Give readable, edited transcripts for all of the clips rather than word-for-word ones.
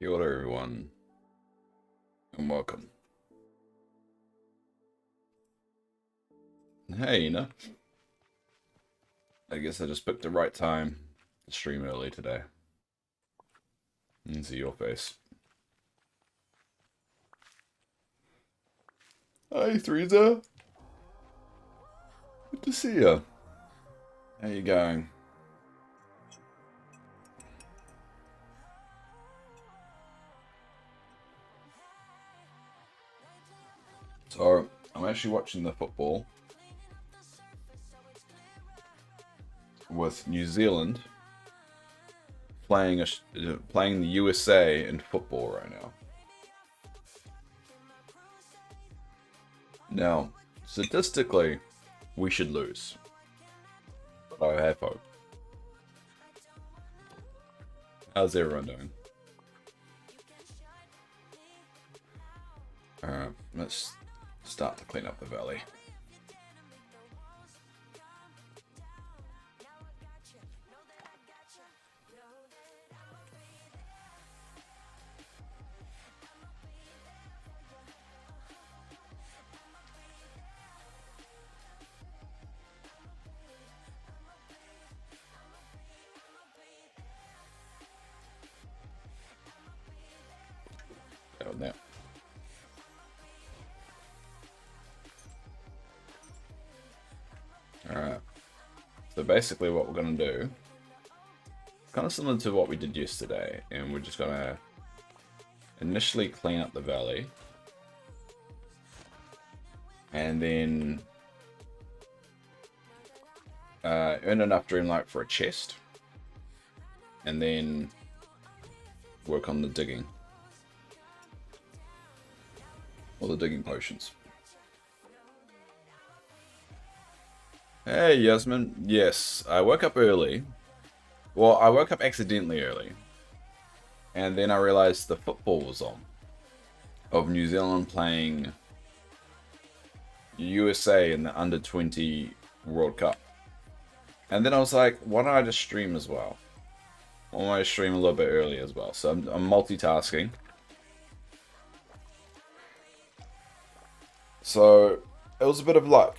Kia ora, everyone, and welcome. Hey, Ina. I guess I just picked the right time to stream early today. And see your face. Hi, Threeza. Good to see you. How you going? So, I'm actually watching the football with New Zealand playing the USA in football right now. Now, statistically, we should lose. But I have hope. How's everyone doing? Alright, let's start to clean up the valley. Down there. Alright. So basically what we're going to do, kind of similar to what we did yesterday, and we're just going to initially clean up the valley, and then earn enough Dreamlight for a chest, and then work on the digging. Or the digging potions. Hey, Yasmin. Yes, I woke up early. Well, I woke up accidentally early. And then I realized the football was on. Of New Zealand playing USA in the Under-20 World Cup. And then I was like, why don't I just stream as well? Why don't I stream a little bit early as well? So I'm multitasking. So it was a bit of luck.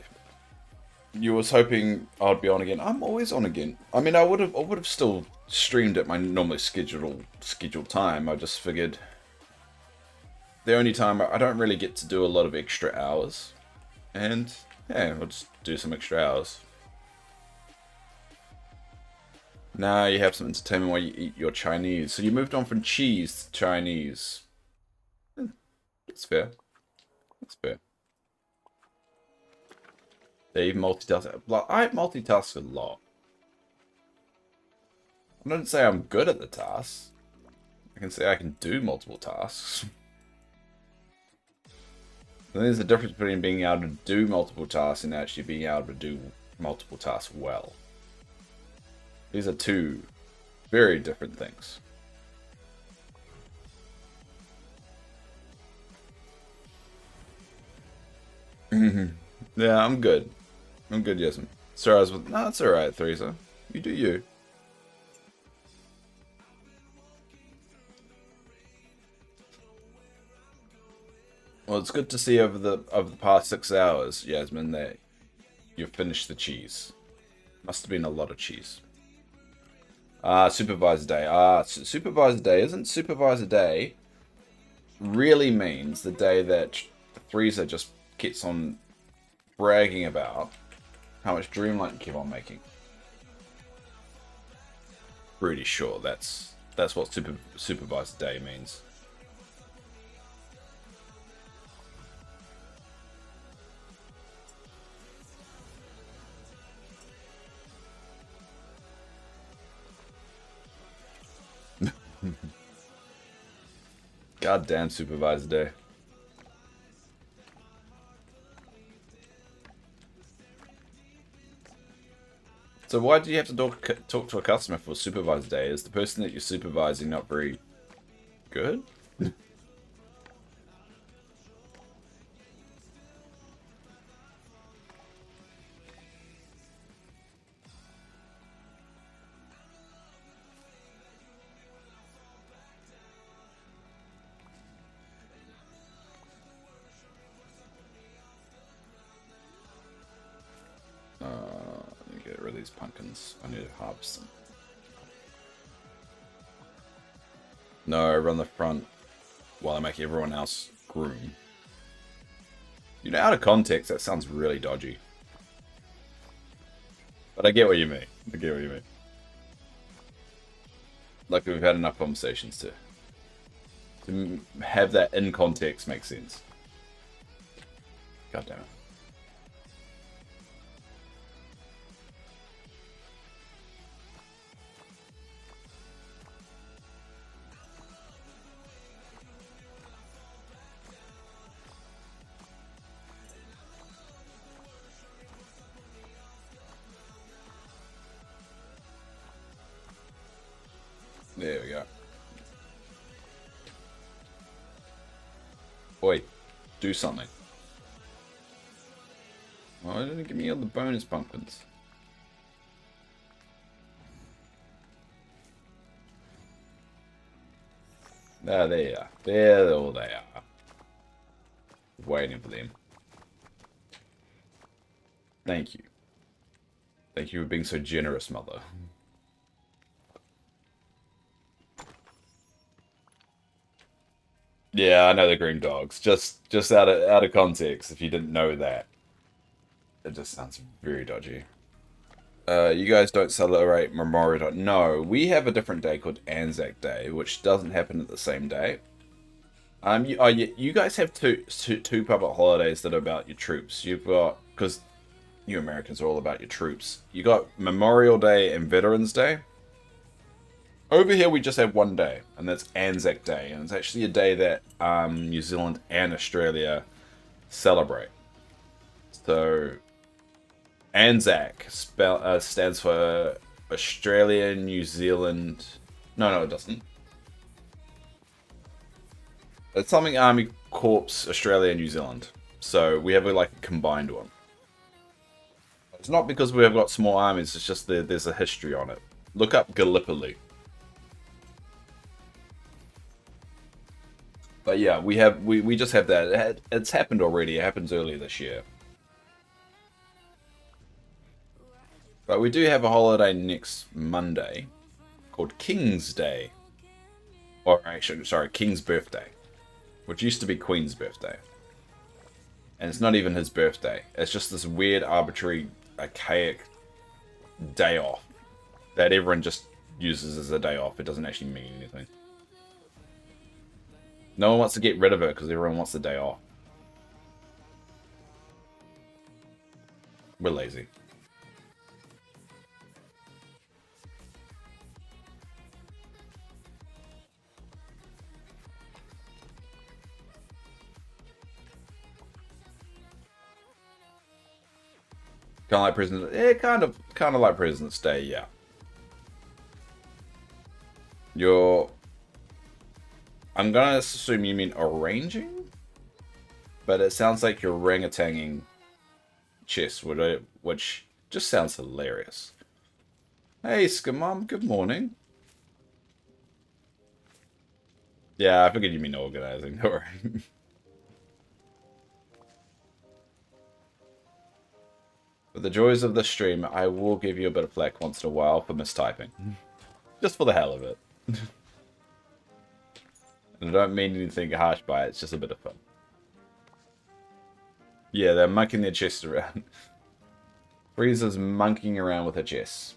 You was hoping I'd be on again. I'm always on again. I mean, I would have still streamed at my normally scheduled time. I just figured the only time I don't really get to do a lot of extra hours, and yeah, I'll just do some extra hours. Now you have some entertainment while you eat your Chinese. So you moved on from cheese to Chinese. That's fair. That's fair. They multitask. Like, I multitask a lot. I don't say I'm good at the tasks. I can say I can do multiple tasks. And there's a difference between being able to do multiple tasks and actually being able to do multiple tasks well. These are two very different things. Yeah, I'm good. I'm good, Yasmin. Sorry, I was with... No, it's alright, Theresa. You do you. Well, it's good to see over the past 6 hours, Yasmin, that you've finished the cheese. Must have been a lot of cheese. Supervisor Day. Supervisor Day. Isn't Supervisor Day really means the day that Theresa just keeps on bragging about how much Dreamlight you keep on making. Pretty sure that's what Supervisor Day means. Goddamn Supervisor Day. So why do you have to talk to a customer for Supervisor Day? Is the person that you're supervising not very good? Let me get rid of these pumpkins. I need to harvest them. No, run the front while I make everyone else groom. You know, out of context, that sounds really dodgy. But I get what you mean. I get what you mean. Like, we've had enough conversations to have that in context make sense. God damn it. There we go. Wait, do something. Why didn't it give me all the bonus pumpkins? There they are. There all they are. Waiting for them. Thank you. Thank you for being so generous, mother. Yeah, I know the green dogs. Just out of context, if you didn't know that. It just sounds very dodgy. You guys don't celebrate Memorial Day. No, we have a different day called Anzac Day, which doesn't happen at the same day. You guys have two public holidays that are about your troops. You've got, because you Americans are all about your troops. You got Memorial Day and Veterans Day. Over here, we just have one day, and that's Anzac Day, and it's actually a day that New Zealand and Australia celebrate. So, Anzac stands for Australia, New Zealand. No, it doesn't. It's something Army Corps, Australia, New Zealand. So we have like a combined one. It's not because we have got small armies. It's just there's a history on it. Look up Gallipoli. But yeah, we just have that. It's happened already. It happens earlier this year. But we do have a holiday next Monday called King's Day. Or actually, sorry, King's Birthday. Which used to be Queen's birthday. And it's not even his birthday. It's just this weird, arbitrary, archaic day off that everyone just uses as a day off. It doesn't actually mean anything. No one wants to get rid of it because everyone wants the day off. We're lazy. Kind of like President. Yeah, kind of like President's Day. Yeah. I'm gonna assume you mean arranging, but it sounds like you're orangutanging chess, which just sounds hilarious. Hey, Skamum, good morning. Yeah, I figured you mean organizing. Don't worry. For the joys of the stream, I will give you a bit of flack once in a while for mistyping. Just for the hell of it. And I don't mean anything harsh by it, it's just a bit of fun. Yeah, they're monkeying their chests around. Frieza's monkeying around with her chest.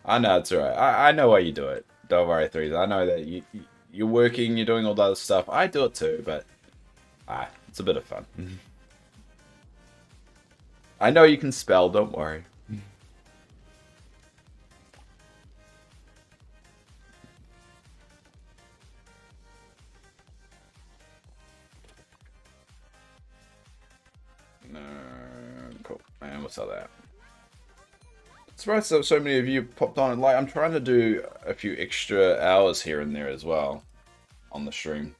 I know, it's alright. I know why you do it. Don't worry, Threes. I know that you're working, you're doing all the other stuff. I do it too, but it's a bit of fun. I know you can spell, don't worry. Cool. And what's all that? Surprised that so many of you popped on. Like, I'm trying to do a few extra hours here and there as well on the stream.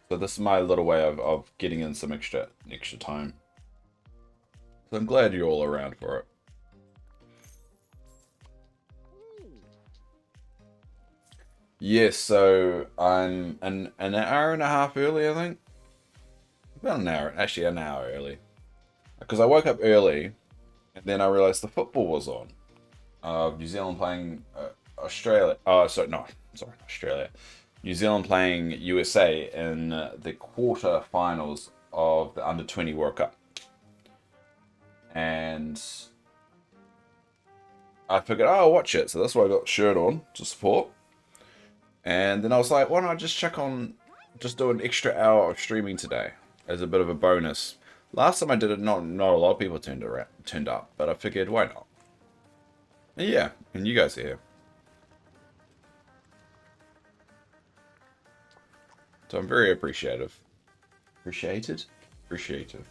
So this is my little way of getting in some extra time. So I'm glad you're all around for it. Yes, so I'm an hour and a half early, I think. About an hour, actually an hour early. Because I woke up early, and then I realised the football was on. New Zealand playing Australia. Oh, sorry, no, sorry, Australia. New Zealand playing USA in the quarter-finals of the Under 20 World Cup. And I figured, oh, I'll watch it. So that's why I got the shirt on to support. And then I was like, why don't I just check on, just do an extra hour of streaming today as a bit of a bonus. Last time I did it, not a lot of people turned up, but I figured, why not? And yeah, and you guys are here. So I'm very appreciative. Appreciated? Appreciative.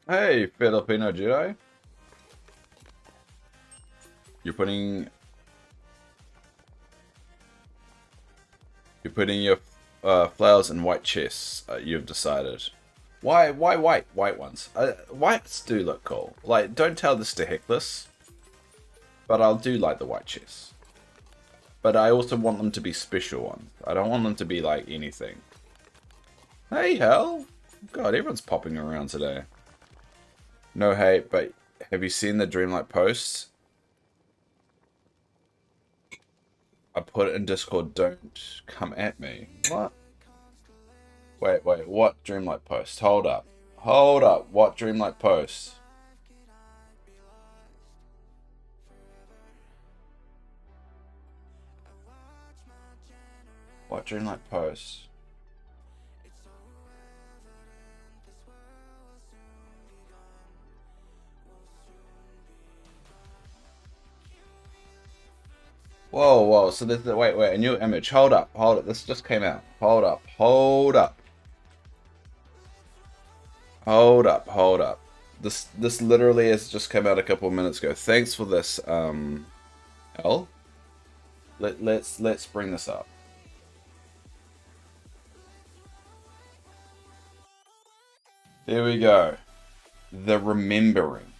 Hey, Filipino Jedi. You're putting your flowers in white chests. You've decided. Why white? White ones. Whites do look cool. Like, don't tell this to Heckless, but I do like the white chests. But I also want them to be special ones. I don't want them to be like anything. Hey, hell. God, everyone's popping around today. No hate, but have you seen the Dreamlight post? I put it in Discord, don't come at me. What? Wait, what Dreamlight post? Hold up. Hold up, what Dreamlight post? What Dreamlight post? Whoa, so there's the, wait, a new image. Hold up, this just came out. Hold up. This literally has just come out a couple of minutes ago. Thanks for this, L. Let's bring this up. There we go. The remembering.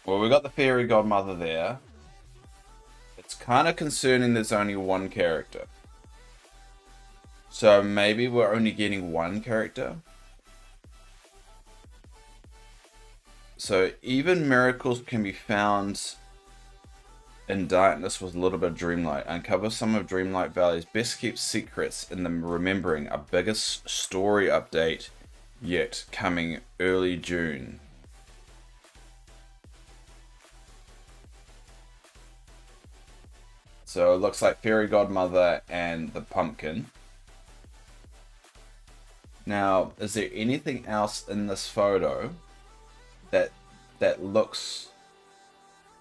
Well, we got the fairy godmother there. It's kind of concerning there's only one character. So maybe we're only getting one character. So even miracles can be found in darkness with a little bit of Dreamlight. Uncover some of Dreamlight Valley's best kept secrets in the remembering. A biggest story update yet, coming early June. So it looks like Fairy Godmother and the Pumpkin. Now, is there anything else in this photo that looks?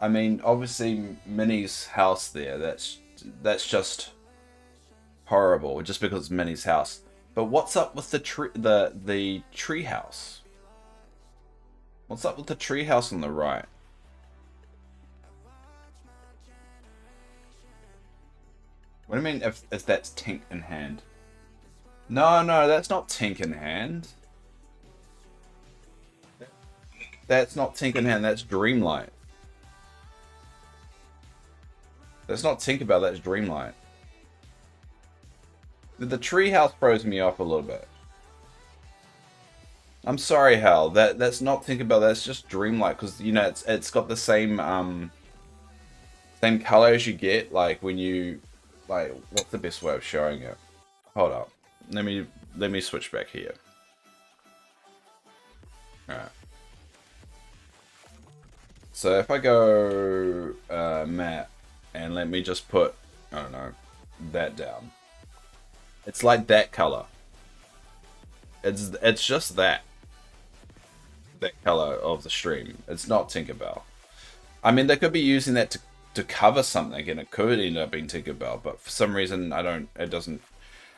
I mean, obviously Minnie's house there. That's just horrible, just because it's Minnie's house. But what's up with the tree house? What's up with the tree house on the right? What do you mean if that's Tink in hand? No, that's not Tink in hand. That's not Tink in hand, that's Dreamlight. That's not Tinkerbell, that's Dreamlight. The treehouse throws me off a little bit. I'm sorry, Hal. That's not Tinkerbell, that's just Dreamlight, because you know it's got the same same color as you get like when you like what's the best way of showing it? Hold up. Let me switch back here. Alright. So if I go map and let me just put, I don't know, that down. It's like that color. It's just that color of the stream. It's not Tinkerbell. I mean, they could be using that to cover something, and it could end up being Tinkerbell. But for some reason, it doesn't.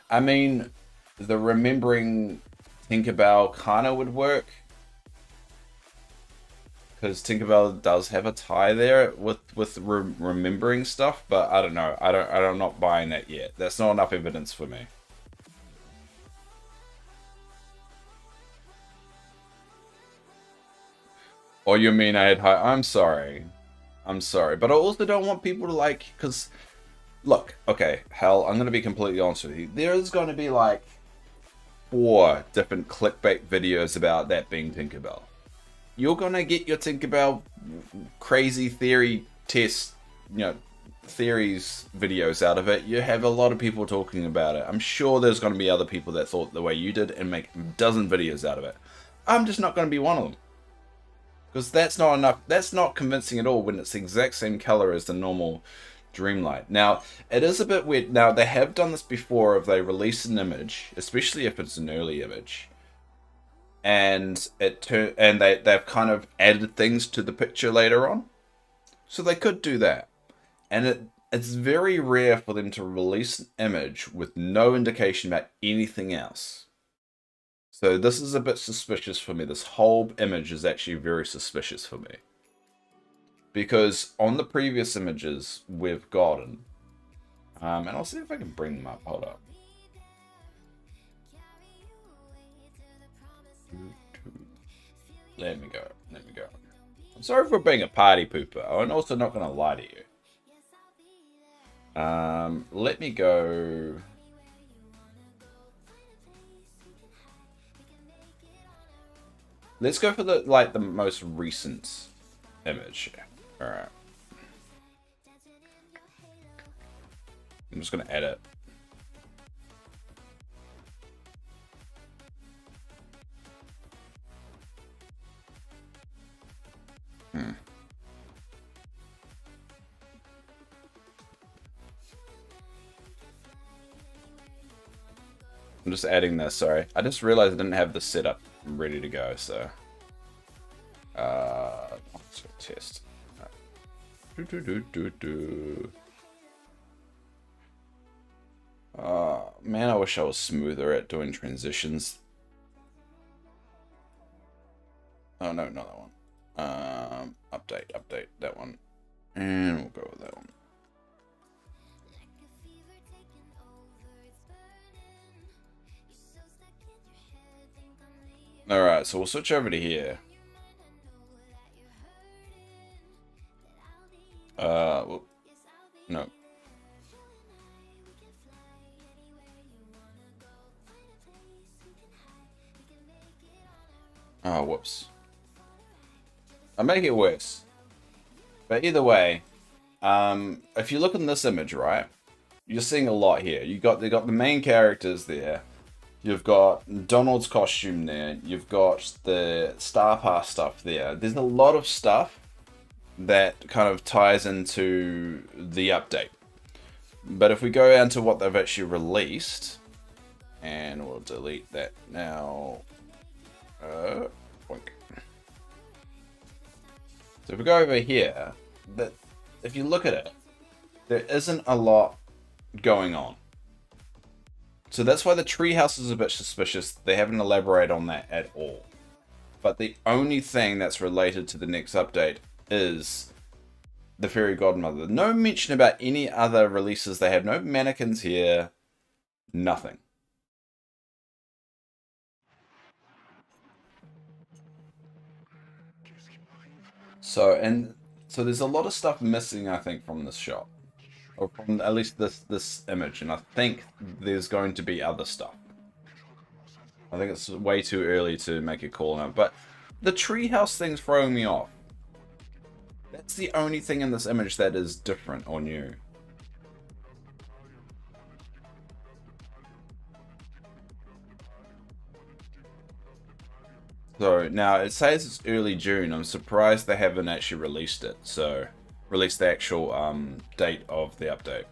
I mean, the remembering Tinkerbell kind of would work. Because Tinkerbell does have a tie there with remembering stuff, but I don't know. I'm not buying that yet. That's not enough evidence for me. Or you mean I had high? I'm sorry. I'm sorry, but I also don't want people to like. Because look, okay, hell, I'm gonna be completely honest with you. There's gonna be like 4 different clickbait videos about that being Tinkerbell. You're gonna get your Tinkerbell crazy theory test, theories videos out of it. You have a lot of people talking about it. I'm sure there's gonna be other people that thought the way you did and make a dozen videos out of it. I'm just not gonna be one of them. Because that's not enough. That's not convincing at all when it's the exact same color as the normal Dreamlight. Now, it is a bit weird. Now, they have done this before if they release an image, especially if it's an early image, and they've kind of added things to the picture later on. So they could do that. And it's very rare for them to release an image with no indication about anything else. So this is a bit suspicious for me. This whole image is actually very suspicious for me. Because on the previous images we've gotten, and I'll see if I can bring them up. Hold up. Let me go. I'm sorry for being a party pooper. I'm also not going to lie to you. Let me go. Let's go for the most recent image. All right. I'm just gonna edit. I'm just adding this. Sorry, I just realized I didn't have the setup ready to go. So, let's test. Man, I wish I was smoother at doing transitions. Oh no, not that one. Update that one, and we'll go with that one. All right, so we'll switch over to here. Whoop. No. Oh, whoops. I make it worse. But either way, if you look in this image, right, you're seeing a lot here. They got the main characters there. You've got Donald's costume there. You've got the Star Pass stuff there. There's a lot of stuff that kind of ties into the update. But if we go down to what they've actually released, and we'll delete that now. Boink. So if we go over here, but if you look at it, there isn't a lot going on. So that's why the treehouse is a bit suspicious. They haven't elaborated on that at all. But the only thing that's related to the next update is the Fairy Godmother. No mention about any other releases they have. No mannequins here. Nothing. So there's a lot of stuff missing, I think, from this shot. Or from at least this image, and I think there's going to be other stuff. I think it's way too early to make a call now, but the treehouse thing's throwing me off. That's the only thing in this image that is different or new. So now it says it's early June. I'm surprised they haven't actually released it. So release the actual date of the update.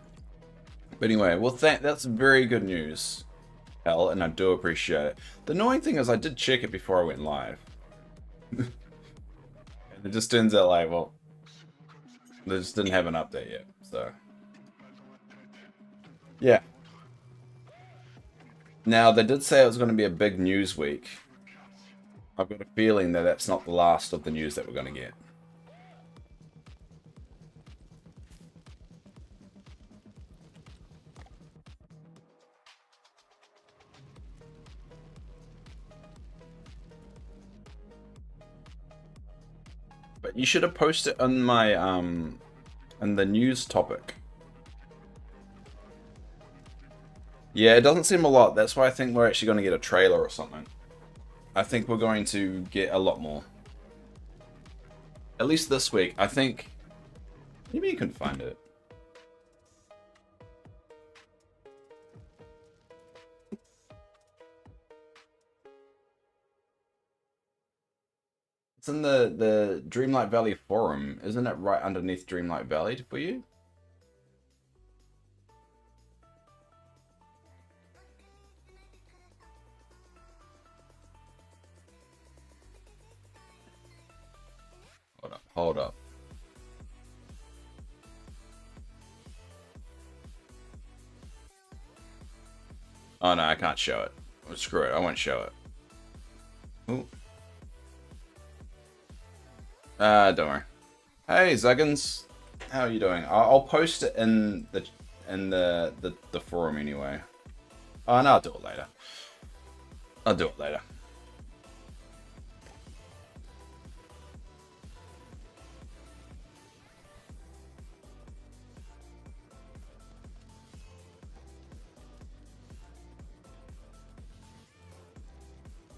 But anyway, well, that's very good news, Hal, and I do appreciate it. The annoying thing is I did check it before I went live. And it just turns out like, well, they just didn't have an update yet, so. Yeah. Now, they did say it was going to be a big news week. I've got a feeling that that's not the last of the news that we're going to get. But you should have posted in my in the news topic. Yeah, it doesn't seem a lot. That's why I think we're actually going to get a trailer or something. I think we're going to get a lot more. At least this week. I think... Maybe you can find it. It's in the Dreamlight Valley forum. Isn't it right underneath Dreamlight Valley for you? Hold up, hold up. Oh no, I can't show it. Oh, screw it, I won't show it. Ooh. Don't worry. Hey, Zuggins. How are you doing? I'll post it in the forum anyway. Oh, no, I'll do it later. I'll do it later.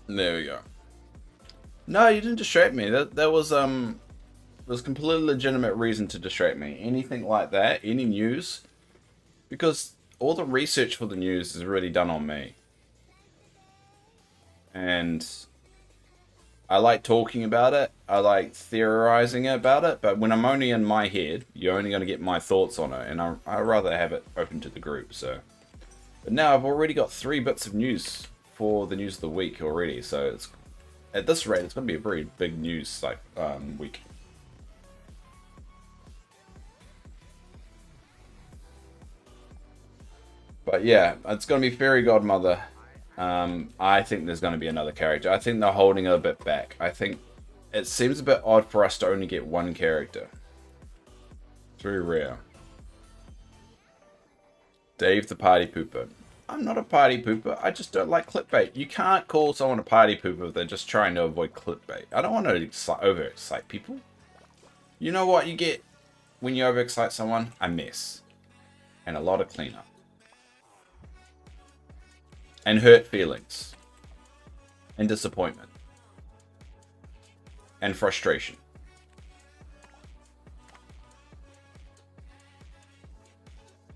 There we go. No, you didn't distract me. That was there's completely legitimate reason to distract me. Anything like that, any news, because all the research for the news is already done on me. And I like talking about it. I like theorizing about it. But when I'm only in my head, you're only going to get my thoughts on it. And I'd rather have it open to the group. So, but now I've already got 3 bits of news for the news of the week already. So it's at this rate, it's going to be a very big news week. But yeah, it's going to be Fairy Godmother. I think there's going to be another character. I think they're holding it a bit back. I think it seems a bit odd for us to only get 1 character. It's very rare. Dave the Party Pooper. I'm not a party pooper. I just don't like clickbait. You can't call someone a party pooper if they're just trying to avoid clickbait. I don't want to overexcite people. You know what you get when you overexcite someone? A mess. And a lot of cleanup. And hurt feelings. And disappointment. And frustration.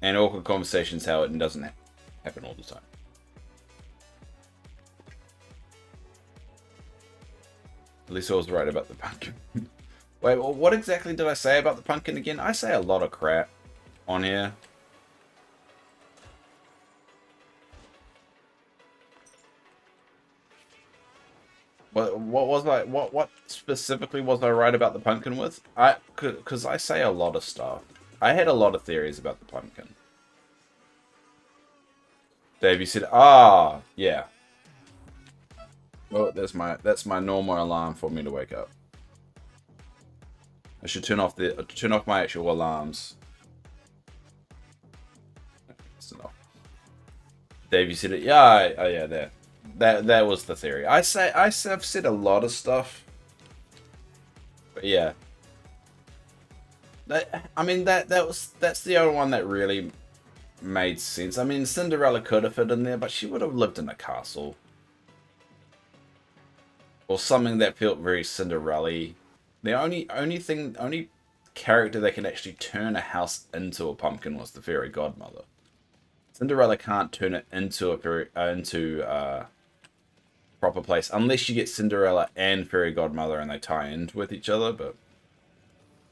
And awkward conversations how it doesn't happen all the time. At least I was right about the pumpkin. Wait, well, what exactly did I say about the pumpkin again? I say a lot of crap on here. What was I? What specifically was I right about the pumpkin with? Because I say a lot of stuff. I had a lot of theories about the pumpkin. Dave, you said, yeah. Well, that's my normal alarm for me to wake up. I should turn off my actual alarms. That's enough. Dave, you said it. Yeah, oh yeah, there. That was the theory. I've said a lot of stuff, but yeah. I mean that's the only one that really made sense. I mean, Cinderella could have fit in there, but she would have lived in a castle or something that felt very Cinderella-y. The only character that can actually turn a house into a pumpkin was the fairy godmother. Cinderella can't turn it into a proper place unless you get Cinderella and fairy godmother and they tie in with each other. But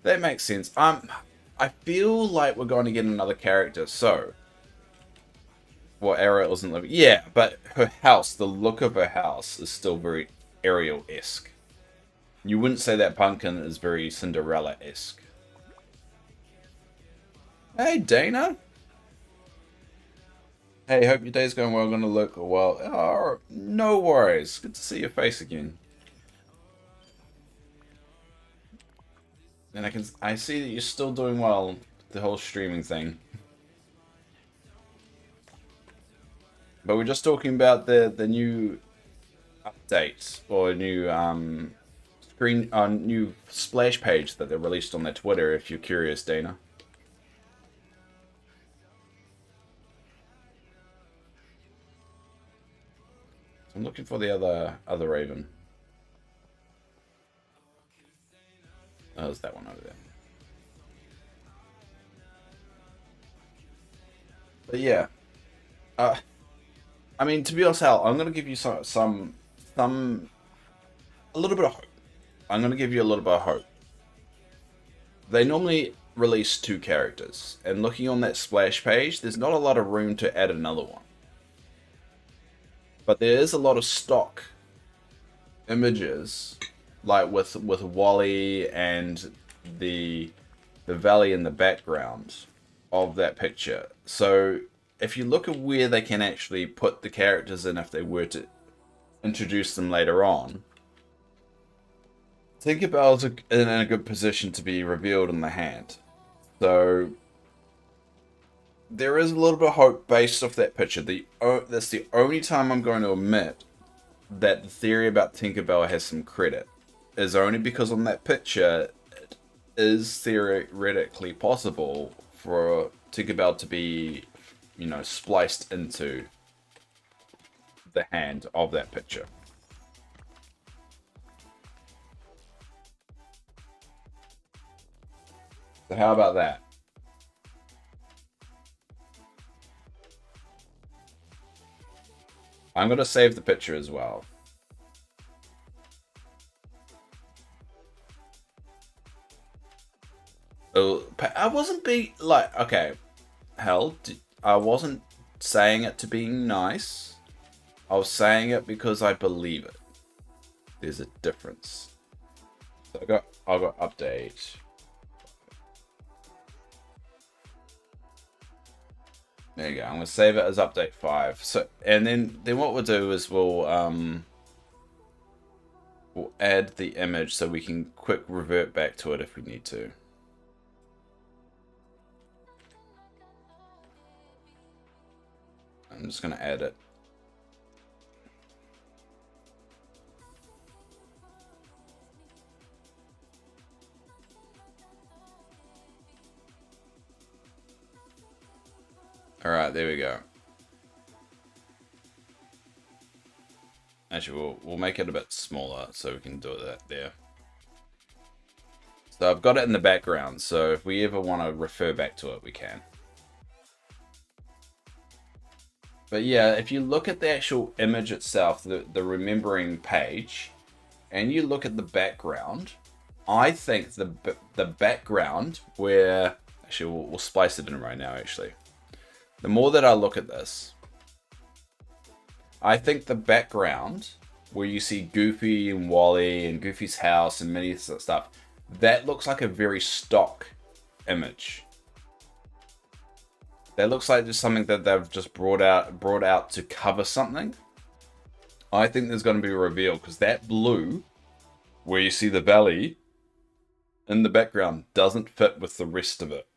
that makes sense. I feel like we're going to get another character. So, well, Ariel isn't living. Yeah, but her house, the look of her house is still very Ariel-esque. You wouldn't say that pumpkin is very Cinderella-esque. Hey, Dana. Hey, hope your day's going well. I'm gonna look well. Oh, no worries. Good to see your face again. And I see that you're still doing well with the whole streaming thing. But we're just talking about the new update or new new splash page that they released on their Twitter. If you're curious, Dana. I'm looking for the other Raven. Oh, there's that one over there. But yeah, uh, I mean, to be honest, Hal, I'm gonna give you some a little bit of hope. I'm gonna give you a little bit of hope. They normally release two characters, and looking on that splash page, there's not a lot of room to add another one. But there is a lot of stock images, like with Wally and the valley in the background of that picture. So if you look at where they can actually put the characters in, if they were to introduce them later on, Tinkerbell's in a good position to be revealed in the hand. So there is a little bit of hope based off that picture. That's the only time I'm going to admit that the theory about Tinkerbell has some credit, is only because on that picture it is theoretically possible for Tinkerbell to be, spliced into the hand of that picture. So how about that? I'm going to save the picture as well. Oh, I wasn't being like, okay, hell, I wasn't saying it to being nice. I was saying it because I believe it. There's a difference. So I got update. There you go. I'm gonna save it as update 5. So, and then what we'll do is we'll add the image so we can quick revert back to it if we need to. I'm just gonna add it. Alright, there we go. Actually, we'll make it a bit smaller so we can do that there. So I've got it in the background, so if we ever want to refer back to it, we can. But yeah, if you look at the actual image itself, the remembering page, and you look at the background, I think the background where... Actually, we'll splice it in right now, actually. The more that I look at this, I think the background where you see Goofy and Wally and Goofy's house and many stuff, that looks like a very stock image. That looks like just something that they've just brought out to cover something. I think there's going to be a reveal because that blue, where you see the valley in the background, doesn't fit with the rest of it.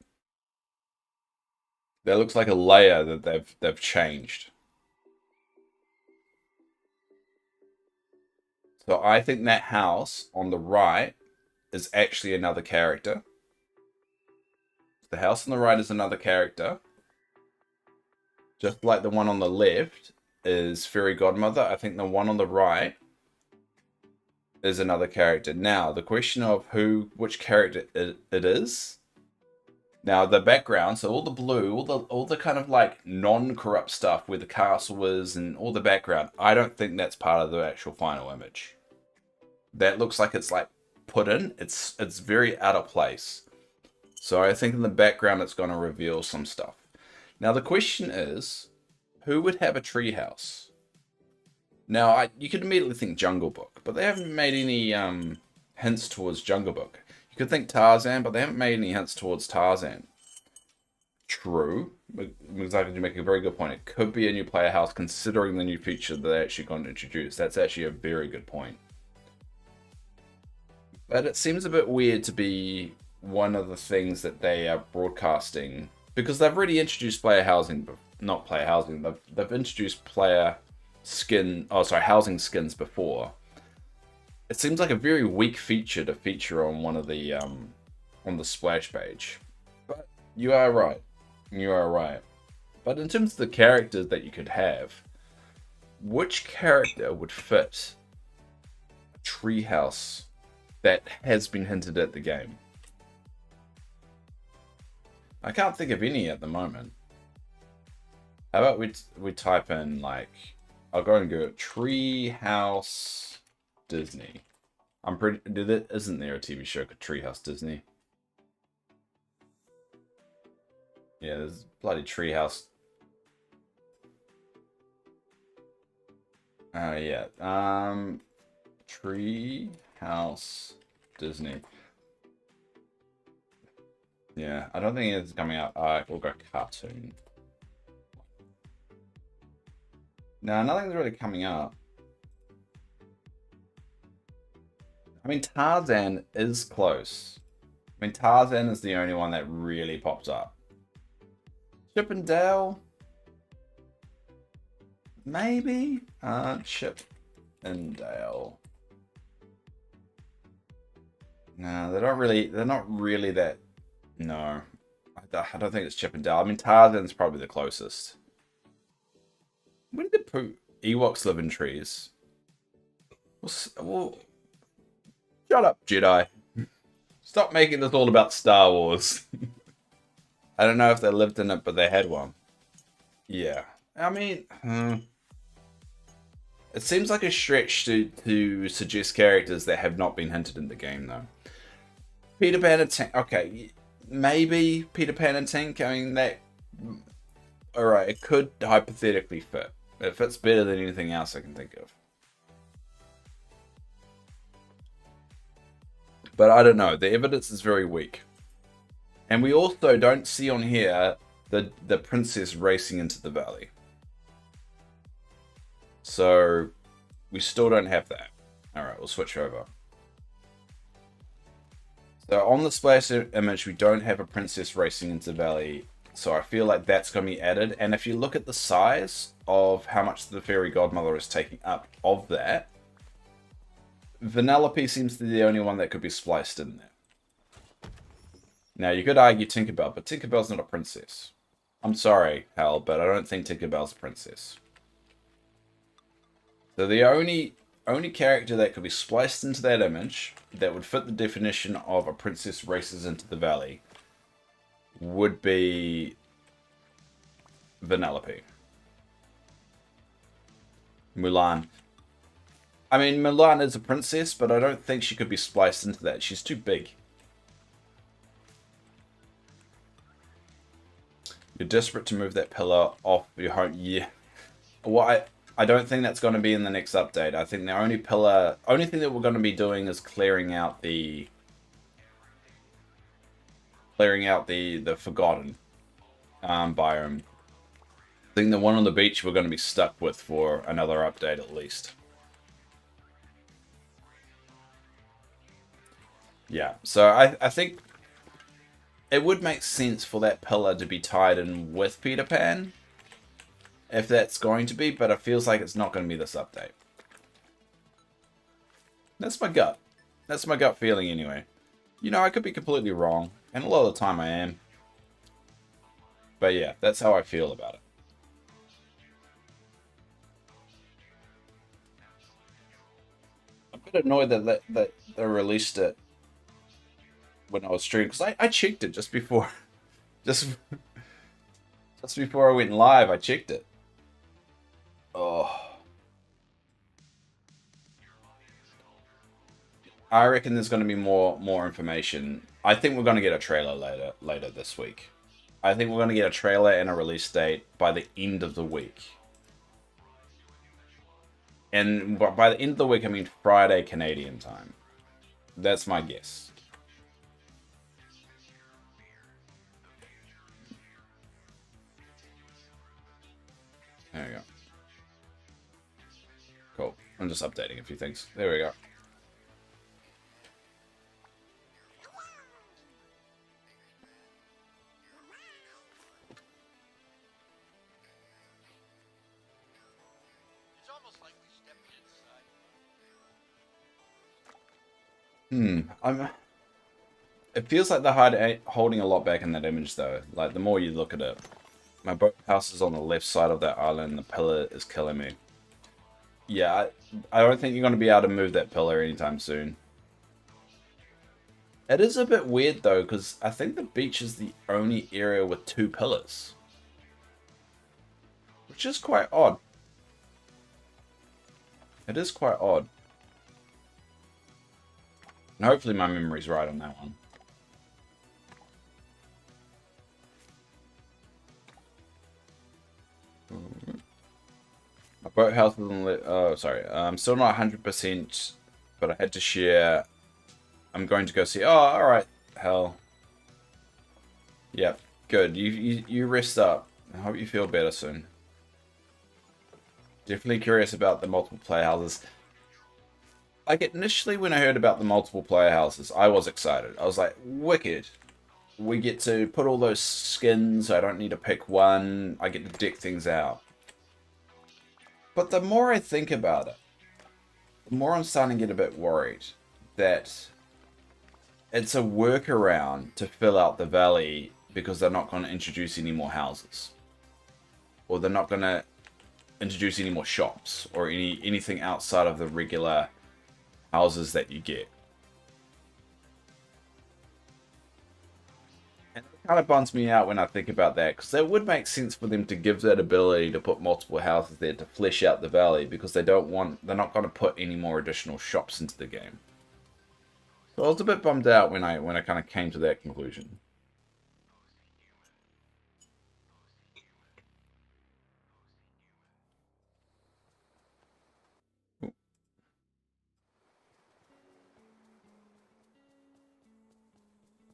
That looks like a layer that they've changed. So I think that house on the right is actually another character. The house on the right is another character. Just like the one on the left is Fairy Godmother, I think the one on the right is another character. Now, the question of which character it is. Now, the background, so all the blue, all the kind of like non-corrupt stuff where the castle is and all the background, I don't think that's part of the actual final image. That looks like it's like put in. It's very out of place. So I think in the background it's going to reveal some stuff. Now, the question is, who would have a treehouse? Now, you could immediately think Jungle Book, but they haven't made any hints towards Jungle Book. You could think Tarzan, but they haven't made any hints towards Tarzan. True. Exactly, you make a very good point. It could be a new player house considering the new feature that they actually going to introduce. That's actually a very good point. But it seems a bit weird to be one of the things that they are broadcasting because they've already introduced player housing, not player housing. They've introduced player skin. Oh, sorry, housing skins before. It seems like a very weak feature to feature on one of the on the splash page. But you are right. You are right. But in terms of the characters that you could have, which character would fit a treehouse that has been hinted at the game? I can't think of any at the moment. How about we type in like, I'll go and go Treehouse Disney. I'm pretty. Isn't there a TV show called Treehouse Disney? Yeah, there's bloody Treehouse. Oh yeah. Treehouse Disney. Yeah, I don't think it's coming out. We'll go cartoon. No, nothing's really coming up. I mean, Tarzan is close. I mean, Tarzan is the only one that really pops up. Chip and Dale? Maybe? Chip and Dale. No, they're not really that. No. I don't think it's Chip and Dale. I mean, Tarzan's probably the closest. Where did they put Ewoks live in trees? Well, shut up, Jedi. Stop making this all about Star Wars. I don't know if they lived in it, but they had one. Yeah. I mean, it seems like a stretch to suggest characters that have not been hinted in the game, though. Peter Pan and Tink. Okay, maybe Peter Pan and Tink. I mean, that. Alright, it could hypothetically fit. It fits better than anything else I can think of. But I don't know. The evidence is very weak. And we also don't see on here the princess racing into the valley. So we still don't have that. Alright, we'll switch over. So on the splash image, we don't have a princess racing into the valley. So I feel like that's going to be added. And if you look at the size of how much the fairy godmother is taking up of that, Vanellope seems to be the only one that could be spliced in there. Now, you could argue Tinkerbell, but Tinkerbell's not a princess. I'm sorry, Hal, but I don't think Tinkerbell's a princess. So the only character that could be spliced into that image that would fit the definition of a princess races into the valley would be Vanellope. Mulan. I mean, Mulan is a princess, but I don't think she could be spliced into that. She's too big. You're desperate to move that pillar off your home. Yeah. Well, I don't think that's going to be in the next update. I think the only thing that we're going to be doing is clearing out the Forgotten biome. I think the one on the beach we're going to be stuck with for another update at least. Yeah, so I think it would make sense for that pillar to be tied in with Peter Pan, if that's going to be, but it feels like it's not going to be this update. That's my gut. That's my gut feeling anyway. You know, I could be completely wrong, and a lot of the time I am. But yeah, that's how I feel about it. I'm a bit annoyed that they released it when I was streaming, because I checked it just before, just before I went live. I checked it. Oh, I reckon there's going to be more information. I think we're going to get a trailer later this week. I think we're going to get a trailer and a release date by the end of the week. And by the end of the week, I mean Friday Canadian time. That's my guess. There we go. Cool. I'm just updating a few things. There we go. It feels like they're holding a lot back in that image, though. Like, the more you look at it. My boathouse is on the left side of that island. The pillar is killing me. Yeah, I don't think you're going to be able to move that pillar anytime soon. It is a bit weird, though, because I think the beach is the only area with 2 pillars. Which is quite odd. It is quite odd. And hopefully my memory's right on that one. My boathouse is on the... Oh, sorry. I'm still not 100%, but I had to share... I'm going to go see... Oh, alright. Hell. Yep. Good. You rest up. I hope you feel better soon. Definitely curious about the multiple player houses. Like, initially when I heard about the multiple player houses, I was excited. I was like, wicked. We get to put all those skins. I don't need to pick one. I get to deck things out. But the more I think about it, the more I'm starting to get a bit worried that it's a workaround to fill out the valley because they're not going to introduce any more houses. Or they're not going to introduce any more shops or anything outside of the regular houses that you get. And it kind of bums me out when I think about that, because that would make sense for them to give that ability to put multiple houses there to flesh out the valley, because they're not going to put any more additional shops into the game. So I was a bit bummed out when I kind of came to that conclusion.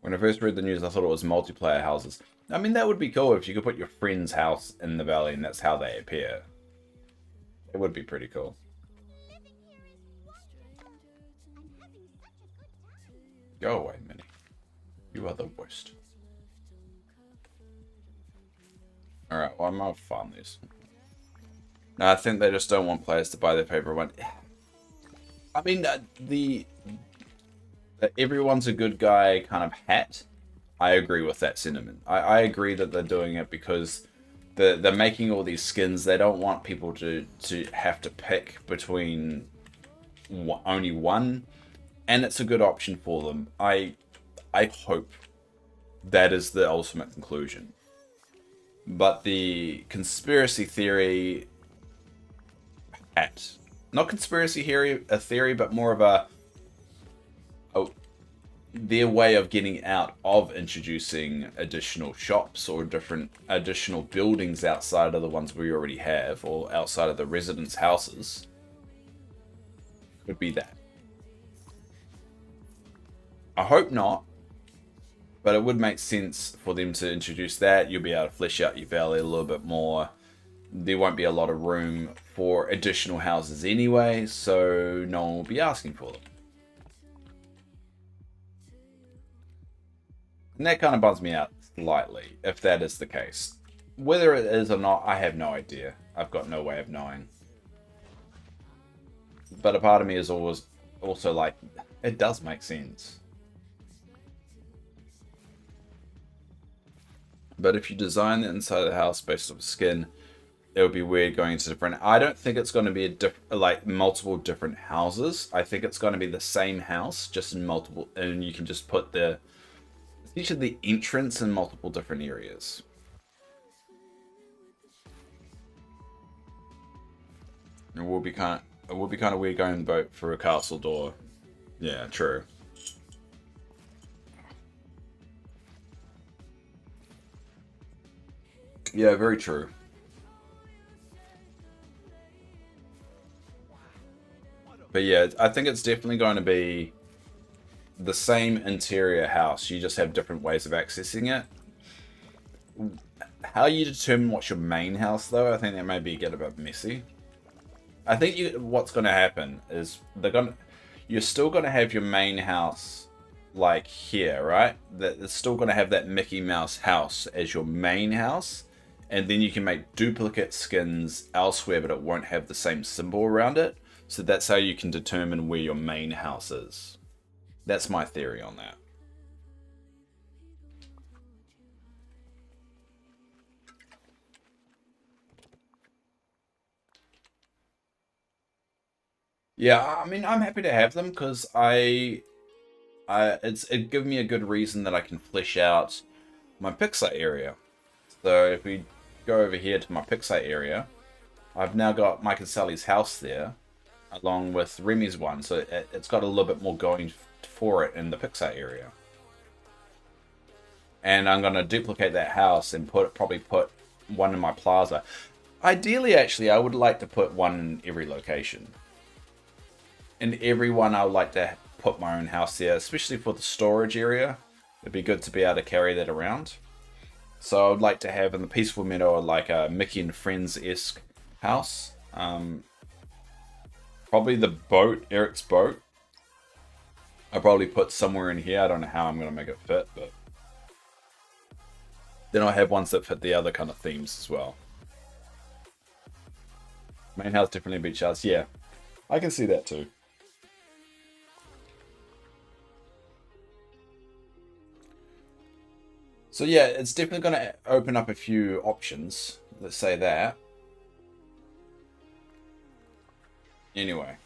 When I first read the news, I thought it was multiplayer houses. I mean, that would be cool if you could put your friend's house in the valley and that's how they appear. It would be pretty cool. Go away, Minnie. You are the worst. Alright, well, I'm gonna farm these. No, I think they just don't want players to buy their favorite one. I mean, everyone's a good guy kind of hat. I agree with that sentiment. I agree that they're doing it because they're making all these skins. They don't want people to have to pick between only one, and it's a good option for them. I hope that is the ultimate conclusion. But the conspiracy theory hat, not conspiracy theory, but more of their way of getting out of introducing additional shops or different additional buildings outside of the ones we already have, or outside of the residents' houses, could be that. I hope not, but it would make sense for them to introduce that. You'll be able to flesh out your valley a little bit more. There won't be a lot of room for additional houses anyway, so no one will be asking for them. And that kind of bums me out slightly, if that is the case. Whether it is or not, I have no idea. I've got no way of knowing. But a part of me is always also like, it does make sense. But if you design the inside of the house based off skin, it would be weird going into different... I don't think it's going to be multiple different houses. I think it's going to be the same house, just in multiple... And you can just put each of the entrance in multiple different areas. It will be kind of weird going boat for a castle door. Yeah, true. Yeah, very true. But yeah, I think it's definitely going to be the same interior house. You just have different ways of accessing it. how you determine what's your main house, though, I think that may get a bit messy. I think what's going to happen is you're still going to have your main house like here, right? That it's still going to have that Mickey Mouse house as your main house, and then you can make duplicate skins elsewhere, but it won't have the same symbol around it. So that's how you can determine where your main house is. That's my theory on that. Yeah, I mean, I'm happy to have them because it gives me a good reason that I can flesh out my Pixar area. So if we go over here to my Pixar area, I've now got Mike and Sally's house there, along with Remy's one. So it's got a little bit more going for it in the Pixar area. And I'm going to duplicate that house and probably put one in my plaza. Ideally, actually, I would like to put one in every location. In every one, I would like to put my own house there, especially for the storage area. It'd be good to be able to carry that around. So I would like to have in the Peaceful Meadow like a Mickey and Friends-esque house. Probably the boat, Eric's boat. I'll probably put somewhere in here. I don't know how I'm going to make it fit, but then I'll have ones that fit the other kind of themes as well. Main house, definitely beach house. Yeah, I can see that too. So yeah, it's definitely going to open up a few options. Let's say that. Anyway,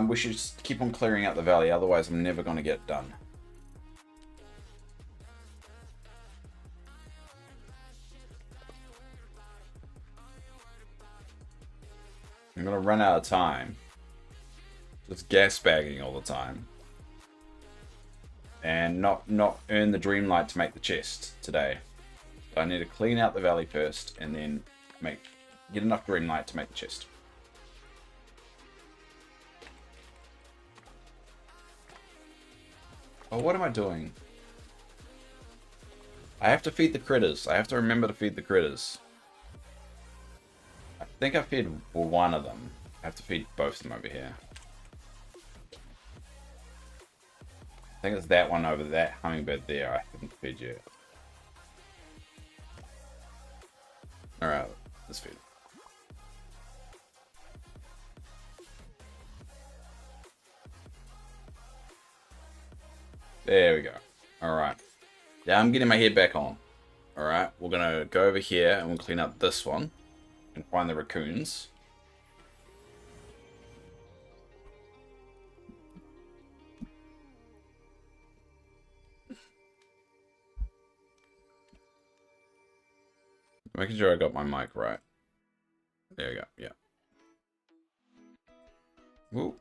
we should just keep on clearing out the valley, otherwise I'm never going to get it done. I'm going to run out of time. Just gas bagging all the time. And not earn the Dreamlight to make the chest today. So I need to clean out the valley first, and then get enough Dreamlight to make the chest. Oh, what am I doing? I have to feed the critters. I have to remember to feed the critters. I think I fed one of them. I have to feed both of them over here. I think it's that one over that hummingbird there I haven't fed yet. Alright, let's feed. There we go. Alright. Yeah, I'm getting my head back on. Alright, we're gonna go over here and we'll clean up this one. And find the raccoons. Making sure I got my mic right. There we go, yeah. Woo.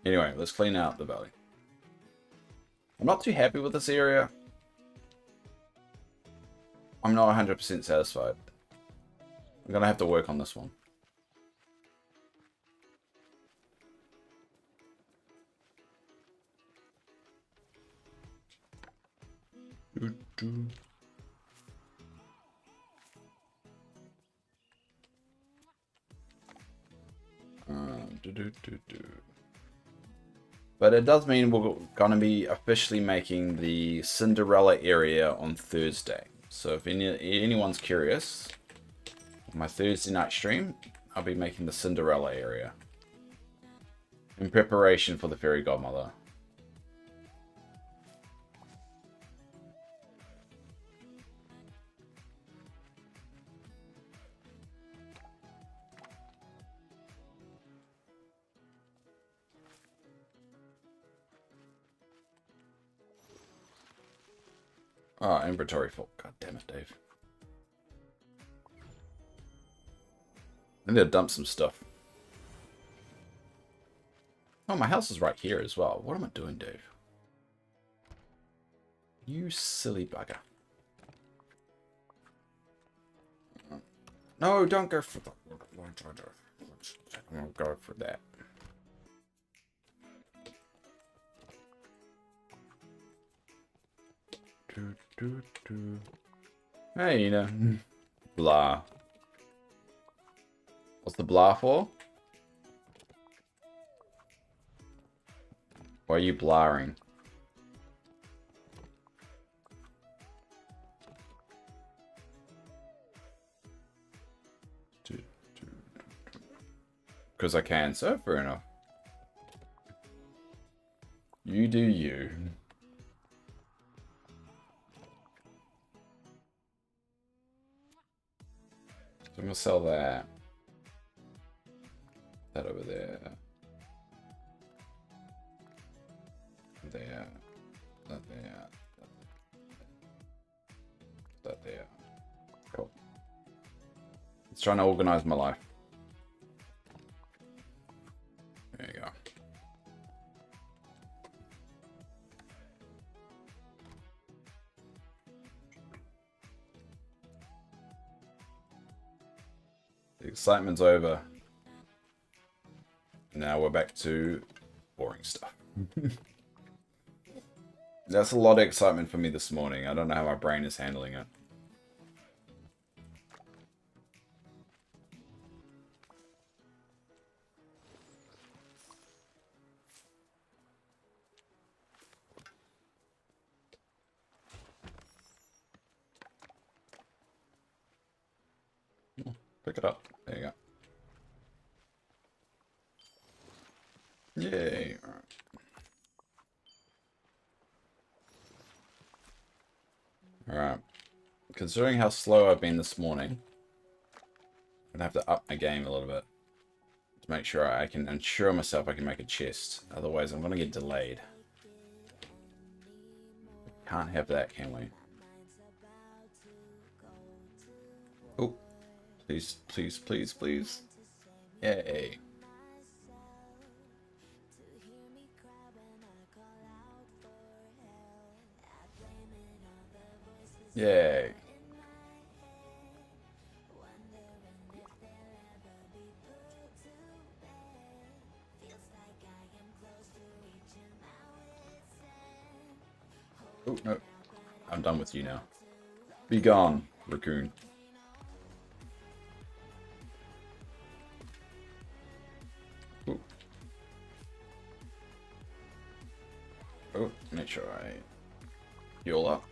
Anyway, let's clean out the valley. I'm not too happy with this area. I'm not 100% satisfied. I'm gonna have to work on this one. But it does mean we're gonna be officially making the Cinderella area on Thursday. So if anyone's curious, my Thursday night stream, I'll be making the Cinderella area in preparation for the Fairy Godmother. Oh, inventory full. God damn it, Dave. I need to dump some stuff. Oh, my house is right here as well. What am I doing, Dave? You silly bugger. No, don't go for the... I won't go for that. Hey, you know. Blah. What's the blah for? Why are you blaring? Because I can, so fair enough. You do you. So I'm gonna sell that. That over there. There. That there. That there. Cool. It's trying to organize my life. There you go. The excitement's over. Now we're back to boring stuff. That's a lot of excitement for me this morning. I don't know how my brain is handling it. Pick it up. There you go. Yay. All right. Alright. Considering how slow I've been this morning, I'm gonna have to up my game a little bit to make sure I can ensure myself I can make a chest. Otherwise, I'm gonna get delayed. Can't have that, can we? Oh. Please, please, please, please. Yay. Yay. Oh, no. I'm done with you now. Be gone, raccoon. Ooh. Oh, make sure I heal up.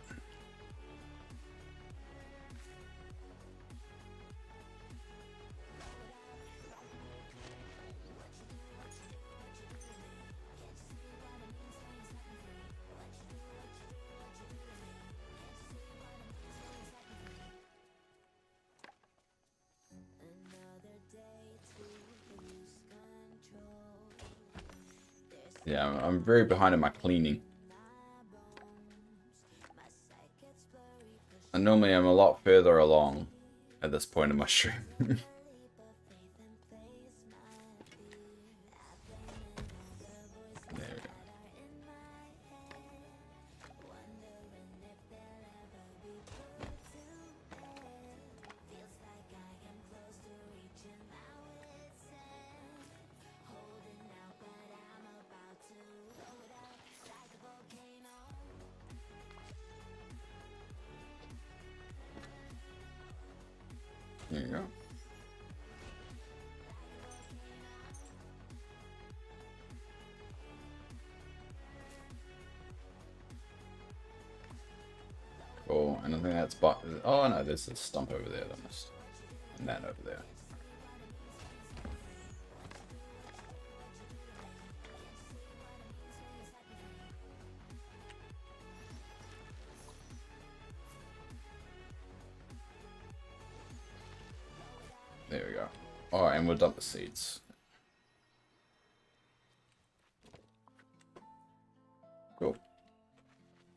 Yeah, I'm very behind in my cleaning. And normally I'm a lot further along at this point in my stream. There we go. There you go. Cool, and I think that's oh no, there's a stump over there that missed. And that over there. There we go. Alright, and we'll dump the seeds. Cool.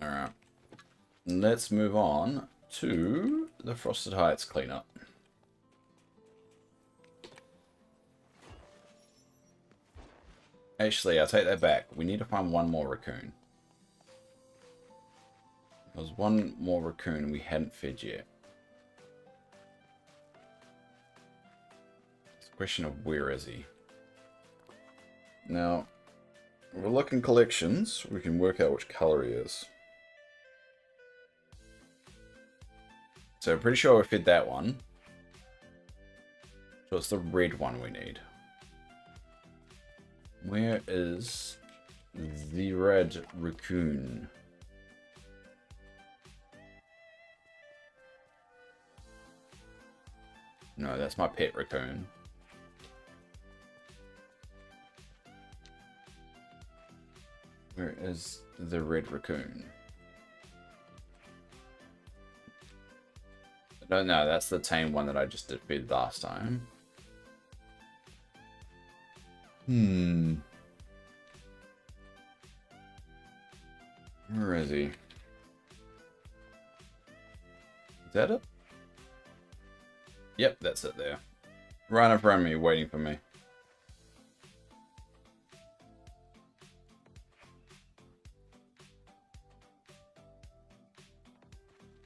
Alright. Let's move on to the Frosted Heights cleanup. Actually, I'll take that back. We need to find one more raccoon. There's one more raccoon we hadn't fed yet. It's a question of where is he? Now, if we look in collections, we can work out which color he is. So pretty sure we fed that one. So it's the red one we need. Where is the red raccoon? No, that's my pet raccoon. Where is the red raccoon? No, that's the tame one that I just defeated last time. Where is he? Is that it? Yep, that's it there. Right in front of me, waiting for me.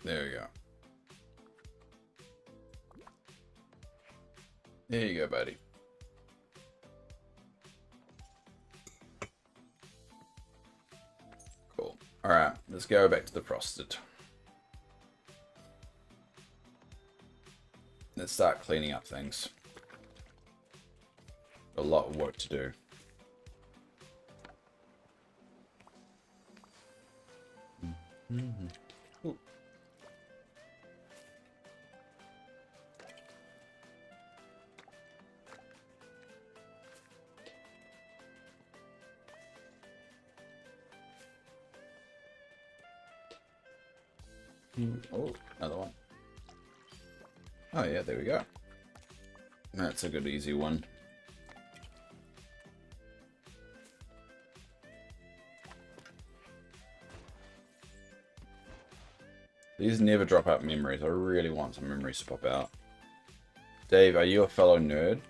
There we go. There you go, buddy. Cool. Alright, let's go back to the frosted. Let's start cleaning up things. A lot of work to do. Ooh. Oh, another one. Oh yeah, there we go. That's a good easy one. These never drop out memories. I really want some memories to pop out. Dave, are you a fellow nerd?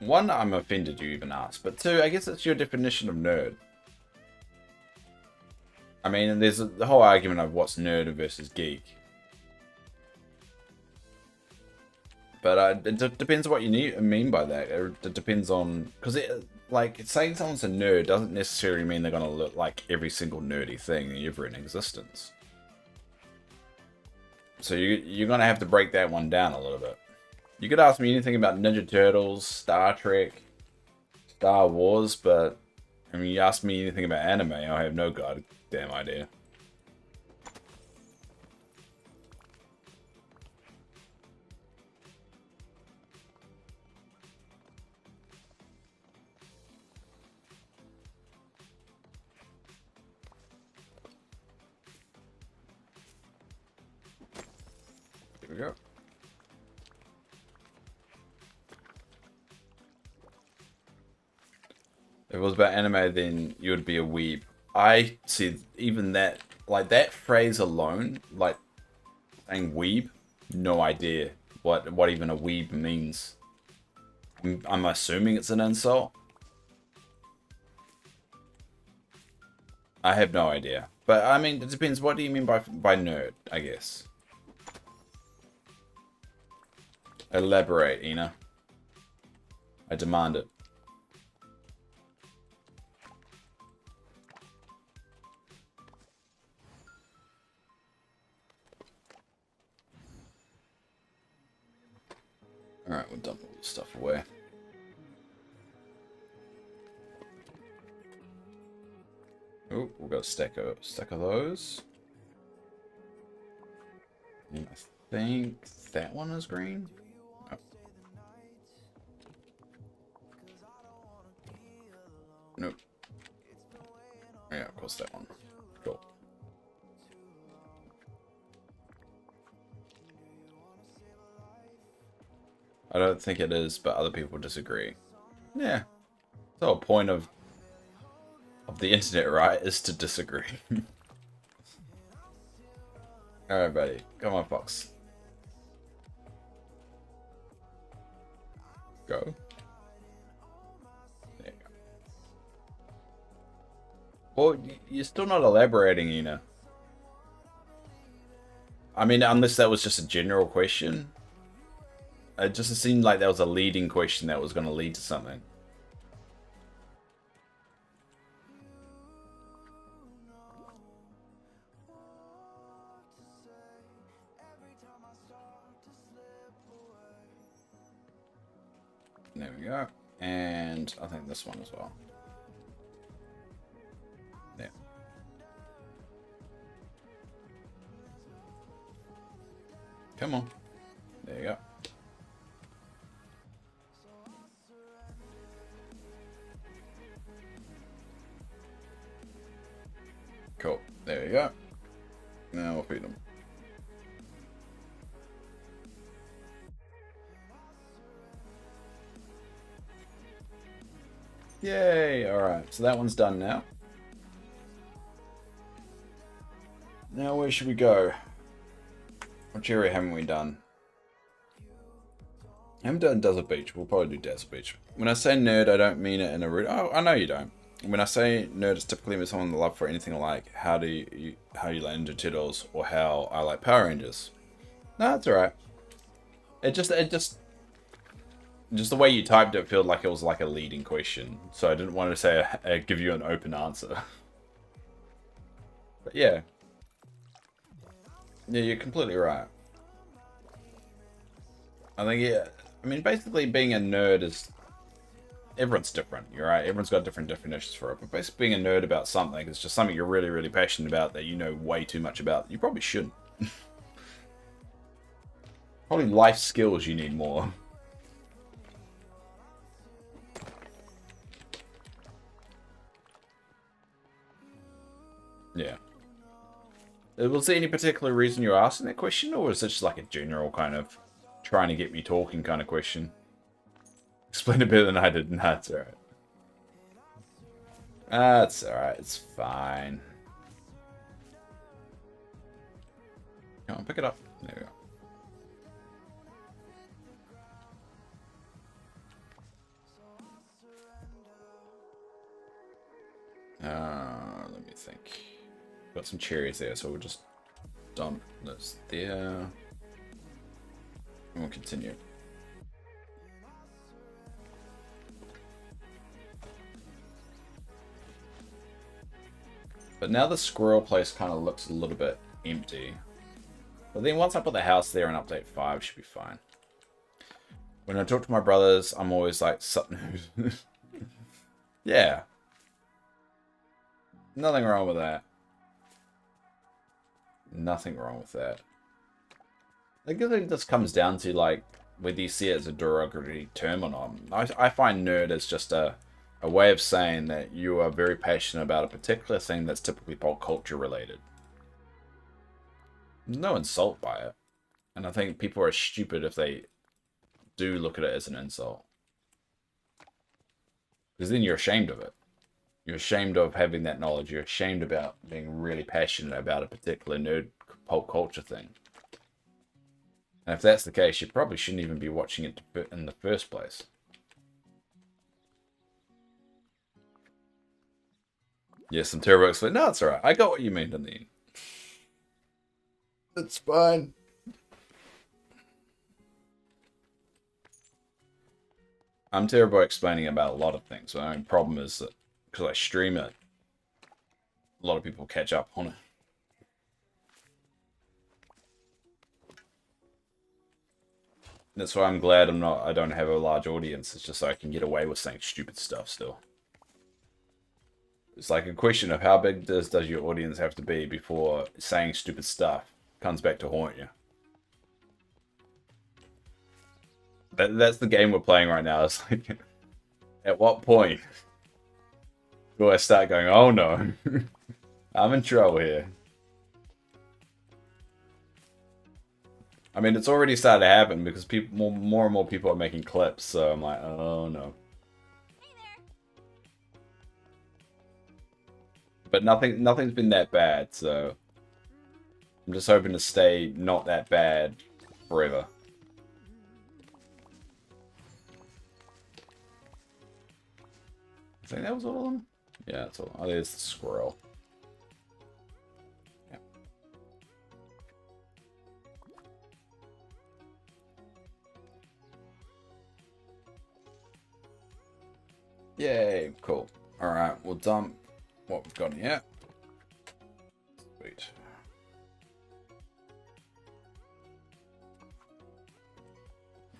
One, I'm offended you even asked. But two, I guess it's your definition of nerd. I mean, there's the whole argument of what's nerd versus geek. But it depends what you mean by that. It depends on... Because, like, saying someone's a nerd doesn't necessarily mean they're going to look like every single nerdy thing ever in existence. So you're going to have to break that one down a little bit. You could ask me anything about Ninja Turtles, Star Trek, Star Wars, but... I mean, you ask me anything about anime, I have no goddamn idea. Here we go. If it was about anime, then you would be a weeb. I see, even that, like that phrase alone, like saying weeb, no idea what even a weeb means. I'm assuming it's an insult. I have no idea. But I mean, it depends. What do you mean by nerd, I guess? Elaborate, Ina. I demand it. Alright, we'll dump all this stuff away. Oh, we've got a stack of those. And I think that one is green. Oh. Nope. Yeah, of course that one. Cool. I don't think it is, but other people disagree. Yeah. The whole point of the internet, right, is to disagree. Alright, buddy. Come on, Fox. Go. There you go. Well, you're still not elaborating, Ina. I mean, unless that was just a general question. It just seemed like that was a leading question that was going to lead to something. There we go. And I think this one as well. There. Come on. There you go. Cool. There you go. Now we'll feed them. Yay! Alright, so that one's done now. Now where should we go? Which area haven't we done? I haven't done Desert Beach. We'll probably do Desert Beach. When I say nerd, I don't mean it in a rude... Oh, I know you don't. When I say nerd, it's typically with someone with love for anything like how you like Ninja Turtles or how I like Power Rangers. No, it's alright. It just the way you typed it felt like it was like a leading question, so I didn't want to say give you an open answer. But yeah, you're completely right. I think I mean basically being a nerd is. Everyone's different, you're right. Everyone's got different definitions for it. But basically being a nerd about something is just something you're really, really passionate about that you know way too much about. You probably shouldn't. Probably life skills you need more. Yeah. Was there any particular reason you're asking that question, or was it just like a general kind of trying to get me talking kind of question? Explained it better than I did. Nah, it's alright. That's alright. It's fine. Come on, pick it up. There we go. Let me think. Got some cherries there, so we'll just dump this there. And we'll continue. But now the squirrel place kind of looks a little bit empty. But then once I put the house there in update 5, should be fine. When I talk to my brothers, I'm always like, yeah. Nothing wrong with that. Nothing wrong with that. I guess it just comes down to like whether you see it as a derogatory term or not. I find nerd as just a way of saying that you are very passionate about a particular thing that's typically pop culture related. There's no insult by it. And I think people are stupid if they do look at it as an insult. Because then you're ashamed of it. You're ashamed of having that knowledge. You're ashamed about being really passionate about a particular nerd pop culture thing. And if that's the case, you probably shouldn't even be watching it in the first place. Yes, some terrible explanation. No, it's alright. I got what you meant in the end. It's fine. I'm terrible at explaining about a lot of things. My own problem is that because I stream it, a lot of people catch up on it. That's why I'm glad I don't have a large audience. It's just so I can get away with saying stupid stuff still. It's like a question of how big does your audience have to be before saying stupid stuff comes back to haunt you. That's the game we're playing right now. It's like, at what point do I start going, oh no, I'm in trouble here. I mean, it's already started to happen because more and more people are making clips, so I'm like, oh no. Hey there. But nothing's been that bad, so I'm just hoping to stay not that bad forever. I think that was all of them. Yeah, that's all. Oh, there's the squirrel. Yeah. Yay, cool. Alright, we'll dump what we've got here. Sweet.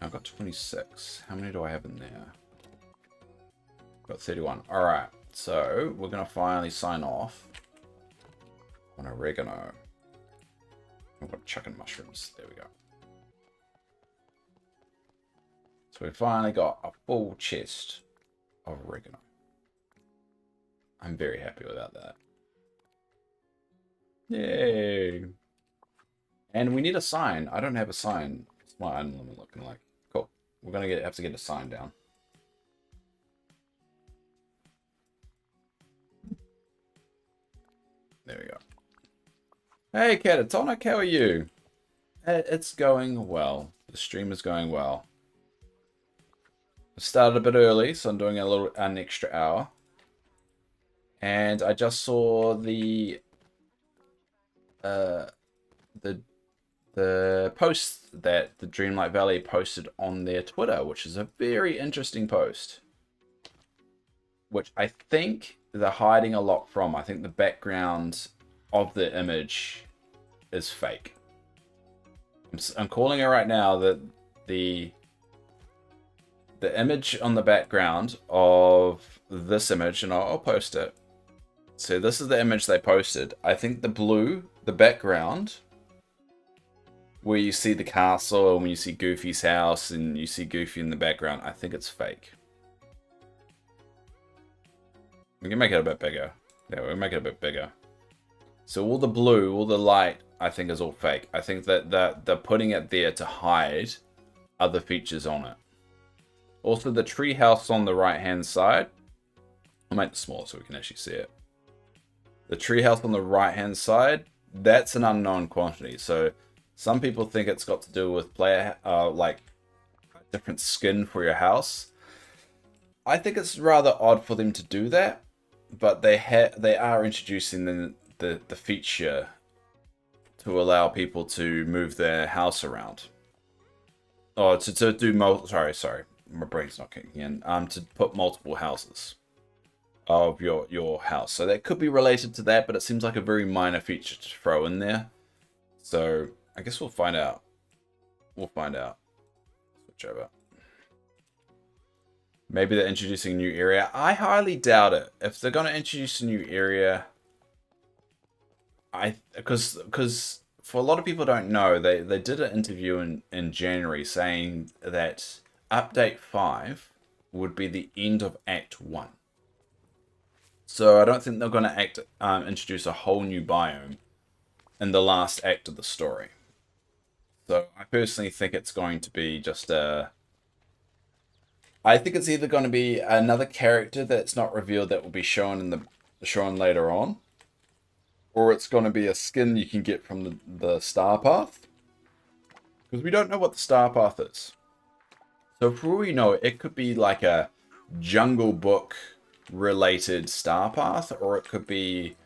I've got 26. How many do I have in there? I've got 31. Alright, so we're going to finally sign off on oregano. I've got chucking mushrooms. There we go. So we finally got a full chest of oregano. I'm very happy about that. Yay! And we need a sign. I don't have a sign. What's my unlimited looking like? Cool. We're gonna have to get a sign down. There we go. Hey, Catatonic, how are you? It's going well. The stream is going well. I started a bit early, so I'm doing an extra hour. And I just saw the post that the Dreamlight Valley posted on their Twitter, which is a very interesting post. Which I think they're hiding a lot from. I think the background of the image is fake. I'm calling it right now that the image on the background of this image, and I'll post it. So this is the image they posted. I think the blue, the background, where you see the castle and when you see Goofy's house and you see Goofy in the background, I think it's fake. We can make it a bit bigger. Yeah, we'll make it a bit bigger. So all the blue, all the light, I think is all fake. I think that they're putting it there to hide other features on it. Also, the tree house on the right-hand side. I'll make it smaller so we can actually see it. The tree house on the right-hand side, that's an unknown quantity. So some people think it's got to do with player, like different skin for your house. I think it's rather odd for them to do that, but they are introducing the feature to allow people to move their house around. Oh, to do sorry, my brain's not kicking in. To put multiple houses of your house. So that could be related to that, but it seems like a very minor feature to throw in there. So I guess we'll find out. We'll find out. Switch over. Maybe they're introducing a new area. I highly doubt it. If they're going to introduce a new area, because for a lot of people don't know, they did an interview in January saying that Update 5 would be the end of Act 1. So I don't think they're going to introduce a whole new biome in the last act of the story. So I personally think it's going to be just a... I think it's either going to be another character that's not revealed that will be shown later on, or it's going to be a skin you can get from the Star Path, because we don't know what the Star Path is. So for all we know, it could be like a Jungle Book related Star Path, or it could be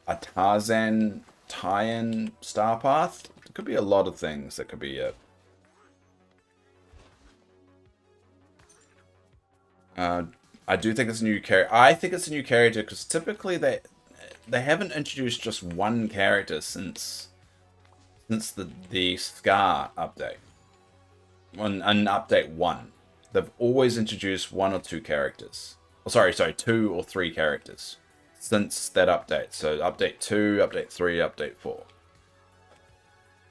a Tarzan tie-in Star Path. It could be a lot of things that could be it. I do think it's a new character. I think it's a new character because typically they haven't introduced just one character since the Scar update. On update 1, they've always introduced one or two characters. Oh, sorry, 2 or 3 characters since that update. So update 2, update 3, update 4.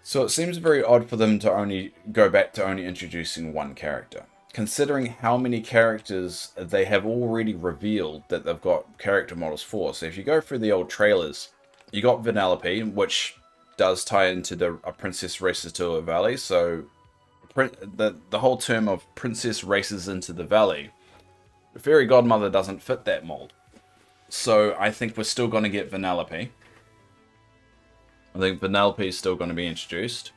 So it seems very odd for them to only go back to only introducing one character, considering how many characters they have already revealed that they've got character models for. So if you go through the old trailers, you got Vanellope, which does tie into a princess races to a valley. So the whole term of princess races into the valley, the fairy godmother doesn't fit that mold. So I think we're still going to get Vanellope. I think Vanellope is still going to be introduced.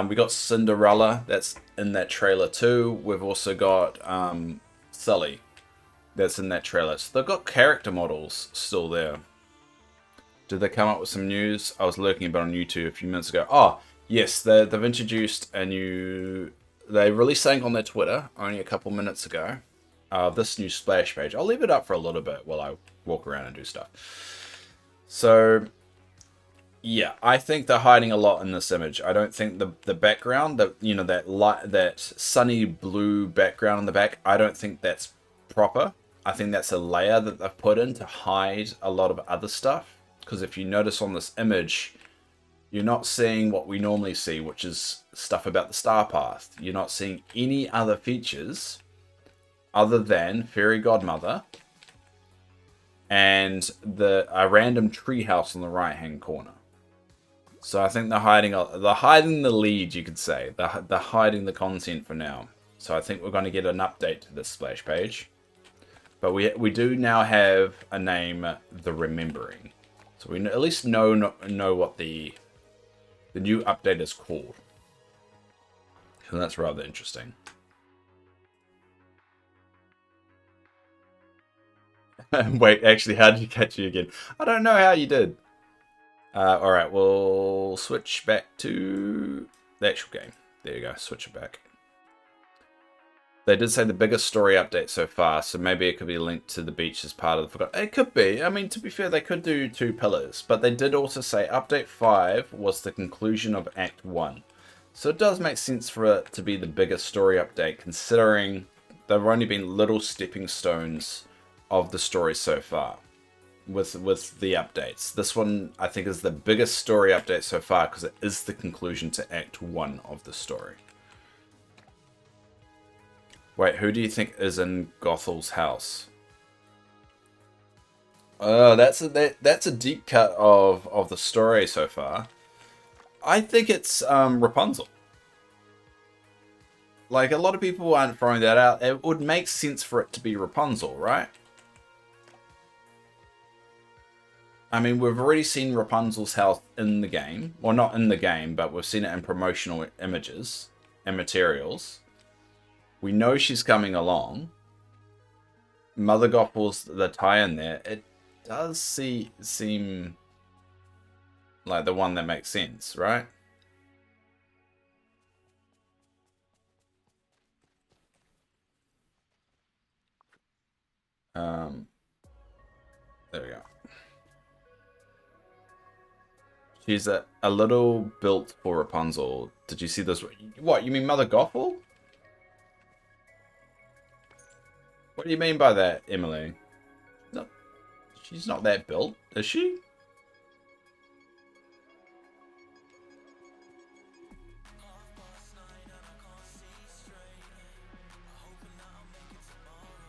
We got Cinderella, that's in that trailer too. We've also got Sully, that's in that trailer. So they've got character models still there. Did they come up with some news? I was lurking about on YouTube a few minutes ago. Oh, yes, they've introduced a new... They released something on their Twitter only a couple minutes ago. This new splash page. I'll leave it up for a little bit while I walk around and do stuff. So... Yeah, I think they're hiding a lot in this image. I don't think the background, that that light, that sunny blue background in the back, I don't think that's proper. I think that's a layer that they've put in to hide a lot of other stuff. Because if you notice on this image, you're not seeing what we normally see, which is stuff about the star path. You're not seeing any other features other than Fairy Godmother and a random treehouse on the right hand corner. So I think they're hiding the lead, you could say. They're hiding the content for now. So I think we're going to get an update to this splash page. But we do now have a name, The Remembering. So we at least know what the new update is called. So that's rather interesting. Wait, actually, how did you catch you again? I don't know how you did. Alright, we'll switch back to the actual game. There you go, switch it back. They did say the biggest story update so far, so maybe it could be linked to the beach as part of the Forgotten. It could be. I mean, to be fair, they could do 2 pillars, but they did also say Update 5 was the conclusion of Act 1. So it does make sense for it to be the biggest story update, considering there have only been little stepping stones of the story so far with the updates. This one, I think, is the biggest story update so far because it is the conclusion to Act 1 of the story. Wait, who do you think is in Gothel's house? That's a deep cut of the story so far. I think it's Rapunzel. Like, a lot of people aren't throwing that out. It would make sense for it to be Rapunzel, right? I mean, we've already seen Rapunzel's house in the game. Well, not in the game, but we've seen it in promotional images and materials. We know she's coming along. Mother Gospel's the tie-in there. It does seem like the one that makes sense, right? There we go. She's a little built for Rapunzel. Did you see this? What, you mean Mother Gothel? What do you mean by that, Emily? No, she's not that built, is she?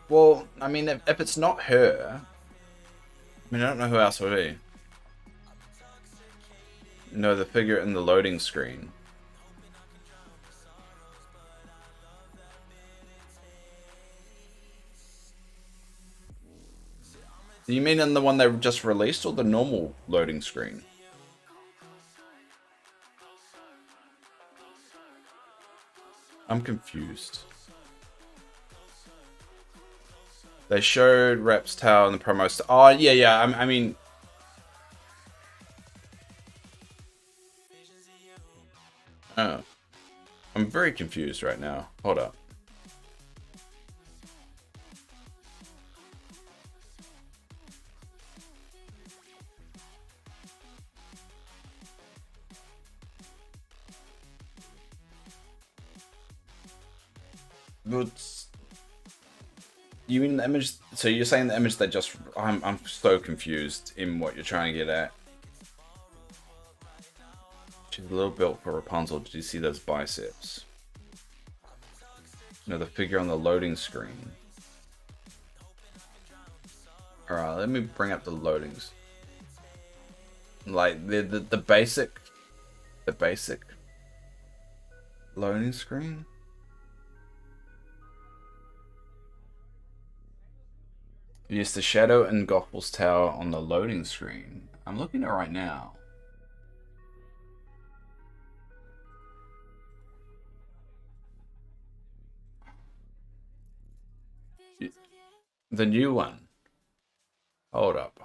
Well, I mean, if it's not her, I mean, I don't know who else would be. No, the figure in the loading screen. Do you mean in the one they just released or the normal loading screen? I'm confused. They showed Rap's tail in the promo. Oh, yeah. I mean... Oh. I'm very confused right now. Hold up. You mean the image? So you're saying the image that just... I'm so confused in what you're trying to get at. She's a little built for Rapunzel. Did you see those biceps? No, the figure on the loading screen. Alright, let me bring up the loadings. Like, the basic... The basic... loading screen? Yes, the shadow in Gospel's Tower on the loading screen. I'm looking at it right now. The new one. Hold up.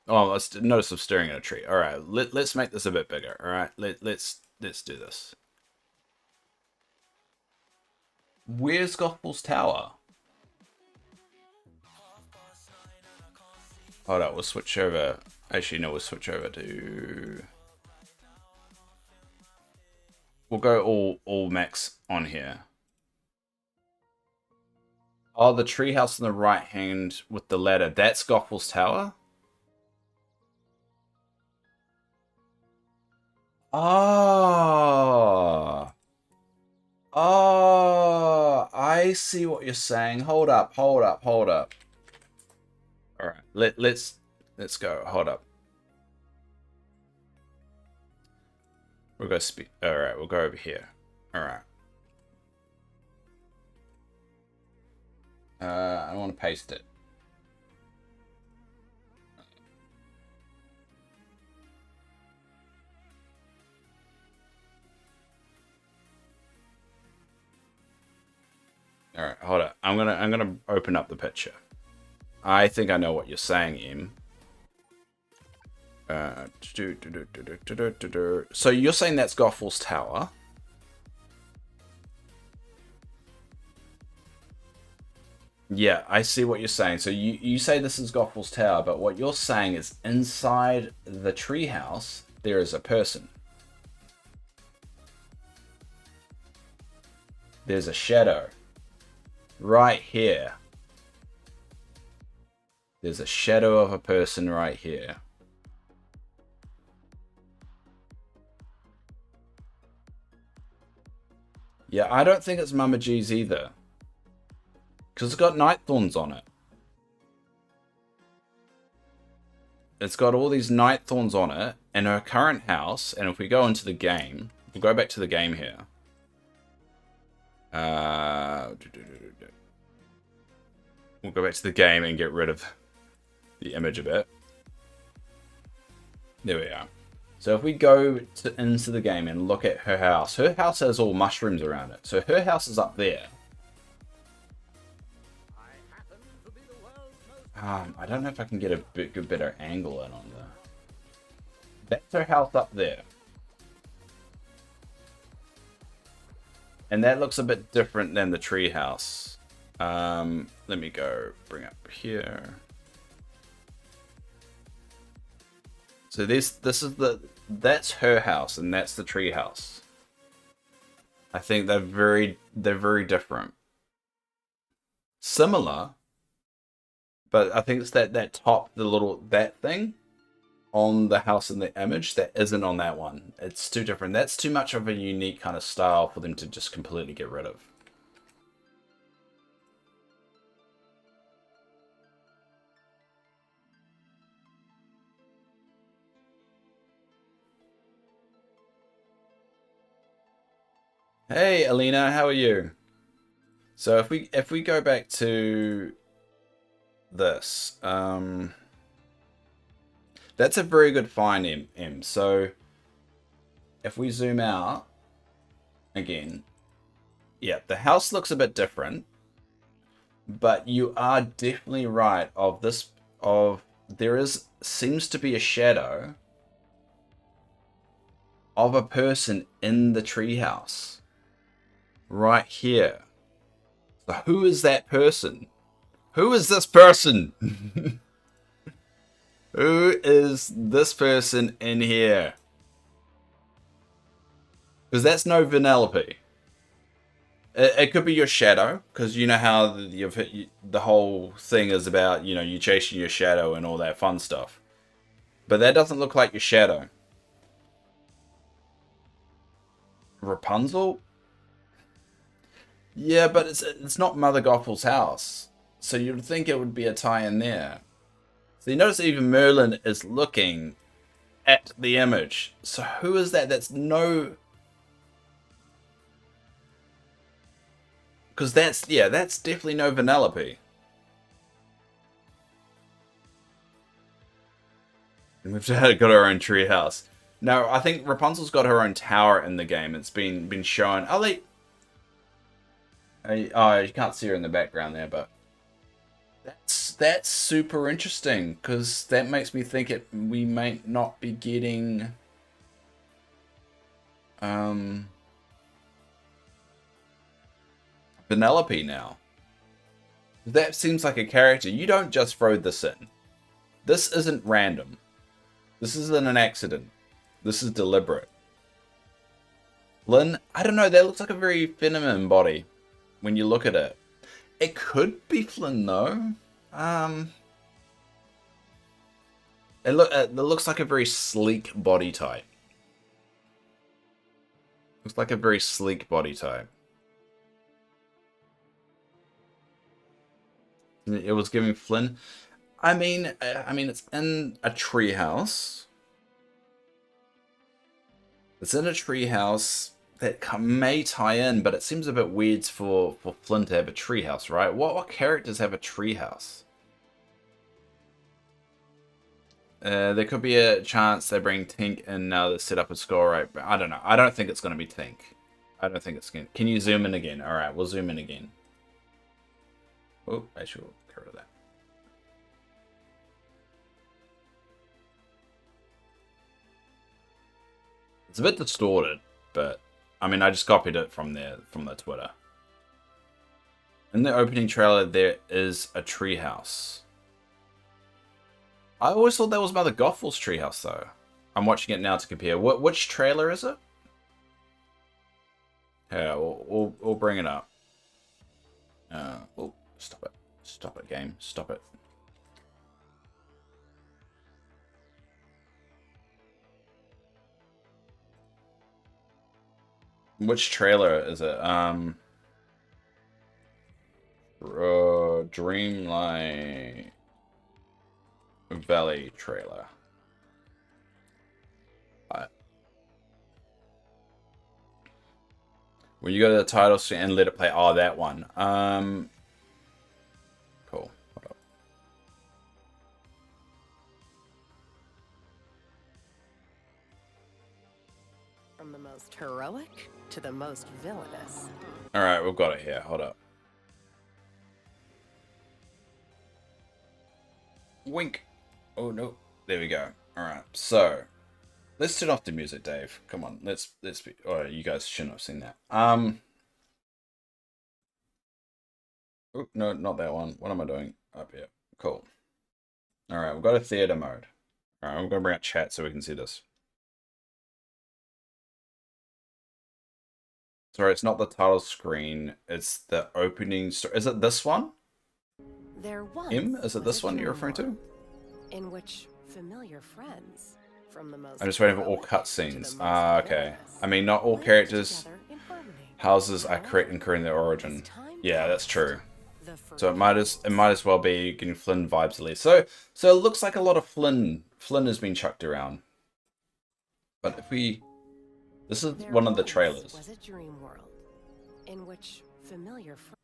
Oh, let's notice I'm staring at a tree. All right, let's make this a bit bigger. All right, let's do this. Where's Gospel's Tower? Hold up, we'll switch over. Actually, no, we'll switch over to... We'll go all max on here. Oh, the treehouse on the right hand with the ladder. That's Gothwell's Tower? Oh. Oh, I see what you're saying. Hold up. All right, let's go. Hold up. We'll go speed. All right, we'll go over here. All right. I want to paste it. All right, hold up. I'm gonna open up the picture. I think I know what you're saying, Em. So you're saying that's Gothwell's Tower? Yeah, I see what you're saying. So you say this is Gothwell's Tower, but what you're saying is inside the treehouse there is a person. There's a shadow. Right here. There's a shadow of a person right here. Yeah, I don't think it's Mama G's either. Because it's got night thorns on it. It's got all these night thorns on it. And her current house, and if we go into the game, we'll go back to the game here. We'll go back to the game and get rid of the image a bit. There we are. So if we go into the game and look at her house has all mushrooms around it. So her house is up there. I don't know if I can get a better angle in on there. That's her house up there. And that looks a bit different than the tree house. Let me go bring up here. So that's her house and that's the tree house. I think they're very different. Similar, but I think it's that top, that thing on the house in the image that isn't on that one. It's too different. That's too much of a unique kind of style for them to just completely get rid of. Hey, Alina, how are you? So if we go back to this, that's a very good find, M. So if we zoom out again, yeah, the house looks a bit different, but you are definitely right there seems to be a shadow of a person in the treehouse. Right here. So who is that person? Who is this person? Who is this person in here? Because that's no Vanellope. It could be your shadow, because you know how the whole thing is about, you chasing your shadow and all that fun stuff. But that doesn't look like your shadow. Rapunzel? Yeah, but it's not Mother Gothel's house. So you'd think it would be a tie-in there. So you notice even Merlin is looking at the image. So who is that? That's no... Because that's definitely no Vanellope. And we've got our own treehouse. No, I think Rapunzel's got her own tower in the game. It's been shown. Oh, you can't see her in the background there, but that's super interesting because that makes me think we might not be getting Vanellope now. That seems like a character. You don't just throw this in. This isn't random. This isn't an accident. This is deliberate. Flynn, I don't know, that looks like a very feminine body when you look at it. It could be Flynn though. It looks like a very sleek body type. Looks like a very sleek body type. It was giving Flynn. I mean, it's in a treehouse. It's in a treehouse that may tie in, but it seems a bit weird for Flynn to have a treehouse, right? What characters have a treehouse? There could be a chance they bring Tink in now to set up a score, right? But I don't know. I don't think it's going to be Tink. I don't think it's going to... Can you zoom in again? Alright, we'll zoom in again. Oh, actually, we'll get rid of that. It's a bit distorted, but... I mean, I just copied it from the Twitter. In the opening trailer, there is a treehouse. I always thought that was Mother Gothel's treehouse, though. I'm watching it now to compare. Which trailer is it? Yeah, we'll bring it up. Oh, stop it. Stop it, game. Stop it. Which trailer is it? Dreamlight Valley trailer. When you go to the title screen and let it play, oh, that one. Cool. Hold up. From the most heroic to the most villainous. All right, we've got it here. Hold up. Wink. Oh no. There we go. All right. So let's turn off the music, Dave. Come on. Let's be. Oh, you guys shouldn't have seen that. Oh no, not that one. What am I doing? Up here. Cool. All right, we've got a theater mode. All right, I'm gonna bring up chat so we can see this. Sorry, it's not the title screen. It's the opening story. Is it this one? There was Is it this one you're referring to? In which familiar friends from the most I'm just waiting for all cutscenes. Ah, okay. I mean, not all characters' houses are correct in their origin. Yeah, that's true. So it might as well be getting Flynn vibes at least. So it looks like a lot of Flynn has been chucked around. But if we, this is one of the trailers. Was a dream world in which familiar friends.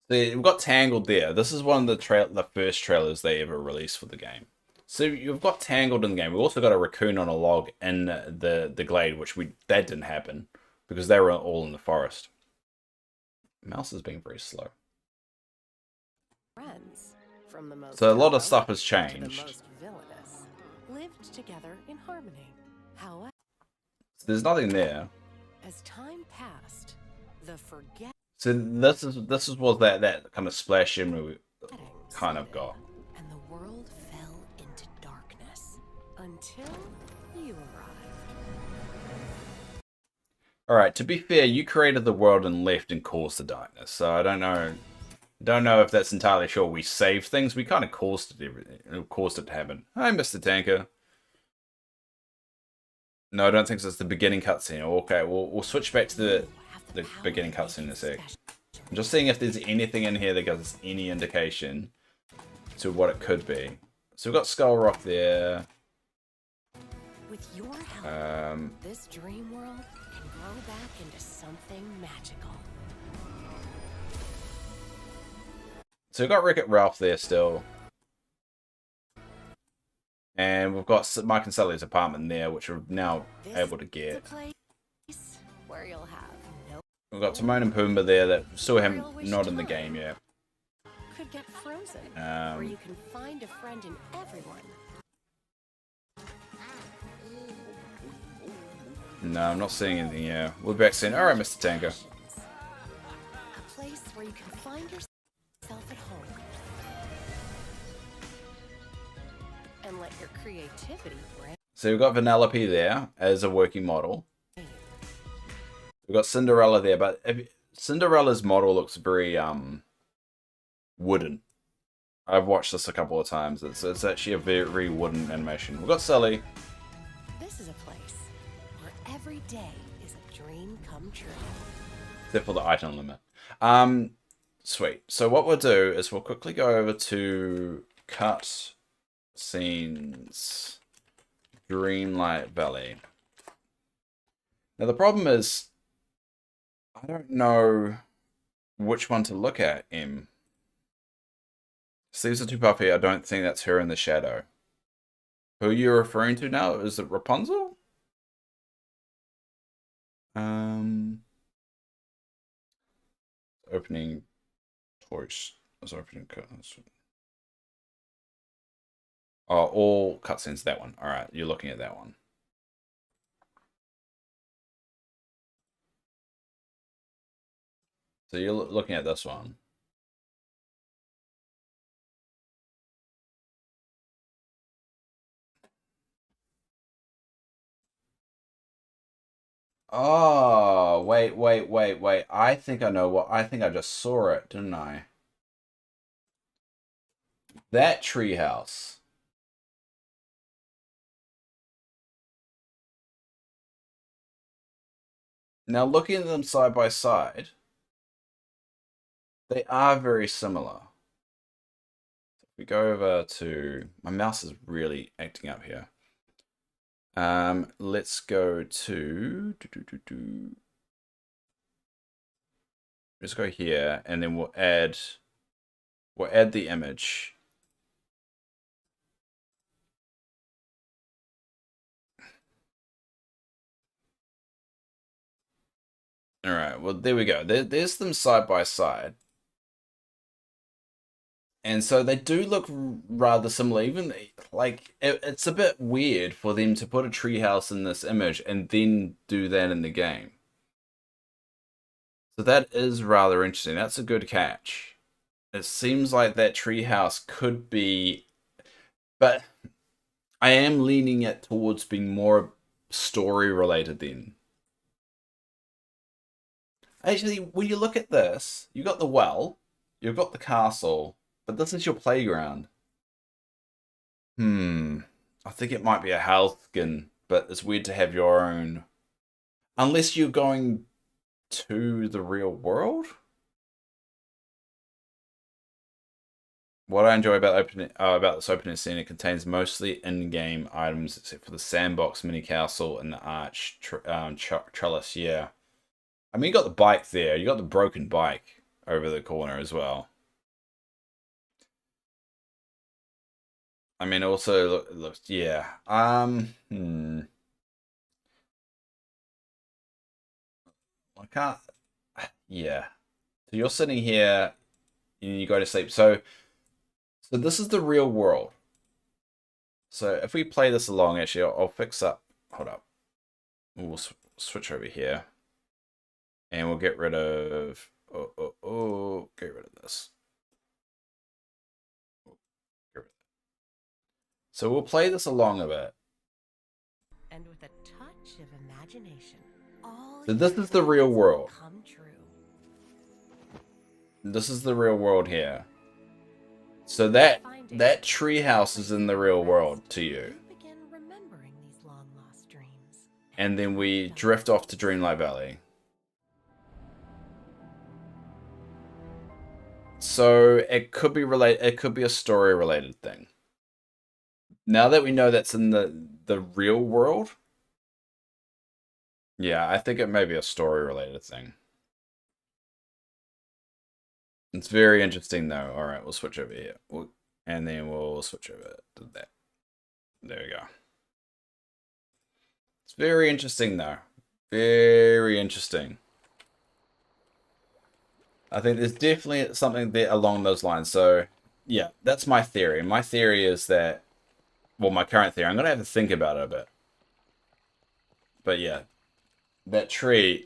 See, we've got Tangled there. This is one of the first trailers they ever released for the game. So you've got Tangled in the game. We've also got a raccoon on a log in the glade, which that didn't happen because they were all in the forest. Mouse is being very slow. Friends from the most so a lot of stuff has changed. the most villainous lived together in harmony. However, So there's nothing there. as time passed, the forget. So this is what that kind of splash in we kind of got. And the world fell into darkness until you arrived. Alright, to be fair, you created the world and left and caused the darkness. So I don't know if that's entirely sure we saved things. We kind of caused it to happen. Hi, Mr. Tanker. No, I don't think so. It's the beginning cutscene. Okay, we'll switch back to the beginning cutscene in a sec. I'm just seeing if there's anything in here that gives us any indication to what it could be. So we've got Skull Rock there. With your help, this dream world can grow back into something magical. So we've got Wreck-It Ralph there still. And we've got Mike and Sully's apartment there, which we're now able to get. Where you'll have no We've got Timon and Pumbaa there that still haven't not in the game yet. could get frozen, where you can find a friend in everyone. No, I'm not seeing anything here. We'll be back soon. Alright, Mr. Tanker. A place where you can find yourself at home. And let your creativity brand. So we've got Vanellope there as a working model. We've got Cinderella there, but Cinderella's model looks very wooden. I've watched this a couple of times. It's actually a very, very wooden animation. We've got Sally. This is a place where every day is a dream come true. Except for the item limit. Sweet. So what we'll do is we'll quickly go over to cut scenes, Dreamlight Valley. Now the problem is, I don't know which one to look at, M. Sleeves are too puffy. I don't think that's her in the shadow. Who are you referring to now? Is it Rapunzel? Opening toys. That's opening cutscenes. Oh, all cutscenes. That one. All right, you're looking at that one. So you're looking at this one. Oh, wait. I think I know what. I think I just saw it, didn't I? That treehouse. Now, looking at them side by side, they are very similar. If we go over to... My mouse is really acting up here. Let's go to... Let's go here, and then we'll add the image. All right, well, there we go. There's them side by side. And so they do look rather similar. Even like it's a bit weird for them to put a treehouse in this image and then do that in the game. So that is rather interesting. That's a good catch. It seems like that treehouse could be, but I am leaning it towards being more story related then. Actually, when you look at this, you've got the well, you've got the castle, but this is your playground. I think it might be a health skin, but it's weird to have your own. Unless you're going to the real world? What I enjoy about this opening scene, it contains mostly in-game items except for the sandbox, mini castle, and the arch trellis. Yeah, I mean you got the bike there. You got the broken bike over the corner as well. I mean, also looks yeah. I can't. Yeah. So you're sitting here and you go to sleep. So this is the real world. So if we play this along, actually, I'll fix up. Hold up. We'll switch over here. And we'll get rid of... get rid of this. Get rid of that. So we'll play this along a bit. And with a touch of imagination, all so this is the real world. Come true. This is the real world here. So that treehouse is in the real world to you. And then we drift off to Dreamlight Valley. So it could be related. It could be a story related thing. Now that we know that's in the real world, yeah, I think it may be a story related thing. It's very interesting though. All right, we'll switch over here, and then we'll switch over to that. There we go. It's very interesting though. Very interesting. I think there's definitely something there along those lines. So, yeah, that's my theory. My theory is that, well, my current theory, I'm going to have to think about it a bit. But yeah, that tree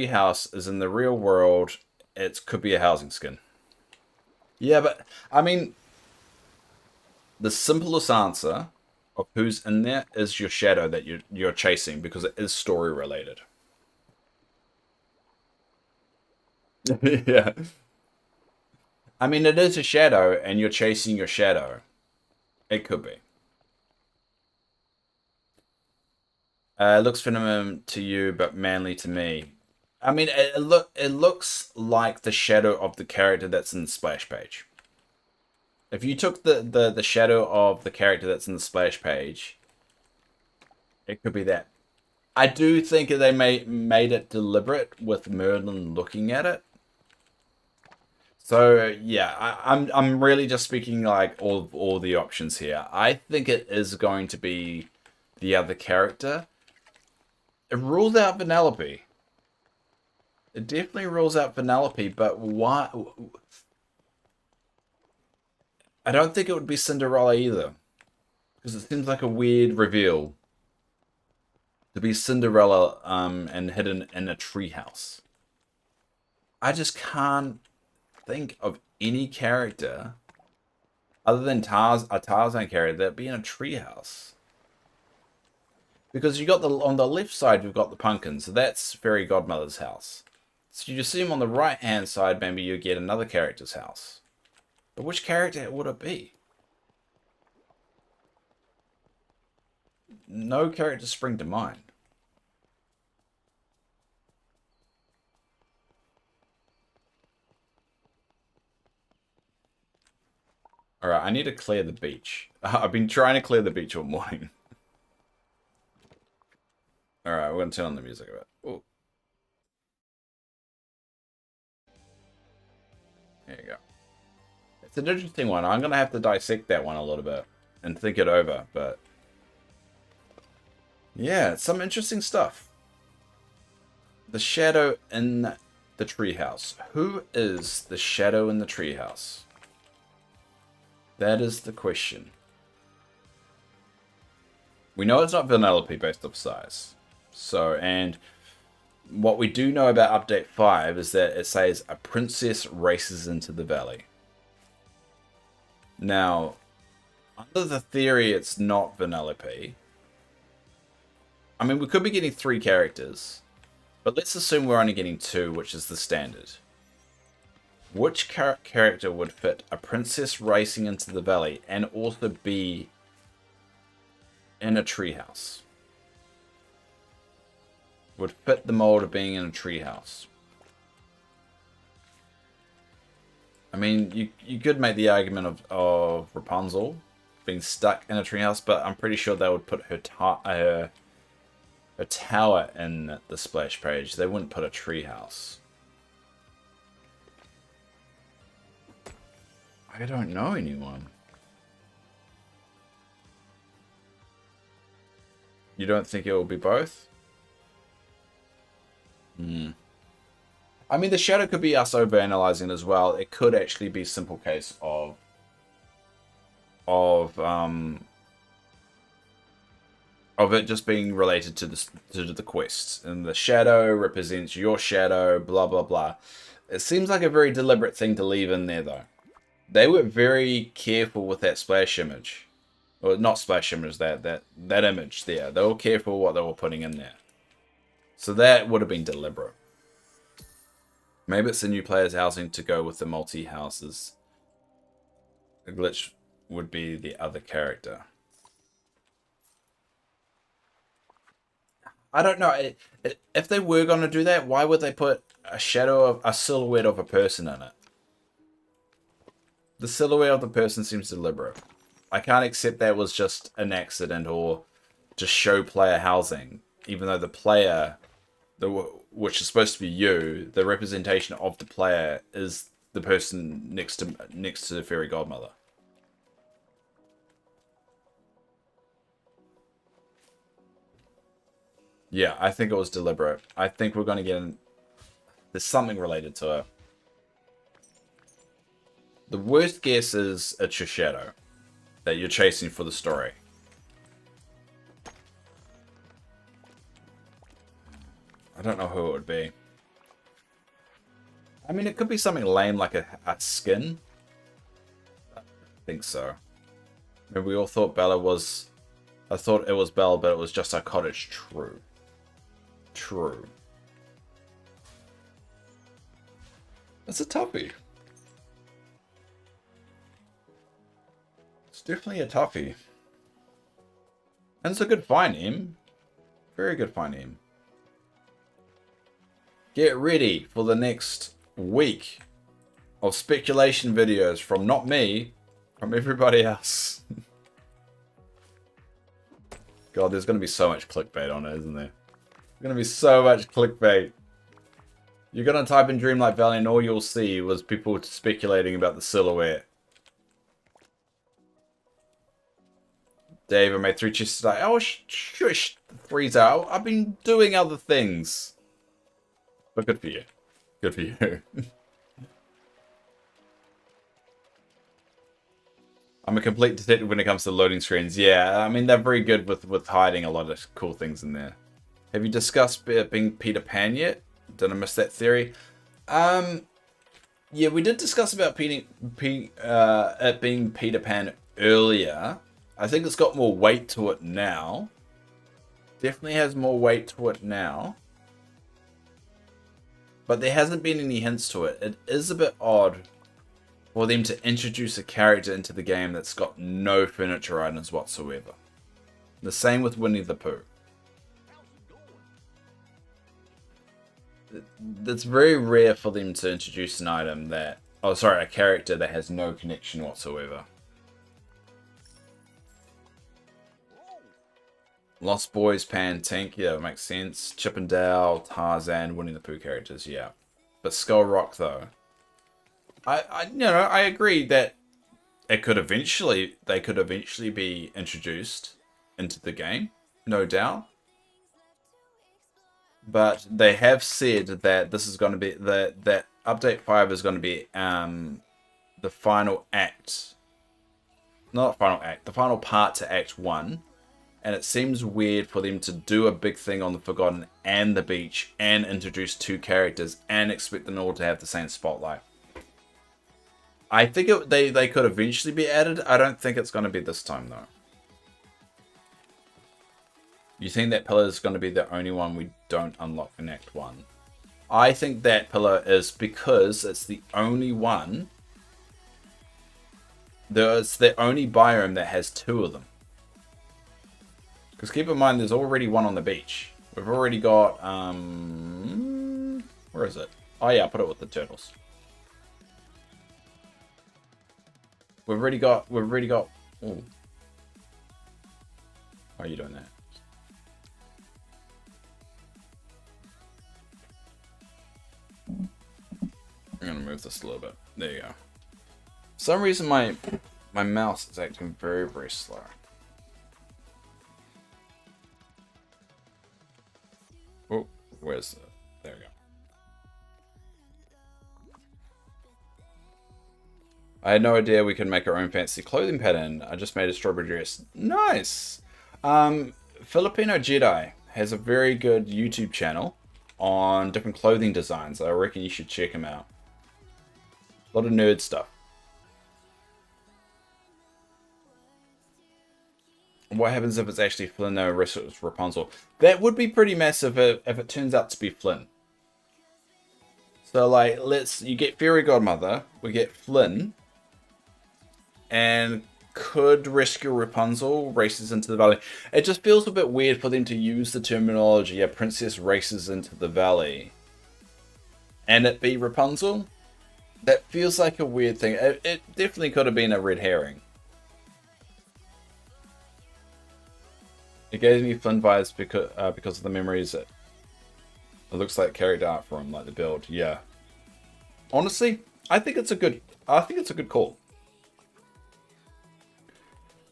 house is in the real world. It could be a housing skin. Yeah, but, I mean, the simplest answer of who's in there is your shadow that you're chasing, because it is story related. Yeah. I mean, it is a shadow, and you're chasing your shadow. It could be. Looks feminine to you, but manly to me. I mean, it looks like the shadow of the character that's in the splash page. If you took the shadow of the character that's in the splash page, it could be that. I do think they made it deliberate with Merlin looking at it. So yeah, I'm really just speaking like all the options here. I think it is going to be the other character. It rules out Vanellope. It definitely rules out Vanellope, but why? I don't think it would be Cinderella either, because it seems like a weird reveal to be Cinderella and hidden in a treehouse. I just can't think of any character other than a Tarzan character that'd be in a treehouse. Because you got on the left side, you've got the pumpkin, so that's Fairy Godmother's house. So you see him on the right hand side, maybe you get another character's house. But which character would it be? No characters spring to mind. Alright, I need to clear the beach. I've been trying to clear the beach all morning. Alright, we're going to turn on the music a bit. Ooh. There you go. It's an interesting one. I'm going to have to dissect that one a little bit and think it over, but yeah, it's some interesting stuff. The shadow in the treehouse. Who is the shadow in the treehouse? That is the question. We know it's not Vanellope based off size. So, and what we do know about Update 5 is that it says a princess races into the valley. Now, under the theory it's not Vanellope. I mean, we could be getting 3 characters, but let's assume we're only getting 2, which is the standard. Which character would fit a princess racing into the valley and also be in a treehouse? Would fit the mold of being in a treehouse. I mean, you could make the argument of Rapunzel being stuck in a treehouse, but I'm pretty sure they would put her tower in the splash page. They wouldn't put a treehouse. I don't know anyone. You don't think it will be both? I mean, the shadow could be us overanalyzing as well. It could actually be a simple case of it just being related to the quests, and the shadow represents your shadow. Blah blah blah. It seems like a very deliberate thing to leave in there, though. They were very careful with that splash image, or not splash image. That image there. They were careful what they were putting in there. So that would have been deliberate. Maybe it's the new player's housing to go with the multi-houses. The glitch would be the other character. I don't know. If they were going to do that, why would they put a silhouette of a person in it? The silhouette of the person seems deliberate. I can't accept that was just an accident or just show player housing, even though the player, which is supposed to be you, the representation of the player is the person next to the fairy godmother. Yeah, I think it was deliberate. I think we're going to get there's something related to it. The worst guess is it's your shadow that you're chasing for the story. I don't know who it would be. I mean, it could be something lame like a skin. I think so. Maybe we all thought Bella was I thought it was Belle, but it was just our cottage. True. True. It's a toughie. It's definitely a toughie. And it's a good find, Em. Very good find, Em. Get ready for the next week of speculation videos from not me, from everybody else. God, there's going to be so much clickbait on it, isn't there? There's going to be so much clickbait. You're going to type in Dreamlight Valley and all you'll see was people speculating about the silhouette. Dave, I made 3 chests today. Oh, shush. 3's out. I've been doing other things. But good for you. Good for you. I'm a complete detective when it comes to loading screens. Yeah, I mean, they're very good with hiding a lot of cool things in there. Have you discussed being Peter Pan yet? Did I miss that theory? Yeah, we did discuss about it being Peter Pan earlier. I think it's got more weight to it now. Definitely has more weight to it now. But there hasn't been any hints to it. It is a bit odd for them to introduce a character into the game that's got no furniture items whatsoever. The same with Winnie the Pooh. It's very rare for them to introduce an item that... Oh, sorry, a character that has no connection whatsoever. Lost Boys, Pan, Tink, yeah, it makes sense. Chip and Dale, Tarzan, Winnie the Pooh characters, yeah. But Skull Rock, though. I agree that they could eventually be introduced into the game, no doubt. But they have said that this is going to be that update 5 is going to be the final act, not final act, the final part to Act 1. And it seems weird for them to do a big thing on the Forgotten and the beach and introduce 2 characters and expect them all to have the same spotlight. I think they could eventually be added. I don't think it's going to be this time, though. You think that pillar is going to be the only one we don't unlock in Act 1? I think that pillar is because it's the only one. It's the only biome that has 2 of them. Because keep in mind, there's already one on the beach. We've already got, where is it? Oh yeah, I put it with the turtles. We've already got, oh. Why are you doing that? I'm gonna move this a little bit. There you go. For some reason, my mouse is acting very, very slow. Oh, where's the... There we go. I had no idea we could make our own fancy clothing pattern. I just made a strawberry dress. Nice! Filipino Jedi has a very good YouTube channel on different clothing designs. I reckon you should check him out. A lot of nerd stuff. What happens if it's actually Flynn versus Rapunzel? That would be pretty massive if it turns out to be Flynn. So, like, you get Fairy Godmother, we get Flynn, and could rescue Rapunzel, races into the valley. It just feels a bit weird for them to use the terminology, a princess races into the valley, and it be Rapunzel. That feels like a weird thing. It definitely could have been a red herring. It gave me Flynn vibes because of the memories. It looks like character art for him, like the build. Yeah. Honestly, I think it's a good call.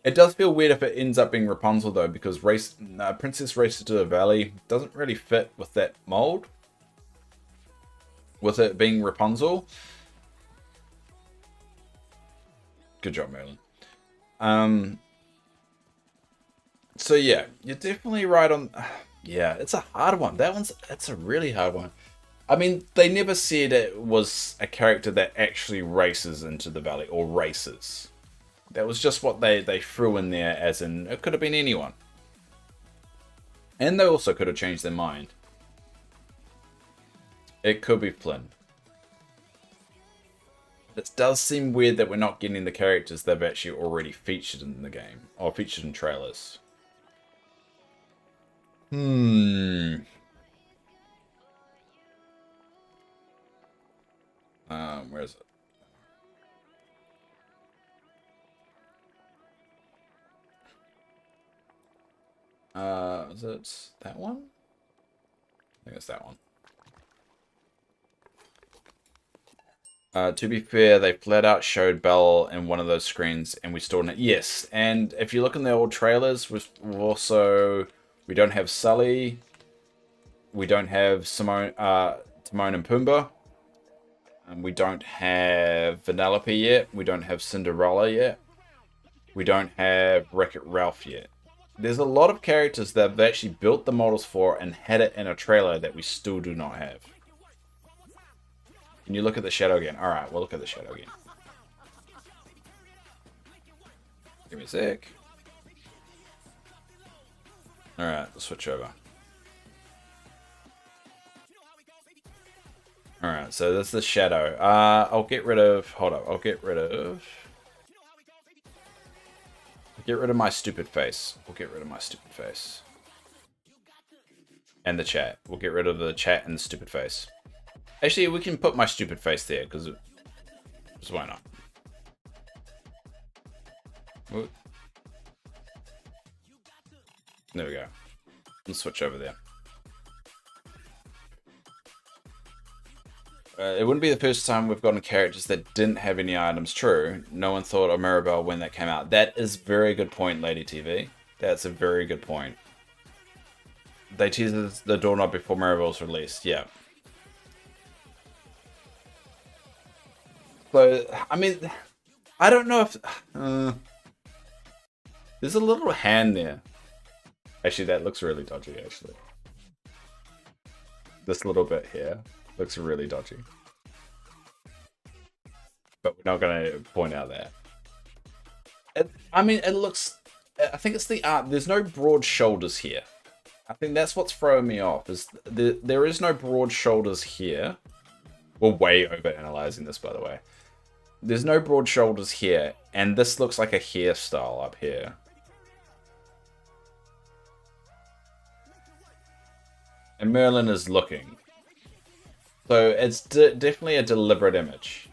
It does feel weird if it ends up being Rapunzel though, because Princess Races to the Valley doesn't really fit with that mold. With it being Rapunzel. Good job, Merlin. So yeah, you're definitely right on. Yeah, it's a hard one. That's a really hard one. I mean, they never said it was a character that actually races into the valley or races. That was just what they threw in there, as in it could have been anyone. And they also could have changed their mind. It could be Flynn. It does seem weird that we're not getting the characters they've actually already featured in the game. Or featured in trailers. Where is it? Is it that one? I think it's that one. To be fair, they flat out showed Belle in one of those screens, and we still don't. Yes, and if you look in the old trailers, we don't have Sully, we don't have Timon and Pumbaa, and we don't have Vanellope yet. We don't have Cinderella yet. We don't have Wreck-It Ralph yet. There's a lot of characters that have actually built the models for and had it in a trailer that we still do not have. Can you look at the shadow again? Alright, we'll look at the shadow again. Give me a sec. Alright, let's switch over. Alright, so that's the shadow. I'll get rid of... Hold up, I'll get rid of my stupid face. We'll get rid of my stupid face. And the chat. We'll get rid of the chat and the stupid face. Actually, we can put my stupid face there, because why not? Ooh. There we go. Let's switch over there. It wouldn't be the first time we've gotten characters that didn't have any items. True. No one thought of Mirabelle when that came out. That is a very good point, Lady TV. That's a very good point. They teased the doorknob before Mirabelle's released. Yeah. So, I mean, I don't know if... there's a little hand there. Actually, that looks really dodgy, actually. This little bit here looks really dodgy. But we're not going to point out that. I mean, it looks... I think it's the art. There's no broad shoulders here. I think that's what's throwing me off. Is there is no broad shoulders here. We're way over-analyzing this, by the way. There's no broad shoulders here, and this looks like a hairstyle up here. And Merlin is looking. So it's definitely a deliberate image.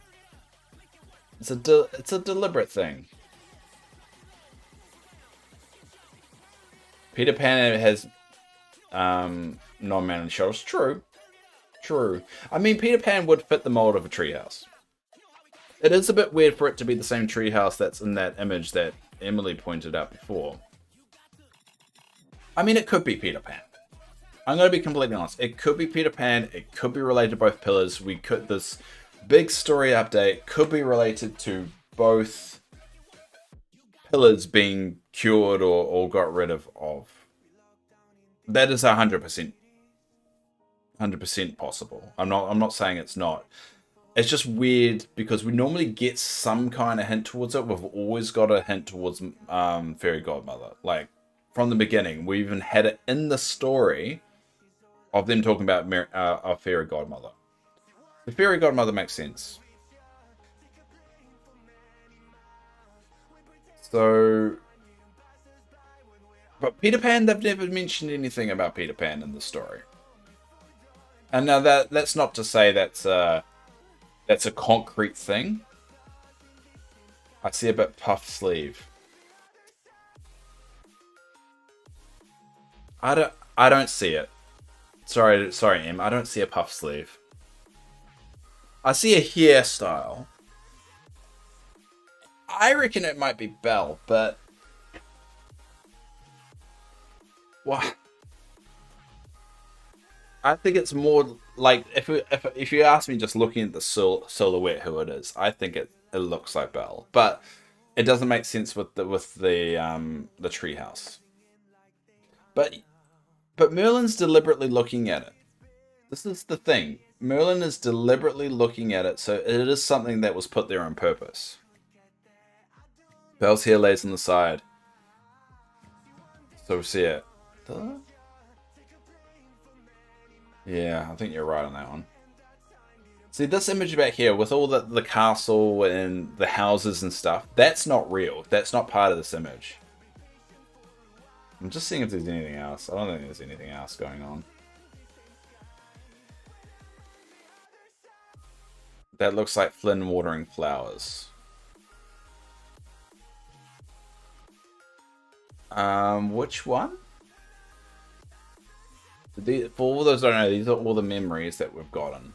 It's a deliberate thing. Peter Pan has non-manly shoulders. True. True. I mean, Peter Pan would fit the mold of a treehouse. It is a bit weird for it to be the same treehouse that's in that image that Emily pointed out before. I mean, it could be Peter Pan. I'm going to be completely honest. It could be Peter Pan. It could be related to both pillars. This big story update could be related to both pillars being cured or got rid of. That is 100% possible. I'm not saying it's not. It's just weird because we normally get some kind of hint towards it. We've always got a hint towards Fairy Godmother. Like, from the beginning. We even had it in the story of them talking about a Fairy Godmother. The Fairy Godmother makes sense. So... But Peter Pan, they've never mentioned anything about Peter Pan in the story. And now that's not to say that's a concrete thing. I see a bit puffed sleeve. I don't see it. Sorry, Em. I don't see a puff sleeve. I see a hairstyle. I reckon it might be Belle, but what? I think it's more like if you ask me, just looking at the silhouette, who it is, I think it looks like Belle, but it doesn't make sense with the treehouse. But Merlin's deliberately looking at it. This is the thing. Merlin is deliberately looking at it, so it is something that was put there on purpose. Belle's hair lays on the side. So we see it. Yeah, I think you're right on that one. See, this image back here with all the castle and the houses and stuff, that's not real. That's not part of this image. I'm just seeing if there's anything else. I don't think there's anything else going on. That looks like Flynn watering flowers. Which one? For all those I don't know, these are all the memories that we've gotten.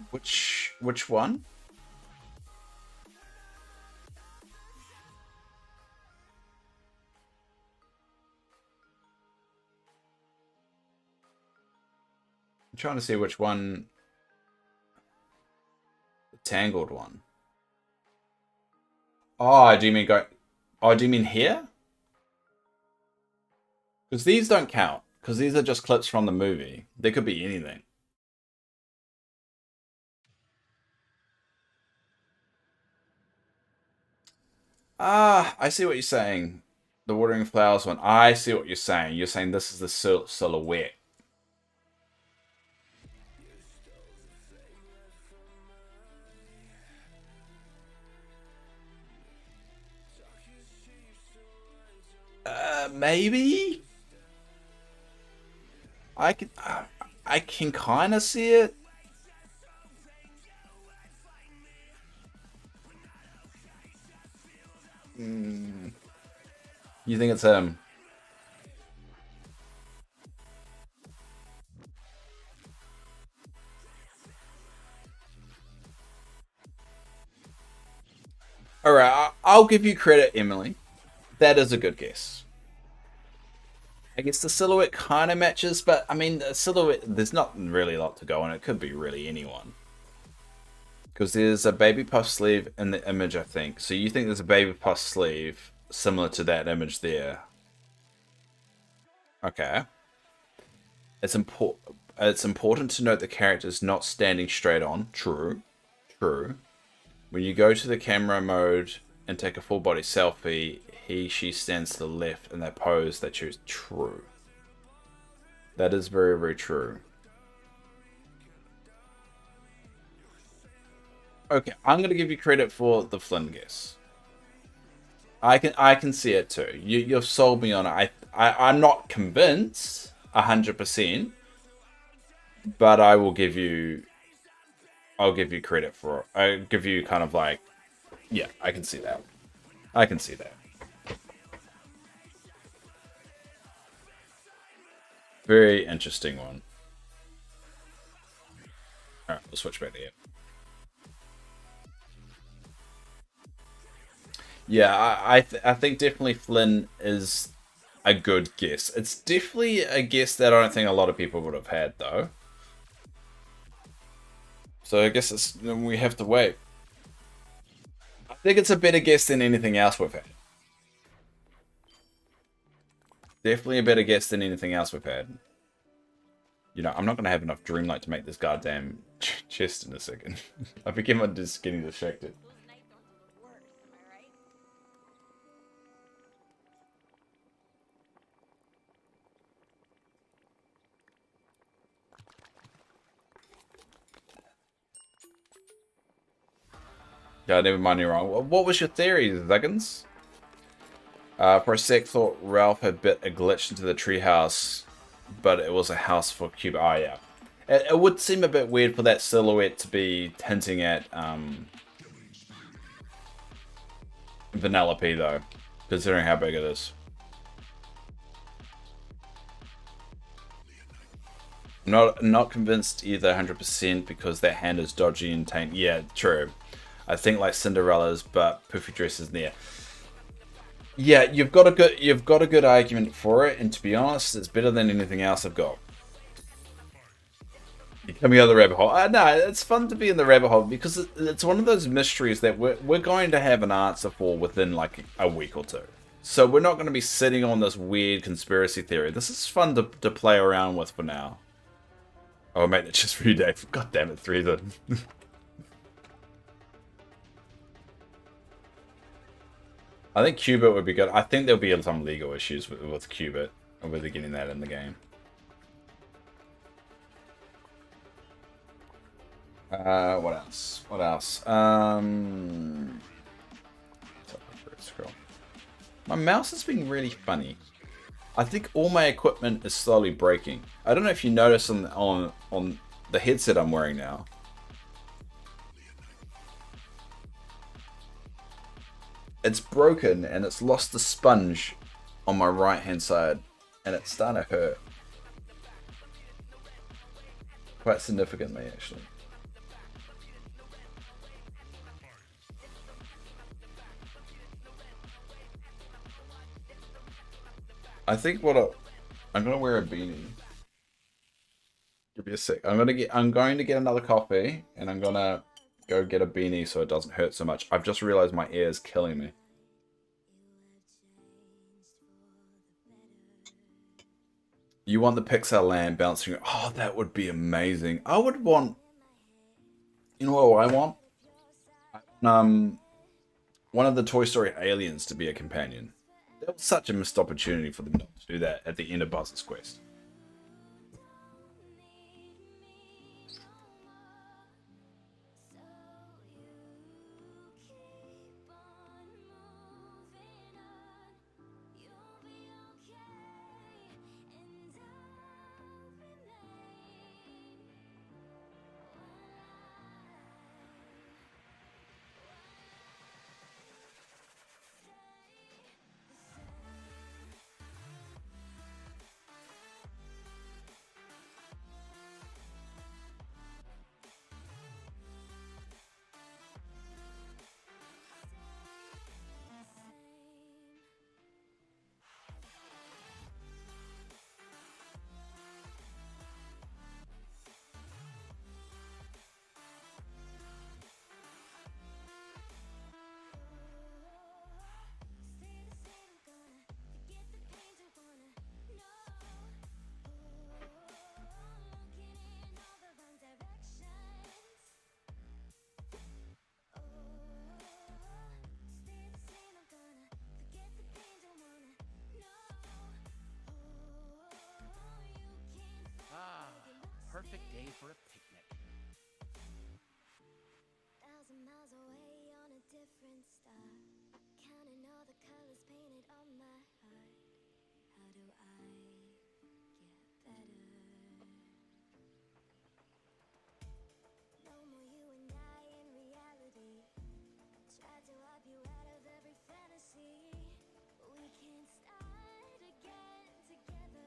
Which one? I'm trying to see which one. The Tangled one. Oh, do you mean go? Oh, do you mean here? Because these don't count. Because these are just clips from the movie. They could be anything. Ah, I see what you're saying. The watering flowers one. I see what you're saying. You're saying this is the silhouette. Maybe. I can kind of see it. You think it's him? Alright, I'll give you credit, Emily. That is a good guess. I guess the silhouette kind of matches, but I mean, the silhouette, there's not really a lot to go on. It could be really anyone. Because there's a baby puff sleeve in the image, I think. So you think there's a baby puff sleeve similar to that image there. Okay. It's important to note the character is not standing straight on. True. True. When you go to the camera mode and take a full body selfie, she stands to the left in that pose they choose. True. That is very, very true. Okay, I'm gonna give you credit for the Flynn guess. I can see it too. You've sold me on it. I'm not convinced 100%, but I'll give you credit for it. I give you kind of like, yeah, I can see that. I can see that. Very interesting one. Alright, we'll switch back to you. Yeah, I think definitely Flynn is a good guess. It's definitely a guess that I don't think a lot of people would have had, though. So I guess we have to wait. I think it's a better guess than anything else we've had. Definitely a better guess than anything else we've had. You know, I'm not going to have enough Dreamlight to make this goddamn chest in a second. I became just getting distracted. Yeah, never mind, you're wrong. What was your theory, Zuggins? For a sec, thought Ralph had bit a glitch into the treehouse, but it was a house for Cube. Oh, yeah. It would seem a bit weird for that silhouette to be hinting at Vanellope, though, considering how big it is. Not convinced either 100% because that hand is dodgy and taint. Yeah, true. I think like Cinderella's, but poofy dress is there. Yeah, you've got a good argument for it, and to be honest, it's better than anything else I've got. You're coming out of the rabbit hole. No, it's fun to be in the rabbit hole because it's one of those mysteries that we're going to have an answer for within like a week or two. So we're not going to be sitting on this weird conspiracy theory. This is fun to play around with for now. Oh, mate, that's just for you, Dave. God damn it, 3 then. I think Qubit would be good. I think there'll be some legal issues with Qubit, and whether getting that in the game. What else? What else? Scroll. My mouse has been really funny. I think all my equipment is slowly breaking. I don't know if you notice on the headset I'm wearing now. It's broken and it's lost the sponge on my right hand side and it's starting to hurt. Quite significantly, actually. I think I'm gonna wear a beanie. Give me a sec. I'm going to get another coffee and I'm gonna go get a beanie so it doesn't hurt so much. I've just realized my ear is killing me. You want the Pixar land bouncing? Oh, that would be amazing. I would want. You know what I want? One of the Toy Story aliens to be a companion. That was such a missed opportunity for them not to do that at the end of Buzz's Quest. Perfect day for a picnic. 1,000 miles away on a different star, counting all the colors painted on my heart. How do I get better? No more you and I in reality. Try to wipe you out of every fantasy. We can start again together.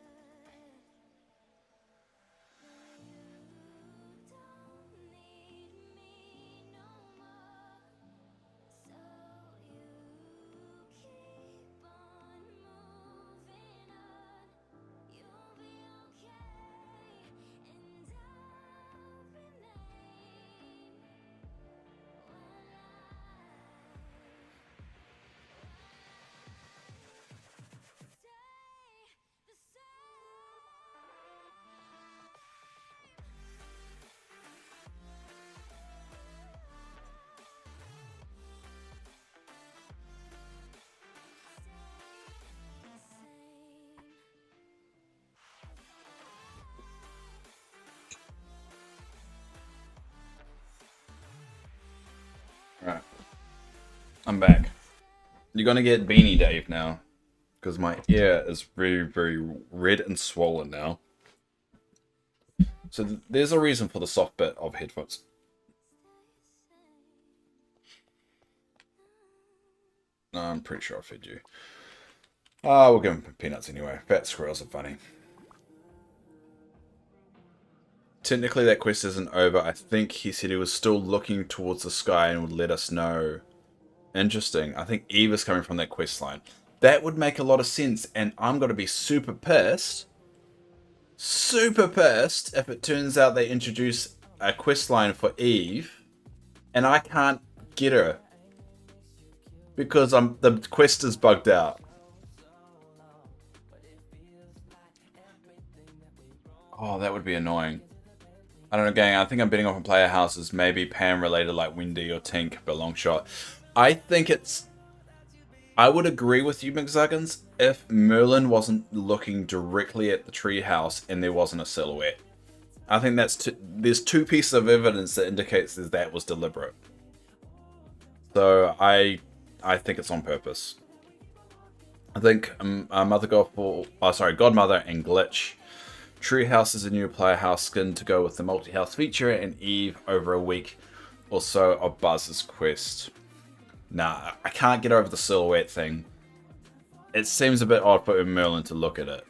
Right. I'm back. You're gonna get Beanie Dave now. Because my ear is very, very red and swollen now. So there's a reason for the soft bit of headphones. No, I'm pretty sure I fed you. We'll give him peanuts anyway. Fat squirrels are funny. Technically, that quest isn't over. I think he said he was still looking towards the sky and would let us know. Interesting. I think Eve is coming from that quest line. That would make a lot of sense, and I'm going to be super pissed if it turns out they introduce a quest line for Eve, and I can't get her. Because the quest is bugged out. Oh, that would be annoying. I don't know, gang. I think I'm betting off on player houses. Maybe Pam related like Wendy or Tink, but long shot. I think it's... I would agree with you, McZuggins, if Merlin wasn't looking directly at the treehouse and there wasn't a silhouette. I think there's two pieces of evidence that indicates that was deliberate. So I think it's on purpose. I think Godmother and Glitch. Treehouse is a new player house skin to go with the multi-house feature, and Eve over a week or so of Buzz's quest. Nah, I can't get over the silhouette thing. It seems a bit odd for Merlin to look at it.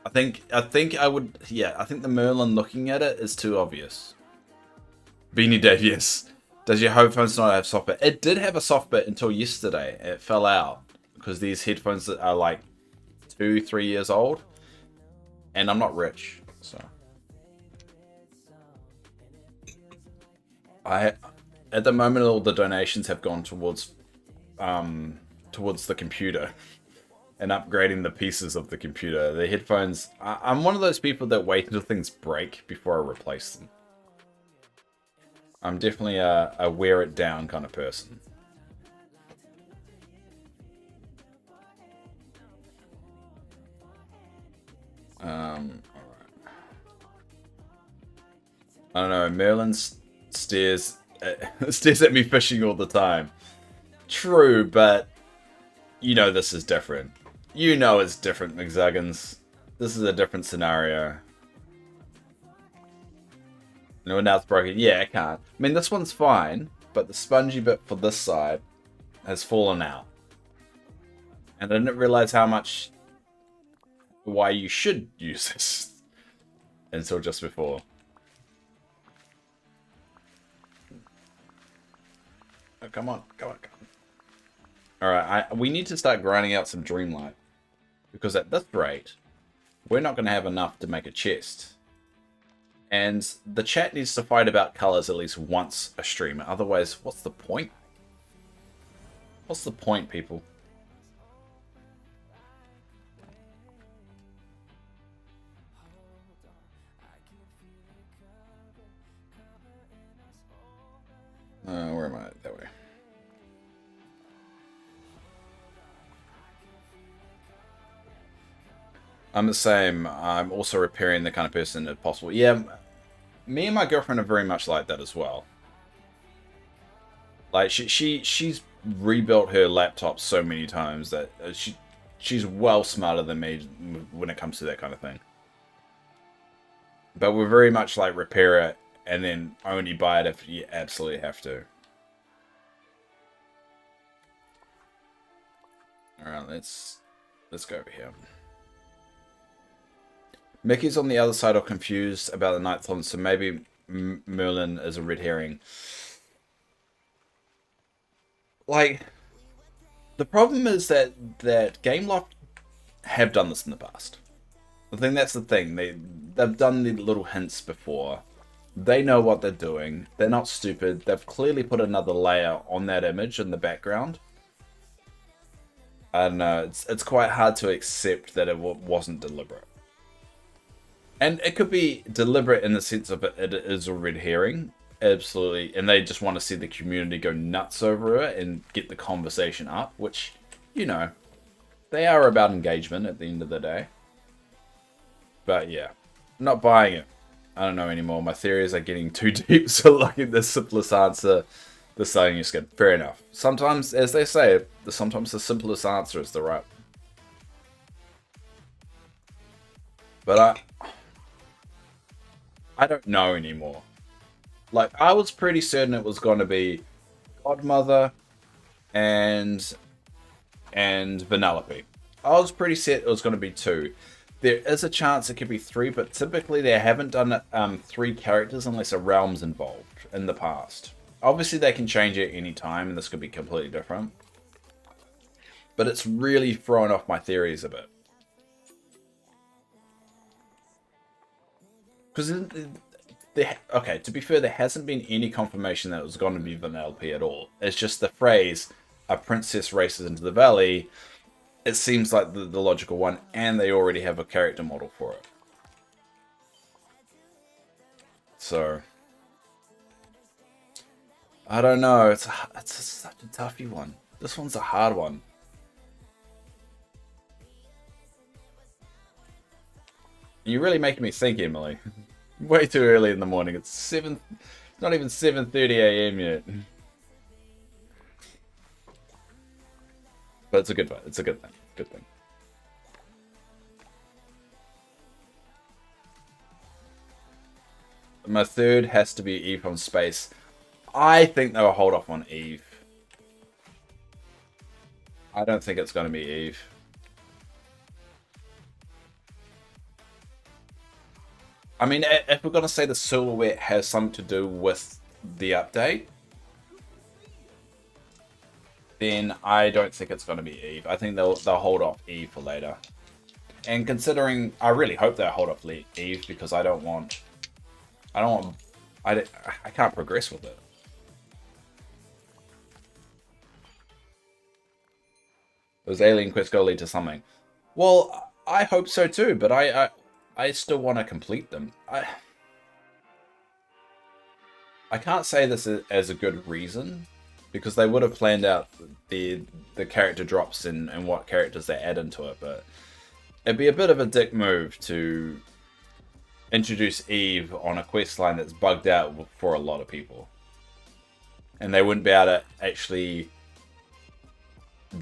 I think the Merlin looking at it is too obvious. Beanie Dave, yes. Does your headphones not have soft bit? It did have a soft bit until yesterday. It fell out because these headphones are like 2-3 years old, and I'm not rich, so at the moment all the donations have gone towards the computer and upgrading the pieces of the computer. The headphones, I'm one of those people that wait until things break before I replace them. I'm definitely a wear it down kind of person. Alright. I don't know, Merlin stares at me fishing all the time. True, but you know this is different. You know it's different, McZuggins. This is a different scenario. No, now it's broken. Yeah, I can't. I mean, this one's fine, but the spongy bit for this side has fallen out. And I didn't realize why you should use this until just before. Oh, come on. Alright, we need to start grinding out some Dreamlight. Because at this rate, we're not going to have enough to make a chest. And the chat needs to fight about colors at least once a stream. Otherwise, what's the point? What's the point, people? Where am I? That way. I'm the same. I'm also repairing the kind of person if possible. Yeah, me and my girlfriend are very much like that as well. Like she's rebuilt her laptop so many times that she's well smarter than me when it comes to that kind of thing. But we're very much like repair it and then only buy it if you absolutely have to. All right, let's go over here. Mickey's on the other side or confused about the Night Thorn, so maybe Merlin is a red herring. Like, the problem is that Gameloft have done this in the past. I think that's the thing. They've done the little hints before. They know what they're doing. They're not stupid. They've clearly put another layer on that image in the background. I don't know. It's quite hard to accept that it wasn't deliberate. And it could be deliberate in the sense of it is a red herring. Absolutely. And they just want to see the community go nuts over it and get the conversation up, which, you know, they are about engagement at the end of the day. But yeah, I'm not buying it. I don't know anymore. My theories are getting too deep, so looking at the simplest answer, the selling is good. Fair enough. Sometimes, as they say, sometimes the simplest answer is the right one. But I don't know anymore. Like, I was pretty certain it was going to be Godmother and Vanellope. I was pretty set it was going to be 2. There is a chance it could be 3, but typically they haven't done 3 characters unless a realm's involved in the past. Obviously they can change it any time, and this could be completely different. But it's really thrown off my theories a bit. Because, okay, to be fair, there hasn't been any confirmation that it was going to be Vanellope at all. It's just the phrase, a princess races into the valley. It seems like the logical one, and they already have a character model for it. So, I don't know. It's such a toughy one. This one's a hard one. You're really making me think, Emily. Way too early in the morning. It's 7. Not even 7:30 a.m. yet. But it's a good one. It's a good thing. Good thing. My third has to be Eve from space. I think they'll hold off on Eve. I don't think it's going to be Eve. I mean, if we're going to say the silhouette has something to do with the update, then I don't think it's going to be Eve. I think they'll hold off Eve for later. And considering, I really hope they'll hold off Eve because I can't progress with it. Those alien quests gotta lead to something. Well, I hope so too, but I still want to complete them. I can't say this as a good reason, because they would have planned out the character drops and what characters they add into it, but it'd be a bit of a dick move to introduce Eve on a quest line that's bugged out for a lot of people. And they wouldn't be able to actually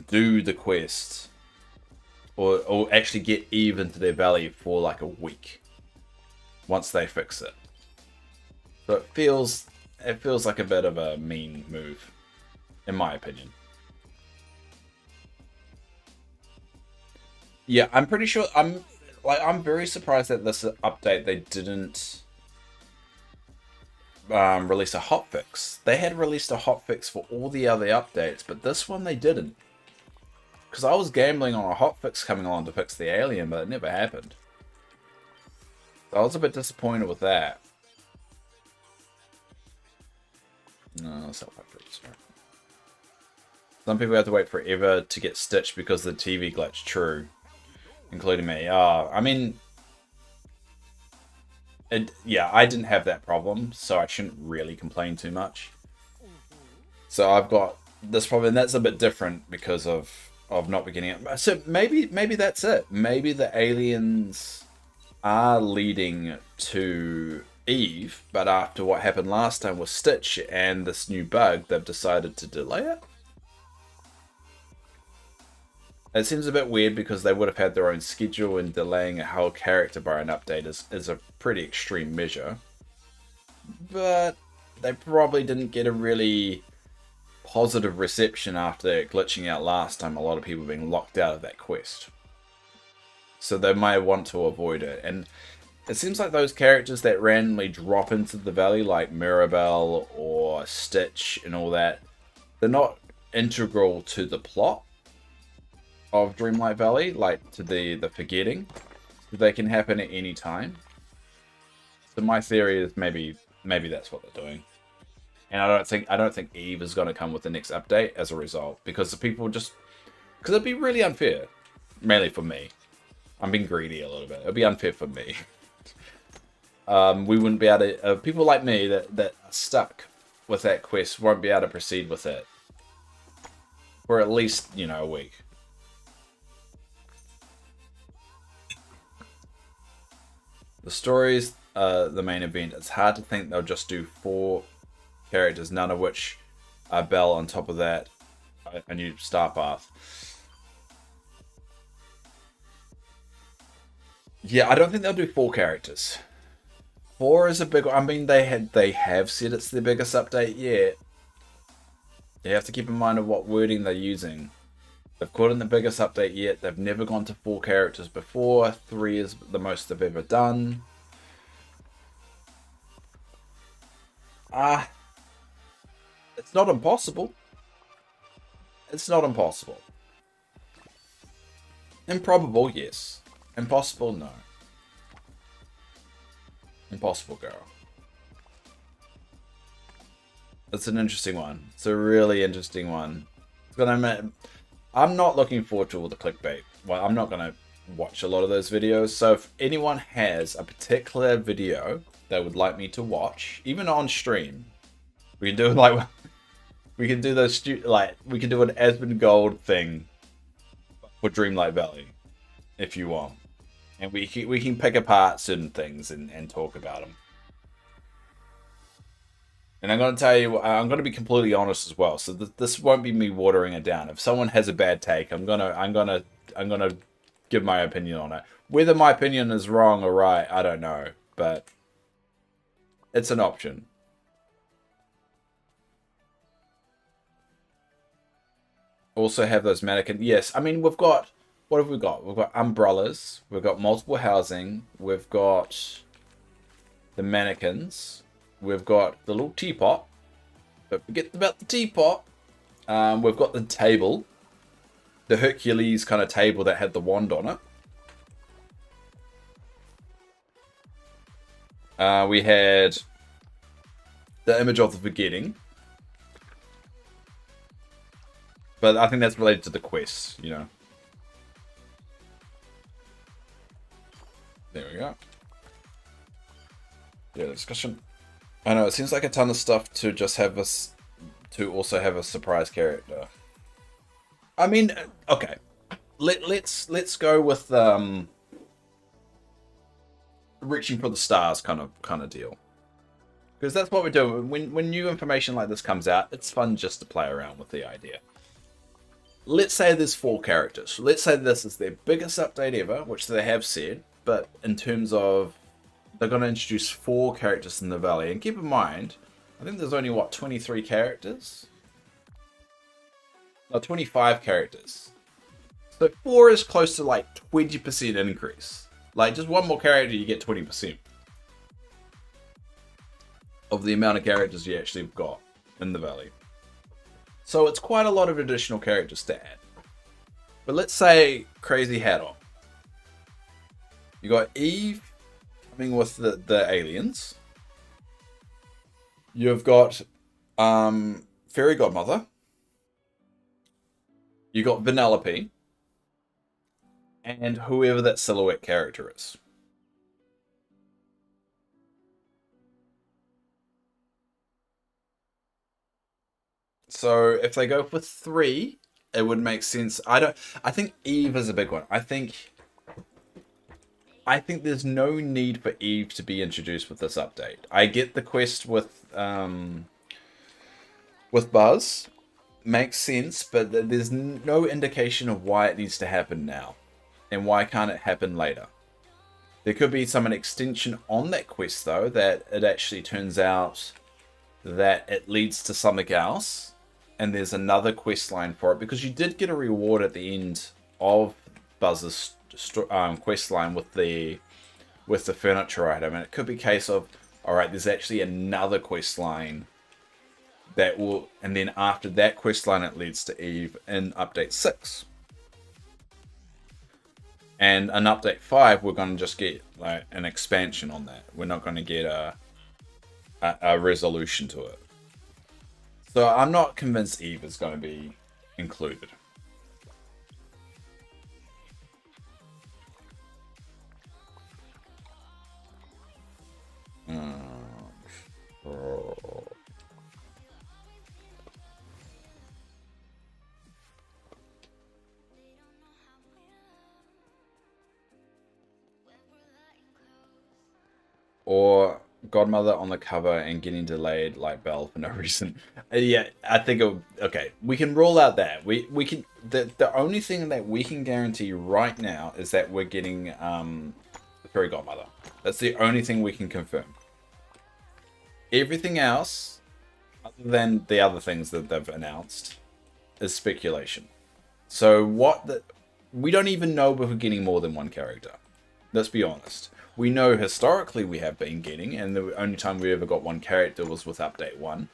do the quest or actually get Eve into their valley for like a week once they fix it. So it feels like a bit of a mean move, in my opinion. Yeah, I'm pretty sure I'm very surprised that this update they didn't release a hotfix. They had released a hotfix for all the other updates, but this one they didn't. Because I was gambling on a hotfix coming along to fix the alien, but it never happened. So I was a bit disappointed with that. No, self-updates. Some people have to wait forever to get stitched because of the TV glitch. True. Including me. I mean... yeah, I didn't have that problem, so I shouldn't really complain too much. So I've got this problem, and that's a bit different because of not beginning it. So maybe that's it. Maybe the aliens are leading to Eve, but after what happened last time with Stitch and this new bug, they've decided to delay it. It seems a bit weird because they would have had their own schedule, and delaying a whole character by an update is a pretty extreme measure. But they probably didn't get a really positive reception after glitching out last time, a lot of people being locked out of that quest. So they might want to avoid it. And it seems like those characters that randomly drop into the valley, like Mirabelle or Stitch and all that, they're not integral to the plot of Dreamlight Valley, like to the forgetting. So they can happen at any time. So my theory is maybe that's what they're doing. And I don't think Eve is going to come with the next update as a result, because the people because it'd be really unfair, mainly for me. I'm being greedy a little bit. It'd be unfair for me. We wouldn't be able to. People like me that are stuck with that quest won't be able to proceed with it for at least a week. The story's the main event. It's hard to think they'll just do 4 characters, none of which are Belle. On top of that, a new star path. Yeah, I don't think they'll do 4 characters. 4 is a big. I mean, they have said it's their biggest update yet. You have to keep in mind of what wording they're using. They've called it the biggest update yet. They've never gone to 4 characters before. 3 is the most they've ever done. It's not impossible. It's not impossible. Improbable, yes. Impossible, no. Impossible, girl. It's an interesting one. It's a really interesting one. I'm not looking forward to all the clickbait. Well, I'm not going to watch a lot of those videos. So if anyone has a particular video they would like me to watch, even on stream, we can do like we can do those we can do an Asmongold thing for Dreamlight Valley if you want. and we can pick apart certain things and talk about them. And I'm going to tell you, I'm going to be completely honest as well. So this won't be me watering it down. If someone has a bad take, I'm gonna give my opinion on it. Whether my opinion is wrong or right, I don't know, but it's an option. Also have those mannequins. Yes, I mean we've got, what have we got? We've got umbrellas. We've got multiple housing. We've got the mannequins. We've got the little teapot. Don't forget about the teapot. We've got the table. The Hercules kind of table that had the wand on it. We had the image of the forgetting. But I think that's related to the quest, you know. There we go. Yeah, discussion. I know, it seems like a ton of stuff to just have us to also have a surprise character. I mean, okay. Let's go with reaching for the stars kind of deal. Because that's what we're doing. When new information like this comes out, it's fun just to play around with the idea. Let's say there's 4 characters. Let's say this is their biggest update ever, which they have said, but in terms of they're going to introduce 4 characters in the valley. And keep in mind, I think there's only, what, 23 characters? No, 25 characters. So 4 is close to like 20% increase. Like, just one more character, you get 20% of the amount of characters you actually got in the valley. So it's quite a lot of additional characters to add. But let's say Crazy Hat on. You got Eve coming with the aliens. You've got Fairy Godmother. You got Vanellope. And whoever that silhouette character is. So if they go for 3, it would make sense. I think Eve is a big one. I think there's no need for Eve to be introduced with this update. I get the quest with Buzz. Makes sense, but there's no indication of why it needs to happen now. And why can't it happen later? There could be some extension on that quest, though, that it actually turns out that it leads to something else. And there's another quest line for it, because you did get a reward at the end of Buzz's quest line with the furniture item, and it could be a case of, all right, there's actually another quest line that will, and then after that quest line, it leads to Eve in update 6, and in update 5, we're going to just get like an expansion on that. We're not going to get a resolution to it. So I'm not convinced Eve is going to be included. Or Godmother on the cover and getting delayed like Belle for no reason. Yeah, I think okay, we can rule out that. We can, the only thing that we can guarantee right now is that we're getting the Fairy Godmother. That's the only thing we can confirm. Everything else, other than the other things that they've announced, is speculation. So we don't even know if we're getting more than one character. Let's be honest. We know historically we have been getting, and the only time we ever got one character was with update 1.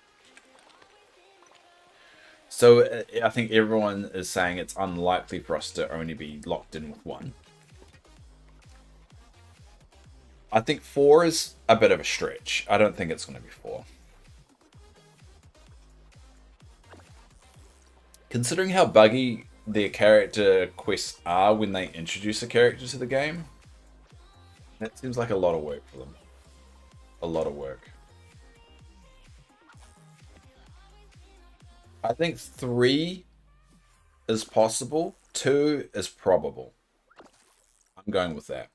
So I think everyone is saying it's unlikely for us to only be locked in with 1. I think 4 is a bit of a stretch. I don't think it's going to be 4. Considering how buggy their character quests are when they introduce a character to the game, that seems like a lot of work for them. A lot of work. I think 3 is possible. 2 is probable. I'm going with that.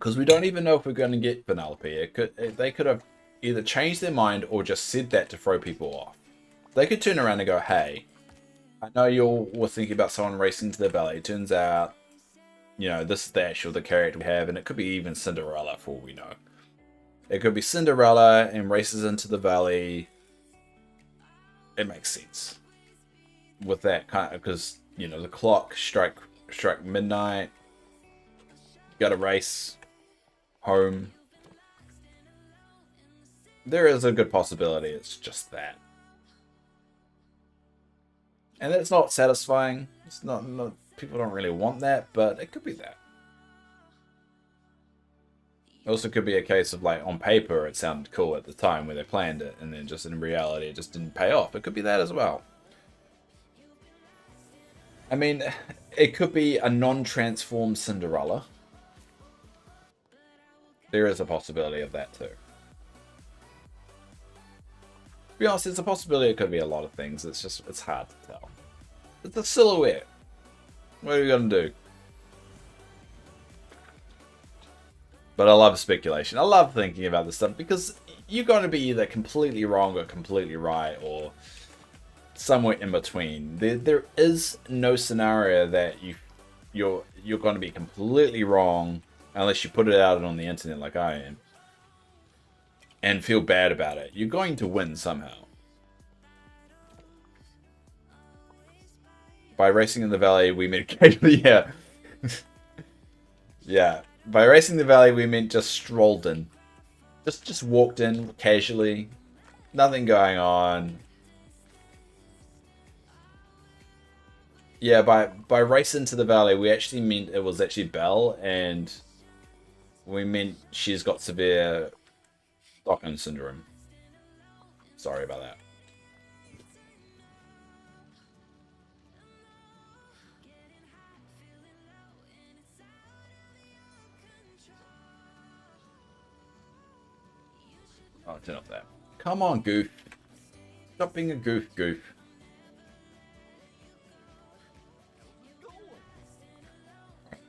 Because we don't even know if we're going to get Penelope. They could have either changed their mind or just said that to throw people off. They could turn around and go, hey, I know you all were thinking about someone racing to the valley. Turns out, you know, this is the character we have, and it could be even Cinderella for all we know. It could be Cinderella and races into the valley. It makes sense. With that kind of, because, you know, the clock strike midnight. You got to race home. There is a good possibility it's just that. And that's not satisfying. It's not people don't really want that, but it could be that. It also could be a case of, like, on paper it sounded cool at the time where they planned it, and then just in reality it just didn't pay off. It could be that as well. I mean, it could be a non-transformed Cinderella. There is a possibility of that too. To be honest, there's a possibility it could be a lot of things. It's hard to tell. It's a silhouette. What are we gonna do? But I love speculation. I love thinking about this stuff because you're going to be either completely wrong or completely right, or somewhere in between. There is no scenario that you're going to be completely wrong unless you put it out on the internet like I am and feel bad about it. You're going to win somehow. By racing in the valley, we meant yeah. Yeah. By racing the valley, we meant just strolled in. Just walked in casually. Nothing going on. Yeah, by race into the valley, we actually meant it was actually Belle, and we meant she's got severe Stockholm syndrome. Sorry about that. Oh, turn off that. Come on, goof. Stop being a goof.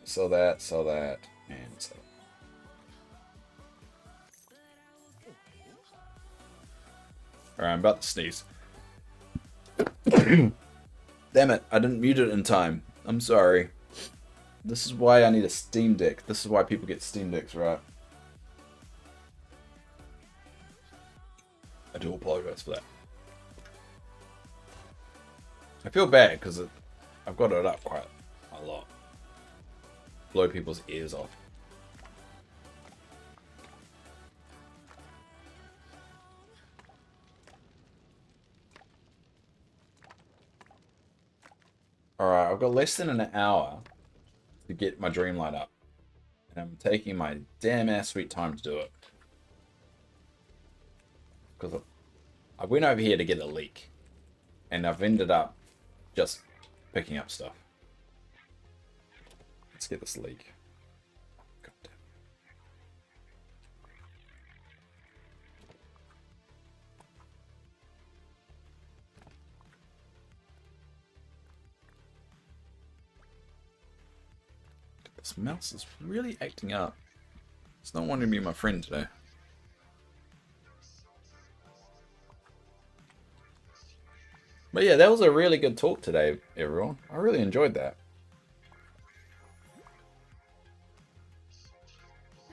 Sell that, and sell. Alright, I'm about to sneeze. Damn it, I didn't mute it in time. I'm sorry. This is why I need a Steam Deck. This is why people get Steam Decks, right? I do apologize for that. I feel bad because I've got it up quite a lot. Blow people's ears off. Alright, I've got less than an hour to get my Dreamlight up. And I'm taking my damn ass sweet time to do it. Because I went over here to get a leak. And I've ended up just picking up stuff. Let's get this leak. God damn. This mouse is really acting up. It's not wanting to be my friend today. But yeah, that was a really good talk today, everyone. I really enjoyed that.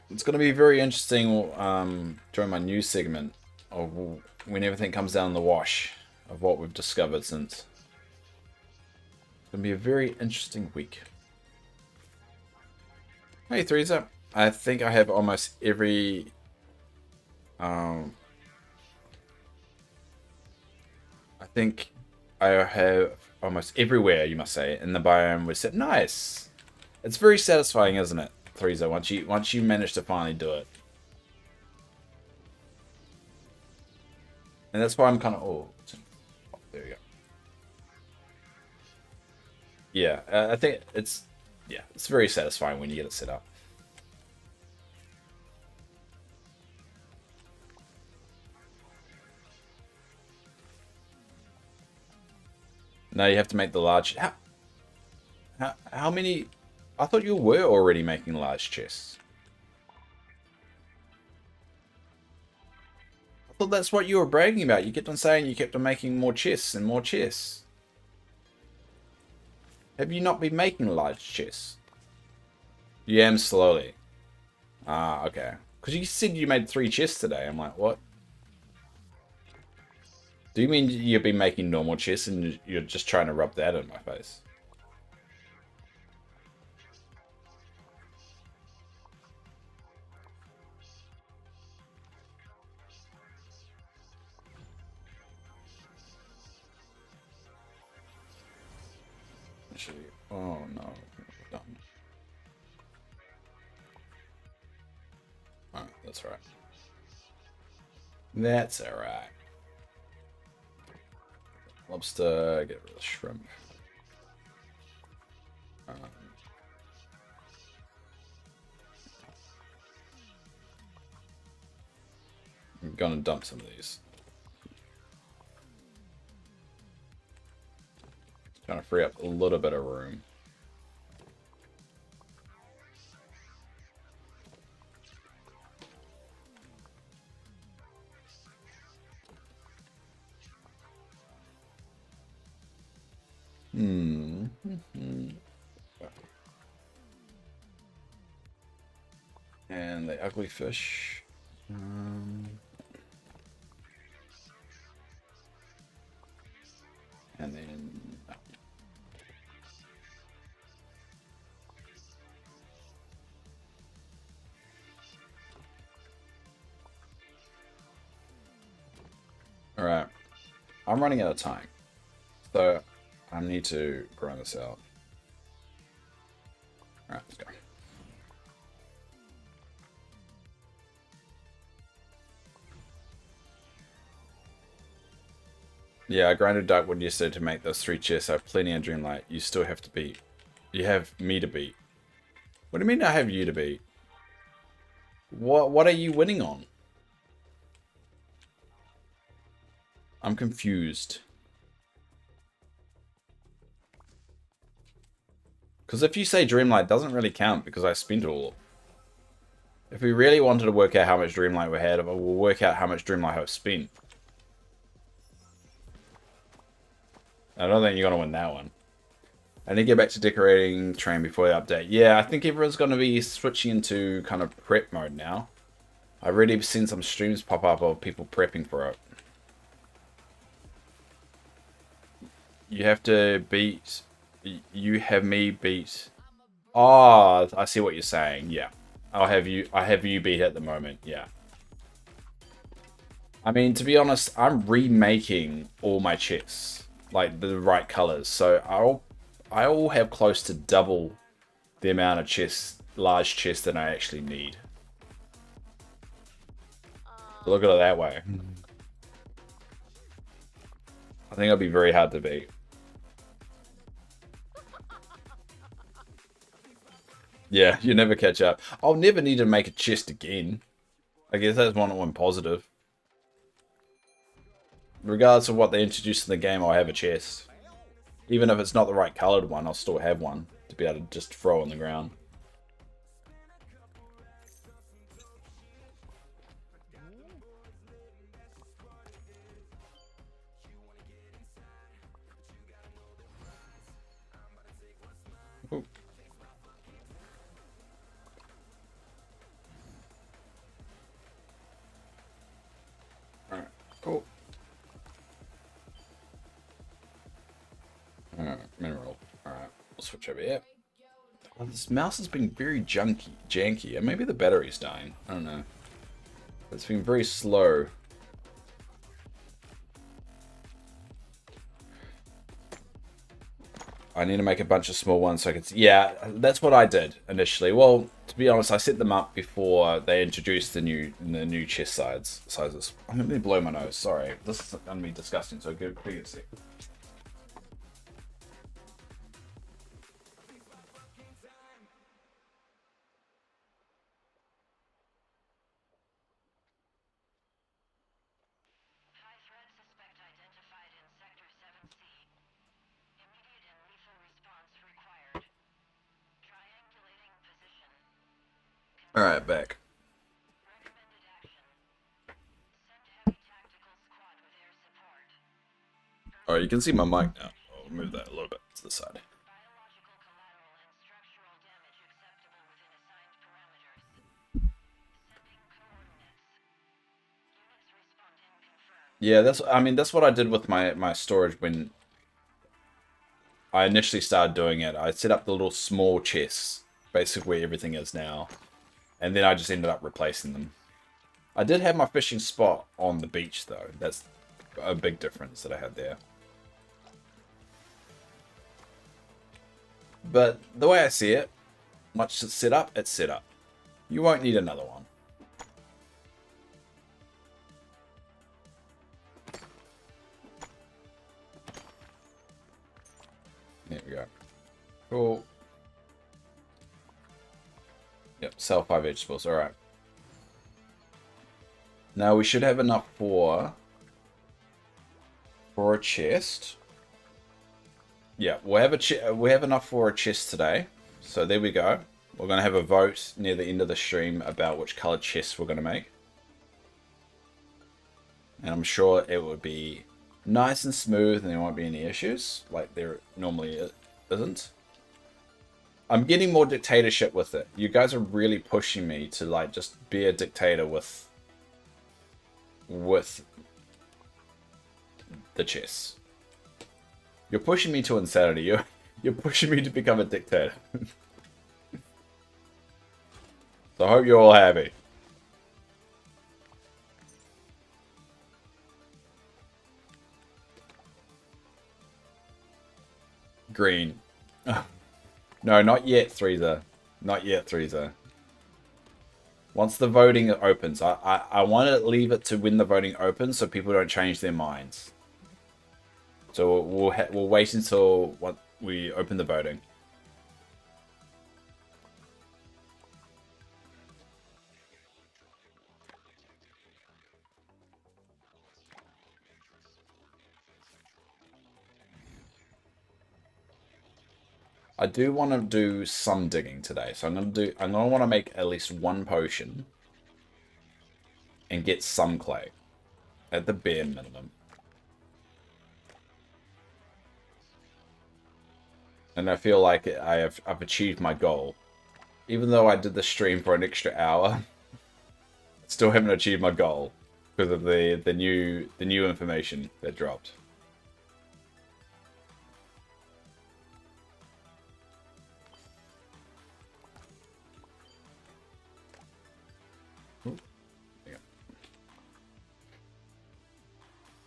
It's going to be very interesting during my news segment of when everything comes down the wash of what we've discovered since. It's going to be a very interesting week. Hey, Threes up. I think I have almost every I think I have almost everywhere, you must say, in the biome was set. Nice. It's very satisfying, isn't it, Threezer, once you manage to finally do it. And that's why I'm kind of there we go. Yeah, I think it's very satisfying when you get it set up. Now you have to make the large. How many? I thought you were already making large chests. thought that's what you were bragging about. You kept on saying you kept on making more chests and more chests. Have you not been making large chests? You am slowly. Ah, okay. Because you said you made 3 chests today. I'm like, what? Do you mean you've been making normal chests and you're just trying to rub that in my face? Actually, oh no, done. Alright, that's right. That's alright. Lobster, get rid of the shrimp. I'm gonna dump some of these. Trying to free up a little bit of room. And the ugly fish. And then... Alright. I'm running out of time. So, I need to grind this out. Alright, let's go. Yeah, I grinded Darkwood yesterday to make those 3 chests. I have plenty of Dreamlight. You still have to beat. You have me to beat. What do you mean I have you to beat? What are you winning on? I'm confused. Because if you say Dreamlight doesn't really count because I spent it all. If we really wanted to work out how much Dreamlight we had, we'll work out how much Dreamlight I've spent. I don't think you're going to win that one. I need to get back to decorating train before the update. Yeah, I think everyone's going to be switching into kind of prep mode now. I've already seen some streams pop up of people prepping for it. You have to beat... You have me beat... Oh, I see what you're saying. Yeah. I have you beat at the moment. Yeah. I mean, to be honest, I'm remaking all my chests. Like, the right colors. So, I'll have close to double the amount of chests, large chests that I actually need. Look at it that way. I think it'll be very hard to beat. Yeah, you never catch up. I'll never need to make a chest again. I guess that's one positive. Regardless of what they introduce in the game, I'll have a chest. Even if it's not the right coloured one, I'll still have one to be able to just throw on the ground. Ooh. Alright, cool. Mineral. Alright, we'll switch over here. Well, this mouse has been very janky. And maybe the battery's dying. I don't know. It's been very slow. I need to make a bunch of small ones so I can see. Yeah, that's what I did initially. Well, to be honest, I set them up before they introduced the new chest sizes. I'm going to blow my nose. Sorry. This is going to be disgusting, so give me a sec. Alright, back. Oh, you can see my mic now. I'll move that a little bit to the side. Yeah, that's what I did with my storage when I initially started doing it. I set up the little small chests, basically where everything is now, and then I just ended up replacing them. I did have my fishing spot on the beach though. That's a big difference that I had there. But the way I see it, once it's set up, it's set up. You won't need another one. There we go. Cool. Yep, sell 5 vegetables. Alright. Now we should have enough for a chest. Yeah, we have enough for a chest today. So there we go. We're going to have a vote near the end of the stream about which colored chests we're going to make. And I'm sure it would be nice and smooth and there won't be any issues like there normally isn't. I'm getting more dictatorship with it. You guys are really pushing me to like just be a dictator with the chests. You're pushing me to insanity. You're pushing me to become a dictator. So I hope you're all happy. Green. No, not yet, Threezer. Not yet, Threezer. Once the voting opens, I want to leave it to when the voting opens so people don't change their minds. So we'll wait until we open the voting. I do want to do some digging today, so I'm gonna want to make at least one potion and get some clay at the bare minimum. And I feel like I've achieved my goal. Even though I did the stream for an extra hour, still haven't achieved my goal because of the new information that dropped.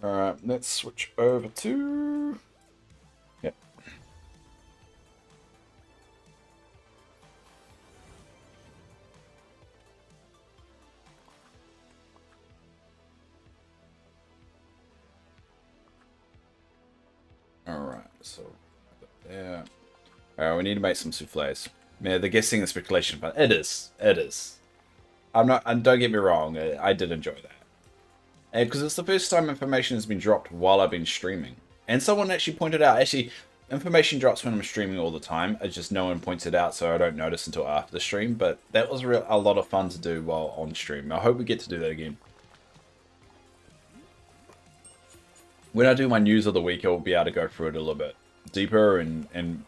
Alright, let's switch over to... Yep. Alright, so... Yeah. Alright, we need to make some souffles. Yeah, the guessing and speculation fun. It is. It is. I'm not... And don't get me wrong, I did enjoy that. Because it's the first time information has been dropped while I've been streaming. And someone actually pointed out, actually, information drops when I'm streaming all the time. It's just no one points it out, so I don't notice until after the stream. But that was a lot of fun to do while on stream. I hope we get to do that again. When I do my news of the week, I'll be able to go through it a little bit deeper, and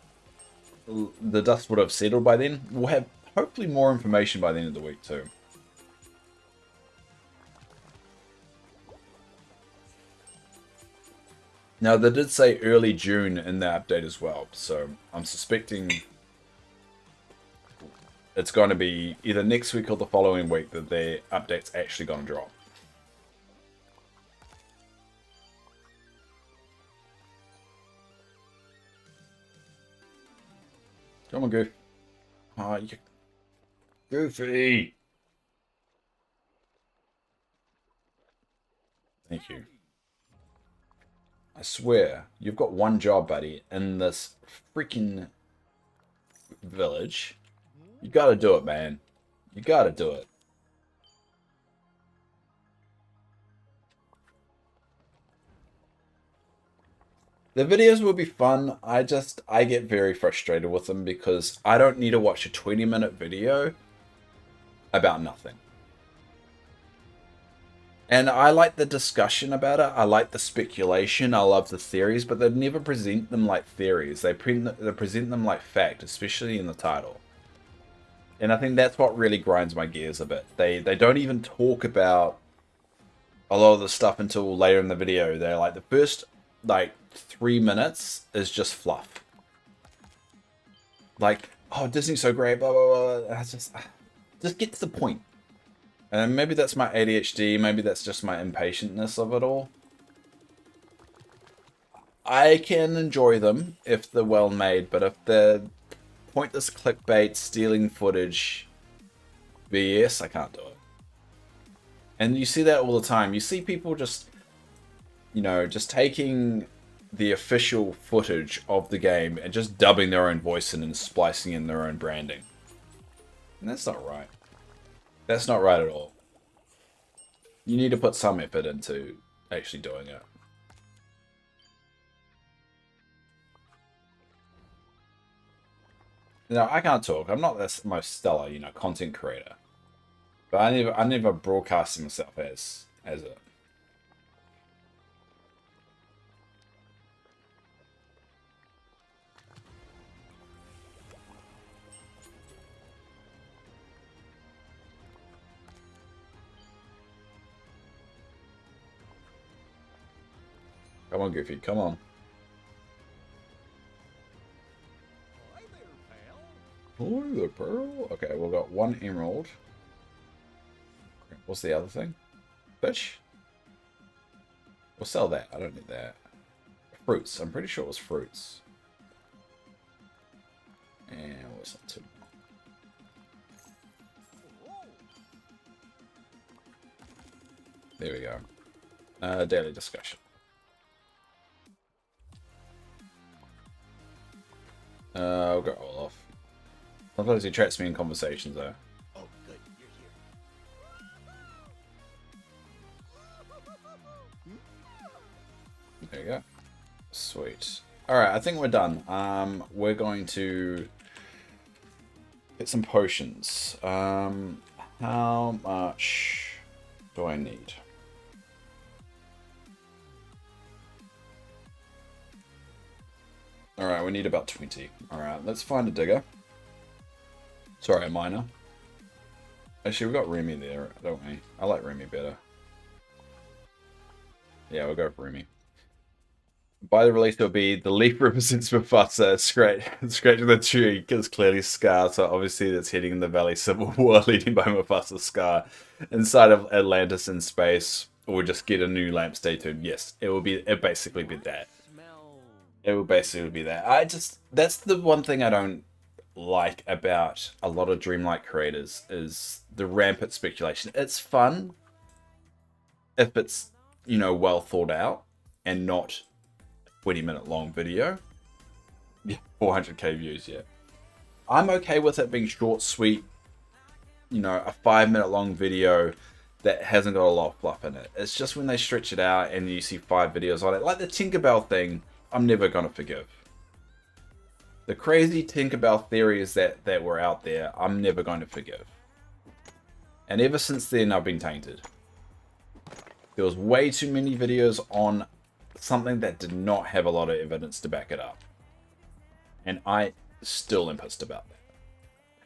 the dust would have settled by then. We'll have hopefully more information by the end of the week too. Now, they did say early June in the update as well, so I'm suspecting it's going to be either next week or the following week that their update's actually going to drop. Come on, Goof. Oh, you... Goofy! Thank you. I swear, you've got one job, buddy, in this freaking village. You gotta do it, man. You gotta do it. The videos will be fun. I get very frustrated with them because I don't need to watch a 20-minute video about nothing. And I like the discussion about it. I like the speculation. I love the theories, but they never present them like theories. They present them like fact, especially in the title. And I think that's what really grinds my gears a bit. They don't even talk about a lot of the stuff until later in the video. They're like, the first like 3 minutes is just fluff. Like, oh, Disney's so great, blah blah blah. I just get to the point. And maybe that's my ADHD, maybe that's just my impatientness of it all. I can enjoy them if they're well made, but if they're pointless clickbait, stealing footage, BS, I can't do it. And you see that all the time. You see people just, you know, just taking the official footage of the game and just dubbing their own voice in and splicing in their own branding. And that's not right. That's not right at all. You need to put some effort into actually doing it. Now, I can't talk. I'm not the most stellar, you know, content creator. But I never broadcast myself as it. Come on, Goofy, come on. Hi there, pal. Oh, the pearl. Okay, we've got 1 emerald. What's the other thing? Fish? We'll sell that. I don't need that. Fruits. I'm pretty sure it was fruits. And what's that? 2 more. There we go. Daily discussion. I'll go all off. Sometimes he traps me in conversations though. Oh, good. You're here. There you go. Sweet. Alright, I think we're done. We're going to get some potions. How much do I need? Alright, we need about 20. Alright, let's find a digger. Sorry, a miner. Actually, we've got Remy there, don't we? I like Remy better. Yeah, we'll go for Remy. By the release, it'll be the leaf represents Mufasa scratching the tree because clearly Scar, so obviously that's heading in the Valley Civil War leading by Mufasa Scar inside of Atlantis in space, or just get a new lamp. Stay tuned. Yes, it'll basically be that. It will basically be that. That's the one thing I don't like about a lot of Dreamlight creators is the rampant speculation. It's fun if it's, you know, well thought out and not 20-minute long video. Yeah, 400k views, yeah. I'm okay with it being short, sweet, you know, a 5-minute long video that hasn't got a lot of fluff in it. It's just when they stretch it out and you see 5 videos on it, like the Tinkerbell thing, I'm never going to forgive. The crazy Tinkerbell theories that were out there, I'm never going to forgive. And ever since then, I've been tainted. There was way too many videos on something that did not have a lot of evidence to back it up. And I still am pissed about that.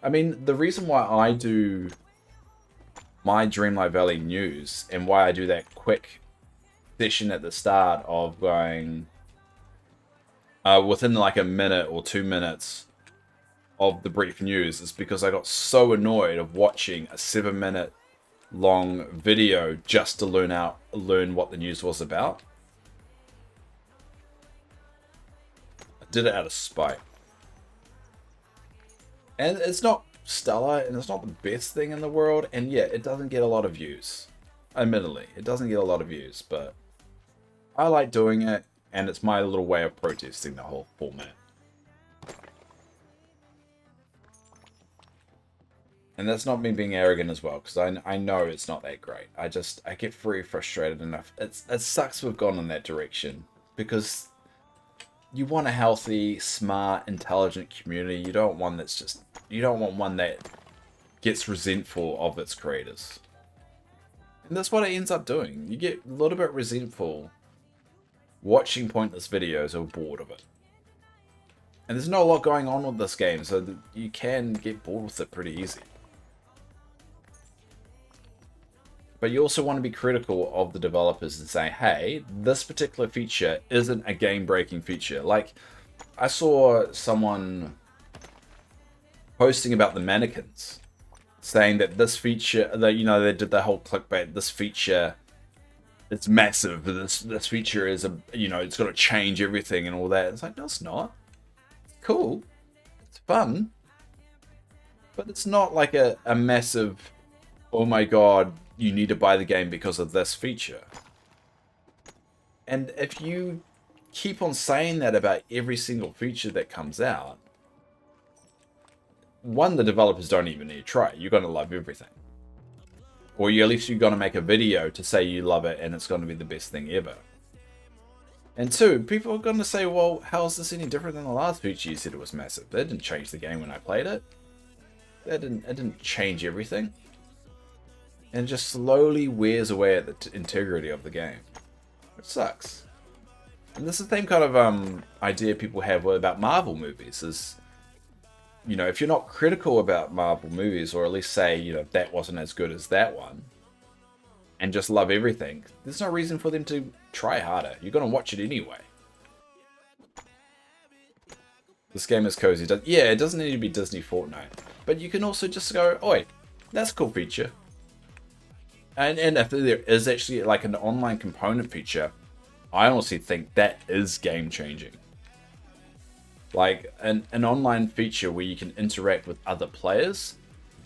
I mean, the reason why I do my Dreamlight Valley news and why I do that quick session at the start of going within like a minute or 2 minutes of the brief news is because I got so annoyed of watching a 7-minute long video just to learn what the news was about. I did it out of spite. And it's not stellar and it's not the best thing in the world, and yeah, it doesn't get a lot of views. Admittedly, it doesn't get a lot of views, but I like doing it. And it's my little way of protesting the whole format. And that's not me being arrogant as well, because I know it's not that great. I get very frustrated enough. It sucks we've gone in that direction. Because you want a healthy, smart, intelligent community. You don't want one that gets resentful of its creators. And that's what it ends up doing. You get a little bit resentful watching pointless videos or bored of it. And there's not a lot going on with this game, so that you can get bored with it pretty easy. But you also want to be critical of the developers and say, hey, this particular feature isn't a game-breaking feature. Like, I saw someone posting about the mannequins, saying that this feature, that, you know, they did the whole clickbait, this feature, it's massive, this feature is, you know, it's going to change everything and all that. It's like, no, it's not. It's cool. It's fun. But it's not like a massive, oh my god, you need to buy the game because of this feature. And if you keep on saying that about every single feature that comes out, one, the developers don't even need to try. You're going to love everything. Or at least you're going to make a video to say you love it and it's going to be the best thing ever. And two, people are going to say, well, how is this any different than the last feature you said it was massive? That didn't change the game when I played it. It didn't change everything. And just slowly wears away at the integrity of the game. It sucks. And this is the same kind of idea people have about Marvel movies. Is, you know, if you're not critical about Marvel movies, or at least say, you know, that wasn't as good as that one, and just love everything, there's no reason for them to try harder. You're going to watch it anyway. This game is cozy. Yeah, it doesn't need to be Disney Fortnite. But you can also just go, oi, that's a cool feature. And if there is actually like an online component feature, I honestly think that is game changing. Like an online feature where you can interact with other players,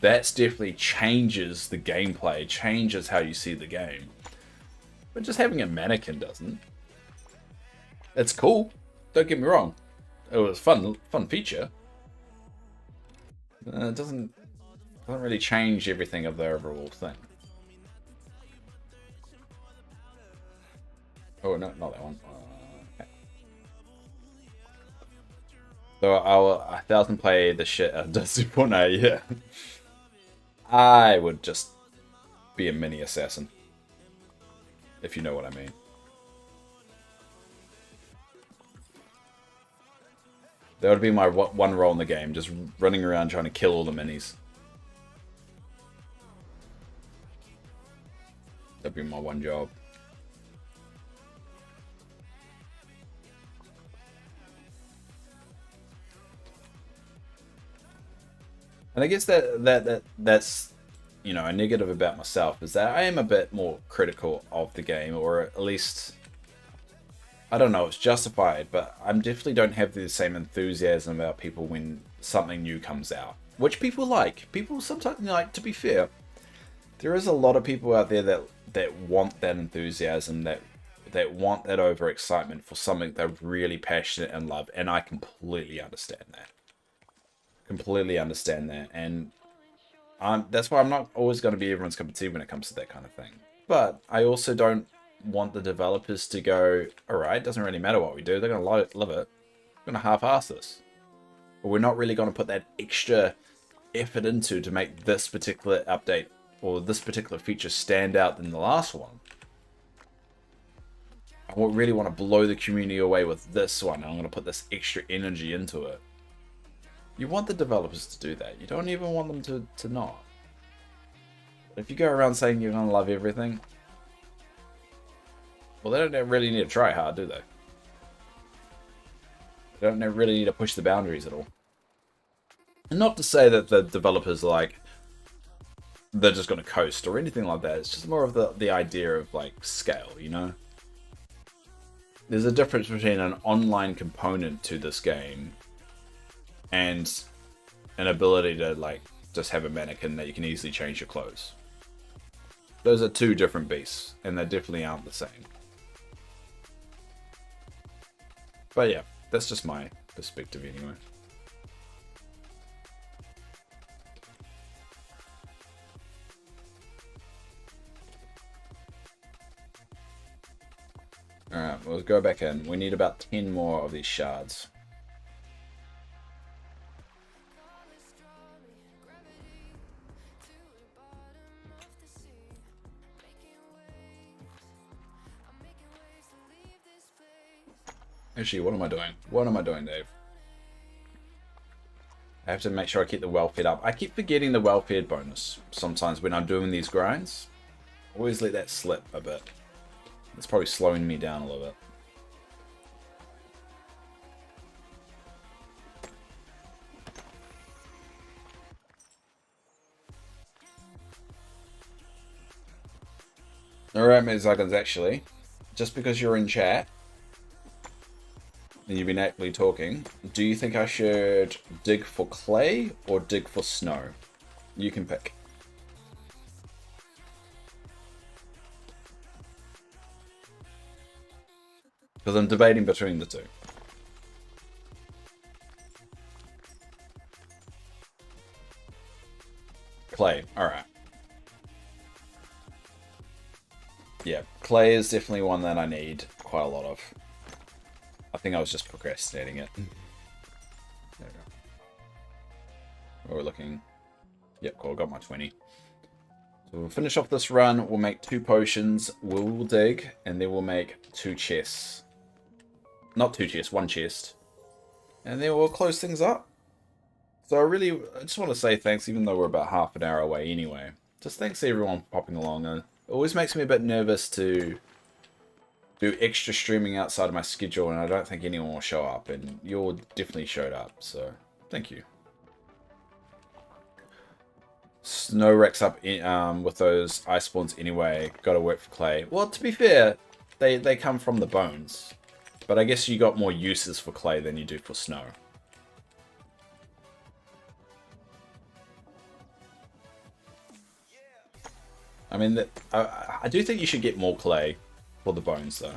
that's definitely changes the gameplay, changes how you see the game. But just having a mannequin doesn't. It's cool, don't get me wrong. It was fun feature. It doesn't really change everything of the overall thing. Oh, no, not that one. Okay. So I'll 1,000 play the shit out of Dusty Fortnite, yeah. I would just be a mini assassin. If you know what I mean. That would be my one role in the game, just running around trying to kill all the minis. That'd be my one job. And I guess that's, you know, a negative about myself, is that I am a bit more critical of the game, or at least, I don't know, it's justified, but I definitely don't have the same enthusiasm about people when something new comes out, which people like. People sometimes like, to be fair, there is a lot of people out there that want that enthusiasm, that want that overexcitement for something they're really passionate and love, and I completely understand that. Completely understand that, and that's why I'm not always going to be everyone's cup of tea when it comes to that kind of thing. But I also don't want the developers to go, alright, doesn't really matter what we do, they're going to love it, we're going to half-ass this. But we're not really going to put that extra effort into to make this particular update or this particular feature stand out than the last one. I really want to blow the community away with this one, and I'm going to put this extra energy into it. You want the developers to do that. You don't even want them to not. If you go around saying you're going to love everything, well, they don't really need to try hard, do they? They don't really need to push the boundaries at all. And not to say that the developers are like, they're just going to coast or anything like that. It's just more of the idea of like scale, you know? There's a difference between an online component to this game and an ability to like just have a mannequin that you can easily change your clothes. Those are two different beasts, and they definitely aren't the same. But yeah, that's just my perspective anyway. Alright, we'll go back in. We need about 10 more of these shards. Actually, what am I doing? What am I doing, Dave? I have to make sure I keep the well-fed up. I keep forgetting the well-fed bonus sometimes when I'm doing these grinds. I always let that slip a bit. It's probably slowing me down a little bit. Alright, Mezugans, actually, just because you're in chat and you've been actively talking, do you think I should dig for clay or dig for snow? You can pick. Because I'm debating between the two. Clay, alright. Yeah, clay is definitely one that I need quite a lot of. I think I was just procrastinating it. There we go. We're looking... Yep, cool, got my 20. So we'll finish off this run, we'll make 2 potions, we'll dig, and then we'll make 2 chests. Not 2 chests, 1 chest. And then we'll close things up. So I just want to say thanks, even though we're about half an hour away anyway. Just thanks to everyone for popping along. It always makes me a bit nervous to do extra streaming outside of my schedule, and I don't think anyone will show up, and you all definitely showed up, so thank you. Snow racks up with those ice spawns anyway. Gotta work for clay. Well, to be fair, they come from the bones. But I guess you got more uses for clay than you do for snow. I mean, I do think you should get more clay for the bones, though.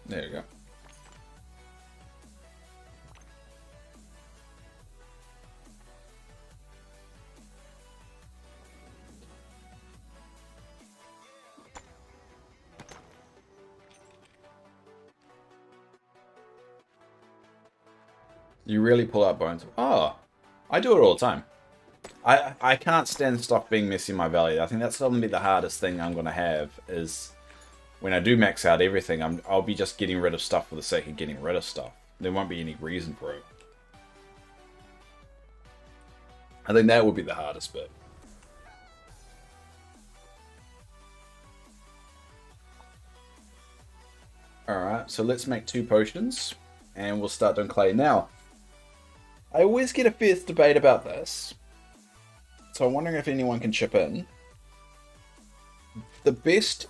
There you go. You really pull out bones. Oh, I do it all the time. I can't stand stuff being messy in my valley. I think that's going to be the hardest thing I'm going to have is when I do max out everything, I'll be just getting rid of stuff for the sake of getting rid of stuff. There won't be any reason for it. I think that would be the hardest bit. Alright, so let's make 2 potions and we'll start doing clay. Now, I always get a fierce debate about this, so I'm wondering if anyone can chip in. The best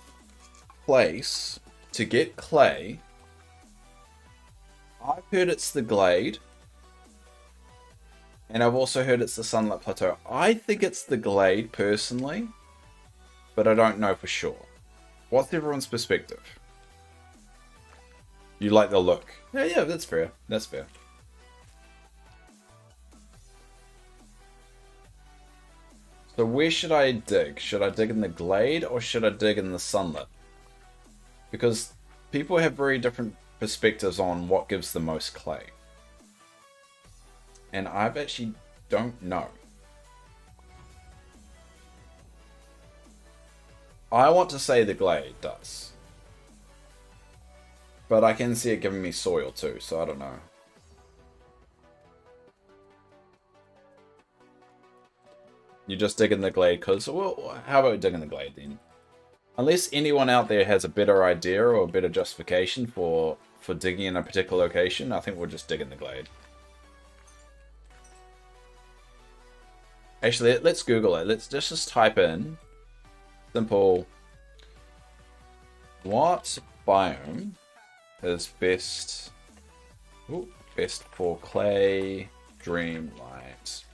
place to get clay, I've heard it's the Glade, and I've also heard it's the Sunlight Plateau. I think it's the Glade, personally, but I don't know for sure. What's everyone's perspective? You like the look? Yeah, that's fair. That's fair. So where should I dig? Should I dig in the Glade or should I dig in the Sunlit? Because people have very different perspectives on what gives the most clay. And I actually don't know. I want to say the Glade does. But I can see it giving me soil too, so I don't know. You just dig in the Glade because, well, how about digging the Glade then? Unless anyone out there has a better idea or a better justification for digging in a particular location, I think we'll just dig in the Glade. Actually, let's Google it. Let's just type in simple. What biome is best? Best for clay. Dreamlight.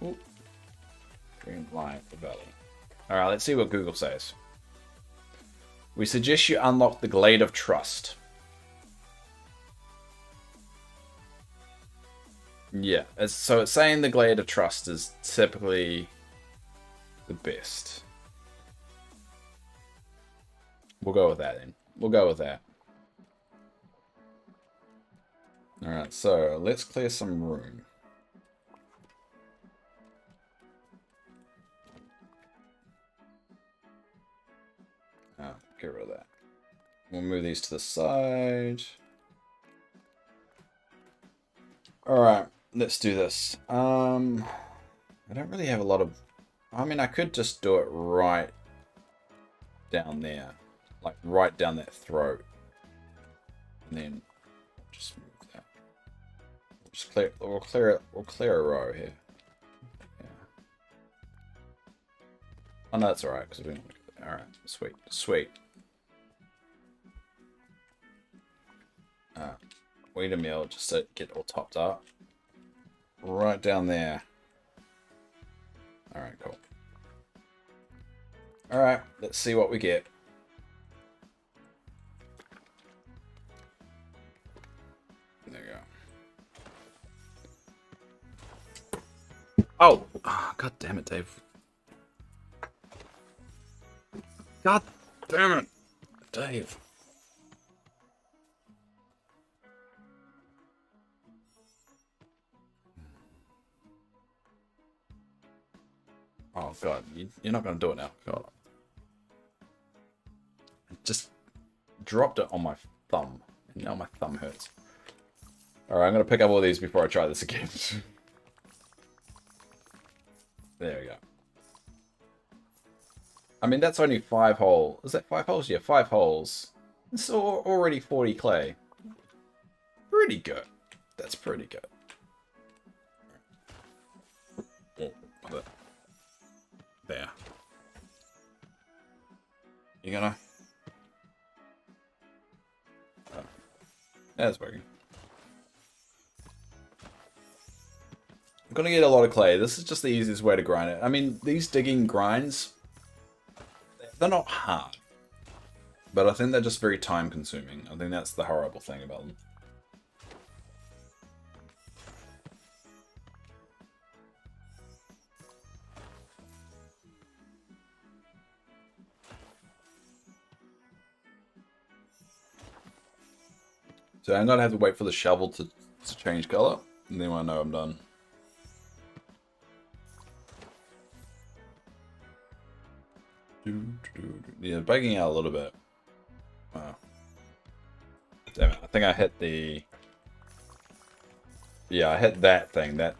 Dreamlight Valley. Alright, let's see what Google says. We suggest you unlock the Glade of Trust. Yeah, so it's saying the Glade of Trust is typically the best. We'll go with that then. We'll go with that. Alright, so let's clear some room. move these to the side. Alright, let's do this. I don't really have a lot of... I mean, I could just do it right down there. Like, right down that throat. And then just move that. Just clear, we'll clear a row here. Yeah. Oh no, that's alright, because we don't... Alright, sweet, sweet. Wheat and meal just to get all topped up. Right down there. Alright, cool. Alright, let's see what we get. There you go. Oh! God damn it, Dave. God damn it, Dave. Oh god, you're not going to do it now. God. I just dropped it on my thumb, and now my thumb hurts. Alright, I'm going to pick up all these before I try this again. There we go. I mean, that's only 5 holes. Is that 5 holes? Yeah, 5 holes. It's already 40 clay. Pretty good. That's pretty good. Oh, there. You gonna? Oh. That's working. I'm gonna get a lot of clay. This is just the easiest way to grind it. I mean, these digging grinds, they're not hard. But I think they're just very time consuming. I think that's the horrible thing about them. So I'm gonna have to wait for the shovel to change color, and then I know I'm done. Yeah, breaking out a little bit. Wow. Damn it! I think I hit the. Yeah, I hit that thing. That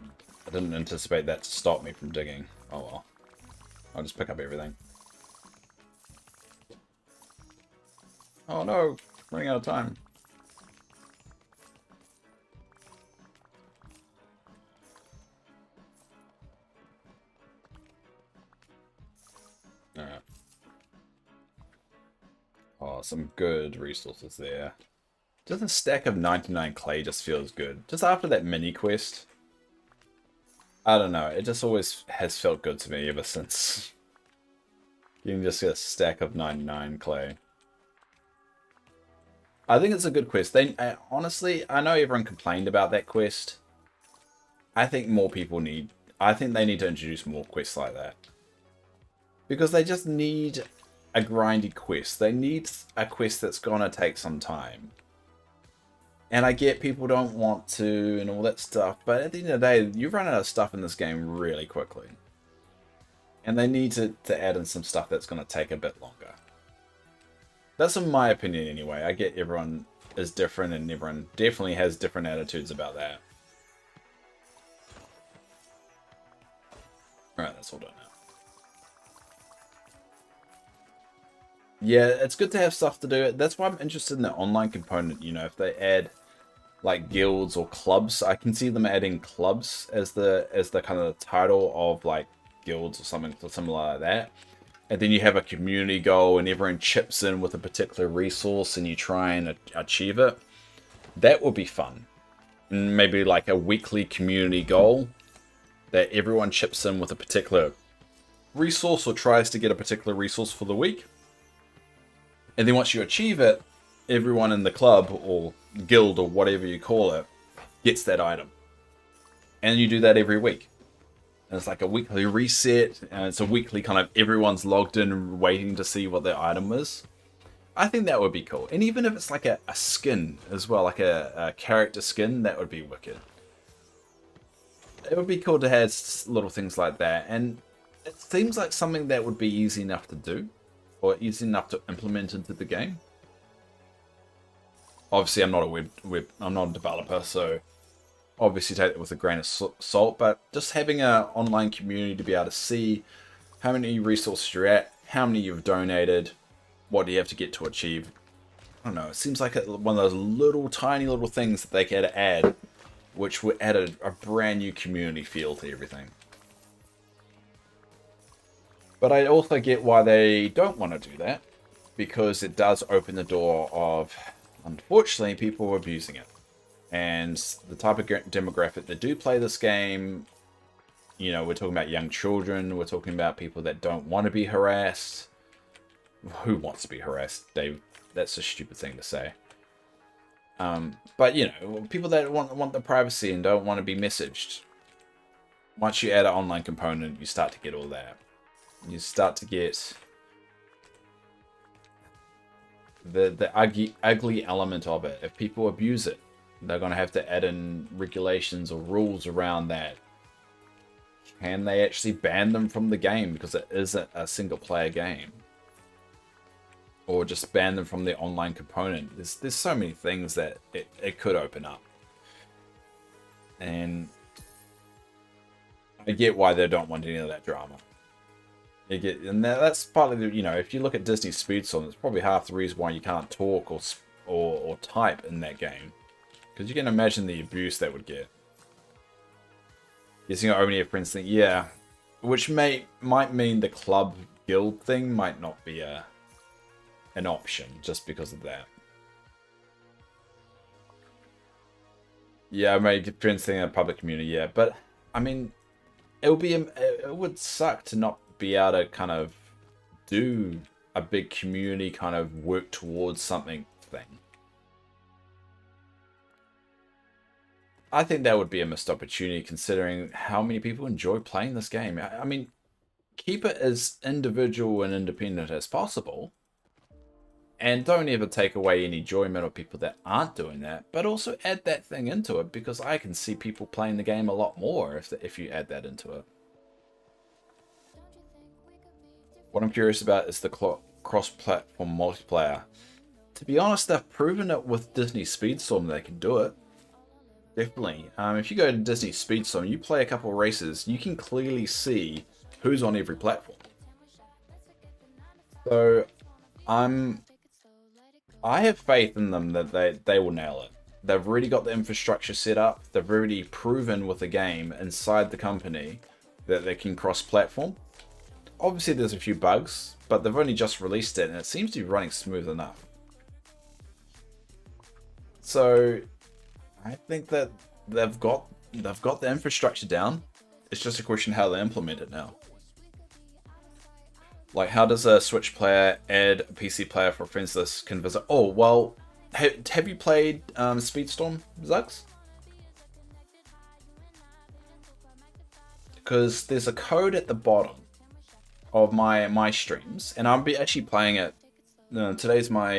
I didn't anticipate that to stop me from digging. Oh well. I'll just pick up everything. Oh no! Running out of time. Alright. Oh, some good resources there. Doesn't a stack of 99 clay just feels good? Just after that mini quest. I don't know, it just always has felt good to me ever since. You can just get a stack of 99 clay. I think it's a good quest. Honestly, I know everyone complained about that quest. I think more people need... I think they need to introduce more quests like that. Because they just need a grindy quest. They need a quest that's gonna take some time. And I get people don't want to and all that stuff, but at the end of the day, you run out of stuff in this game really quickly. And they need to add in some stuff that's gonna take a bit longer. That's in my opinion anyway. I get everyone is different and everyone definitely has different attitudes about that. Alright, that's all done now. Yeah, it's good to have stuff to do. That's why I'm interested in the online component. You know, if they add like guilds or clubs, I can see them adding clubs as the kind of the title of like guilds or something similar like that. And then you have a community goal and everyone chips in with a particular resource and you try and achieve it. That would be fun. And maybe like a weekly community goal that everyone chips in with a particular resource or tries to get a particular resource for the week. And then once you achieve it, everyone in the club or guild or whatever you call it gets that item. And you do that every week. And it's like a weekly reset, and it's a weekly kind of everyone's logged in waiting to see what their item is. I think that would be cool. And even if it's like a skin as well, like a character skin, that would be wicked. It would be cool to have little things like that. And it seems like something that would be easy enough to do. Or easy enough to implement into the game. Obviously, I'm not I'm not a developer, so obviously take it with a grain of salt. But just having an online community to be able to see how many resources you're at, how many you've donated, what do you have to get to achieve. I don't know. It seems like one of those little, tiny little things that they could add, which would add a brand new community feel to everything. But I also get why they don't want to do that, because it does open the door of, unfortunately, people abusing it. And the type of demographic that do play this game, you know, we're talking about young children, we're talking about people that don't want to be harassed. Who wants to be harassed, Dave? That's a stupid thing to say. But, you know, people that want the privacy and don't want to be messaged. Once you add an online component, you start to get all that. You start to get the ugly element of it. If people abuse it, they're going to have to add in regulations or rules around that. Can they actually ban them from the game because it isn't a single player game? Or just ban them from the online component? There's so many things that it could open up. And I get why they don't want any of that drama. And that's partly the, you know, if you look at Disney Speedstorm, it's probably half the reason why you can't talk or type in that game, because you can imagine the abuse that would get. Guessing only your friends think, yeah, which might mean the club guild thing might not be an option just because of that. Yeah, maybe friends think in a public community, yeah, but I mean, it would suck to not be able to kind of do a big community kind of work towards something thing. I think that would be a missed opportunity considering how many people enjoy playing this game. I mean, keep it as individual and independent as possible. And don't ever take away any enjoyment of people that aren't doing that. But also add that thing into it, because I can see people playing the game a lot more if you add that into it. What I'm curious about is the cross-platform multiplayer. To be honest, they've proven it with Disney Speedstorm they can do it. Definitely. If you go to Disney Speedstorm, you play a couple of races, you can clearly see who's on every platform. So, I have faith in them that they will nail it. They've already got the infrastructure set up. They've already proven with the game inside the company that they can cross-platform. Obviously, there's a few bugs, but they've only just released it, and it seems to be running smooth enough. So, I think that they've got the infrastructure down. It's just a question how they implement it now. Like, how does a Switch player add a PC player for friends that can visit? Oh, well, have you played Speedstorm, Zugs? Because there's a code at the bottom of my streams, and I'll be actually playing it. Today's my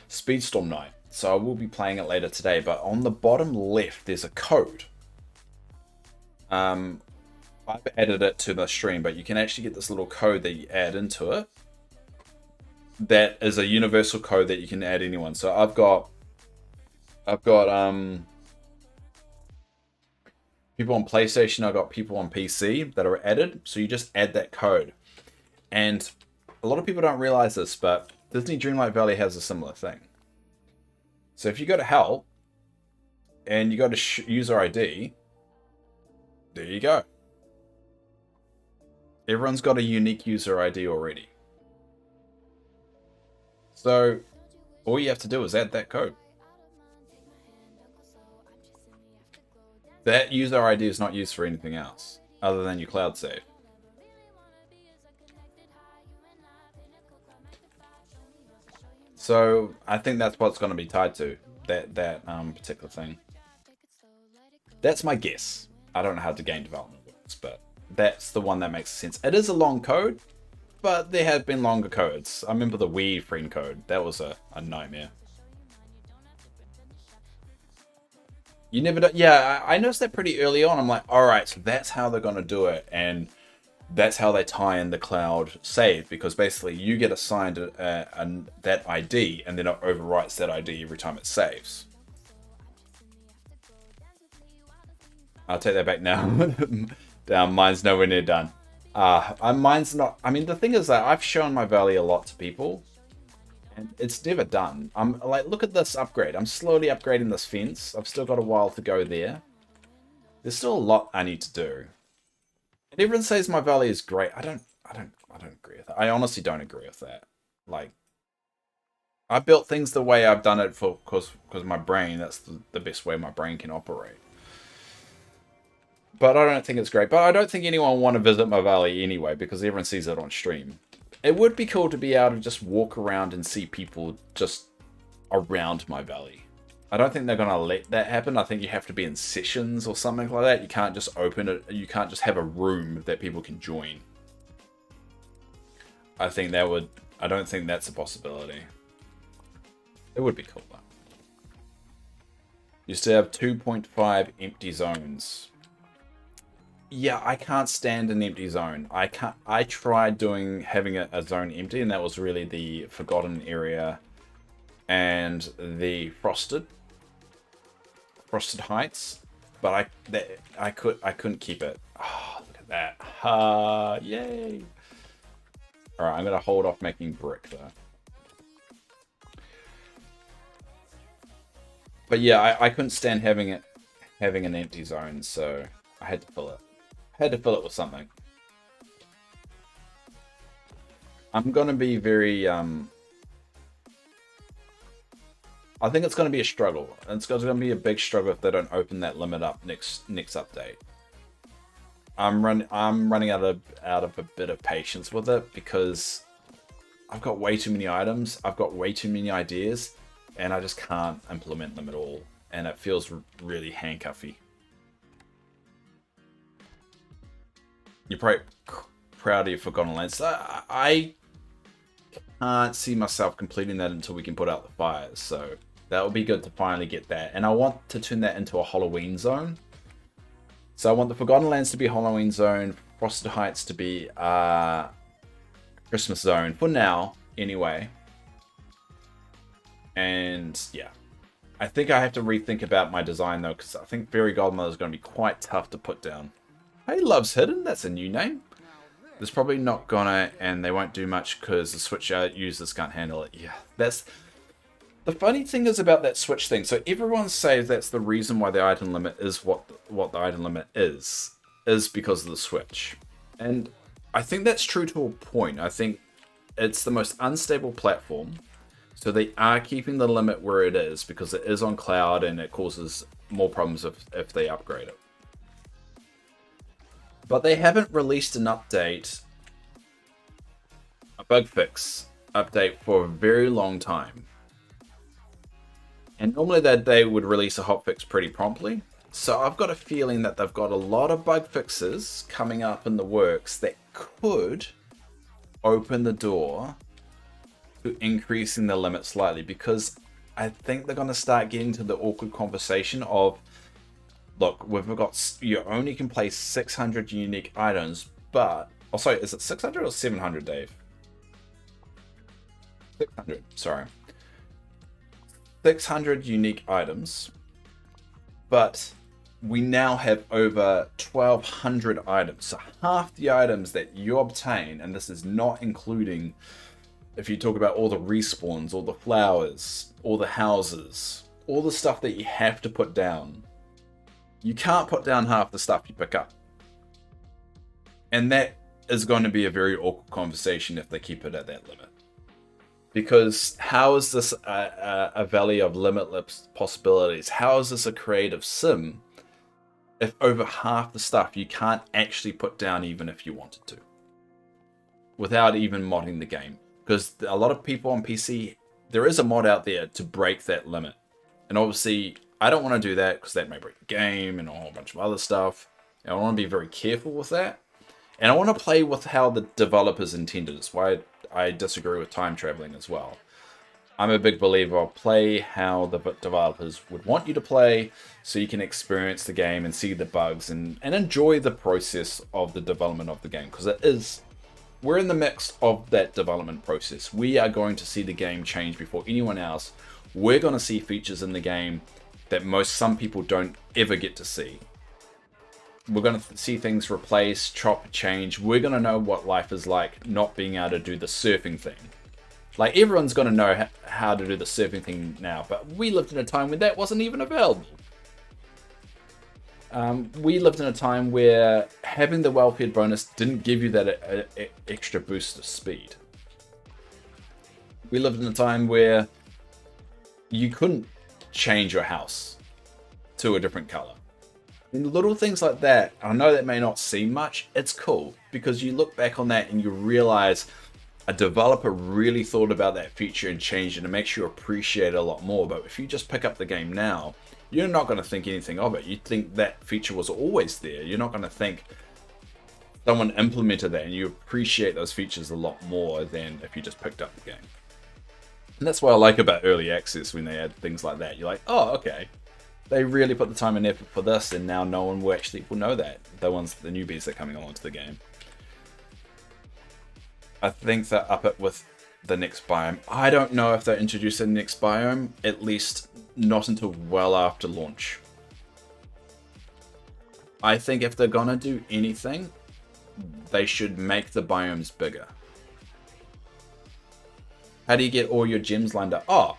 Speedstorm night, so I will be playing it later today. But on the bottom left, there's a code. I've added it to the stream, but you can actually get this little code that you add into it. That is a universal code that you can add anyone. So I've got people on PlayStation, I've got people on PC that are added. So you just add that code. And a lot of people don't realize this, but Disney Dreamlight Valley has a similar thing. So if you go to help and you go to user ID, there you go. Everyone's got a unique user ID already. So all you have to do is add that code. That user ID is not used for anything else other than your cloud save. So I think that's what's going to be tied to, that particular thing. That's my guess. I don't know how the game development works, but that's the one that makes sense. It is a long code, but there have been longer codes. I remember the Wed Fri code. That was a nightmare. You never know. Yeah, I noticed that pretty early on. I'm like, all right, so that's how they're going to do it. And that's how they tie in the cloud save, because basically you get assigned that ID, and then it overwrites that ID every time it saves. I'll take that back now. Down, mine's nowhere near done. Mine's not. I mean, the thing is that I've shown my valley a lot to people, and it's never done. I'm like, look at this upgrade. I'm slowly upgrading this fence. I've still got a while to go there. There's still a lot I need to do. And everyone says my valley is great. I don't agree with that. I honestly don't agree with that. Like, I built things the way I've done it because my brain. That's the best way my brain can operate. But I don't think it's great. But I don't think anyone will want to visit my valley anyway, because everyone sees it on stream. It would be cool to be able to just walk around and see people just around my valley. I don't think they're going to let that happen. I think you have to be in sessions or something like that. You can't just open it. You can't just have a room that people can join. I don't think that's a possibility. It would be cool though. You still have 2.5 empty zones. Yeah, I can't stand an empty zone. I tried having a zone empty, and that was really the Forgotten area and the Frosted Heights. But I couldn't keep it. Oh, look at that. Yay. Alright, I'm gonna hold off making brick though. But yeah, I couldn't stand having an empty zone, so I had to fill it. Had to fill it with something. I'm gonna be very I think it's gonna be a struggle. It's gonna be a big struggle if they don't open that limit up next update. I'm running out of a bit of patience with it, because I've got way too many items. I've got way too many ideas, and I just can't implement them at all. And it feels really handcuffy. You're probably proud of your Forgotten Lands. I can't see myself completing that until we can put out the fires, so that would be good to finally get that. And I want to turn that into a Halloween zone. So I want the Forgotten Lands to be a Halloween zone, Frosted Heights to be a Christmas zone, for now, anyway. And yeah, I think I have to rethink about my design though, because I think Fairy Godmother is going to be quite tough to put down. Hey, Love's Hidden, that's a new name. There's probably not gonna, and they won't do much because the Switch users can't handle it. Yeah, that's... The funny thing is about that Switch thing, so everyone says that's the reason why the item limit is what the item limit is because of the Switch. And I think that's true to a point. I think it's the most unstable platform, so they are keeping the limit where it is because it is on cloud and it causes more problems if they upgrade it. But they haven't released an update, a bug fix update, for a very long time. And normally they would release a hotfix pretty promptly. So I've got a feeling that they've got a lot of bug fixes coming up in the works that could open the door to increasing the limit slightly. Because I think they're going to start getting to the awkward conversation of, look, you only can place 600 unique items, but... Oh, sorry, is it 600 or 700, Dave? 600, sorry. 600 unique items, but we now have over 1,200 items. So half the items that you obtain, and this is not including, if you talk about all the respawns, all the flowers, all the houses, all the stuff that you have to put down. You can't put down half the stuff you pick up. And that is going to be a very awkward conversation if they keep it at that limit. Because how is this a valley of limitless possibilities? How is this a creative sim if over half the stuff you can't actually put down even if you wanted to? Without even modding the game. Because a lot of people on PC, there is a mod out there to break that limit. And obviously, I don't want to do that because that may break the game and a whole bunch of other stuff. And I want to be very careful with that. And I want to play with how the developers intended. It's why I disagree with time traveling as well. I'm a big believer of play how the developers would want you to play, so you can experience the game and see the bugs and enjoy the process of the development of the game, because we're in the mix of that development process. We are going to see the game change before anyone else. We're going to see features in the game that some people don't ever get to see. We're going to see things replace, chop, change. We're going to know what life is like not being able to do the surfing thing. Like, everyone's going to know how to do the surfing thing now, but we lived in a time when that wasn't even available. We lived in a time where having the well-fed bonus didn't give you that extra boost of speed. We lived in a time where you couldn't change your house to a different color. And little things like that, I know that may not seem much, it's cool, because you look back on that and you realize a developer really thought about that feature and changed it, and it makes you appreciate it a lot more. But if you just pick up the game now, you're not going to think anything of it. You think that feature was always there. You're not going to think someone implemented that, and you appreciate those features a lot more than if you just picked up the game. And that's what I like about early access when they add things like that. You're like, oh, okay. They really put the time and effort for this, and now no one will actually know that. The newbies that are coming along to the game. I think they'll up it with the next biome. I don't know if they'll introduce the next biome, at least not until well after launch. I think if they're gonna do anything, they should make the biomes bigger. How do you get all your gems lined up? Oh,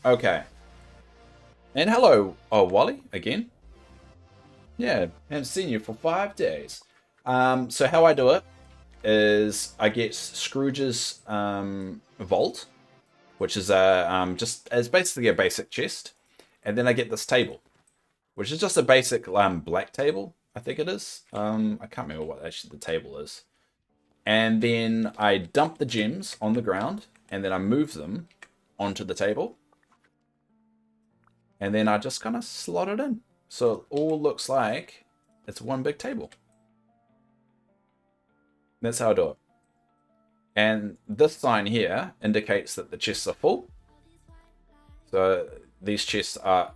okay. And hello, Wally, again. Yeah, haven't seen you for 5 days. So how I do it is I get Scrooge's vault, which is as basically a basic chest, and then I get this table, which is just a basic black table, I think it is. I can't remember what actually the table is. And then I dump the gems on the ground, and then I move them onto the table, and then I just kind of slot it in, so it all looks like it's one big table. That's how I do it. And this sign here indicates that the chests are full. So these chests are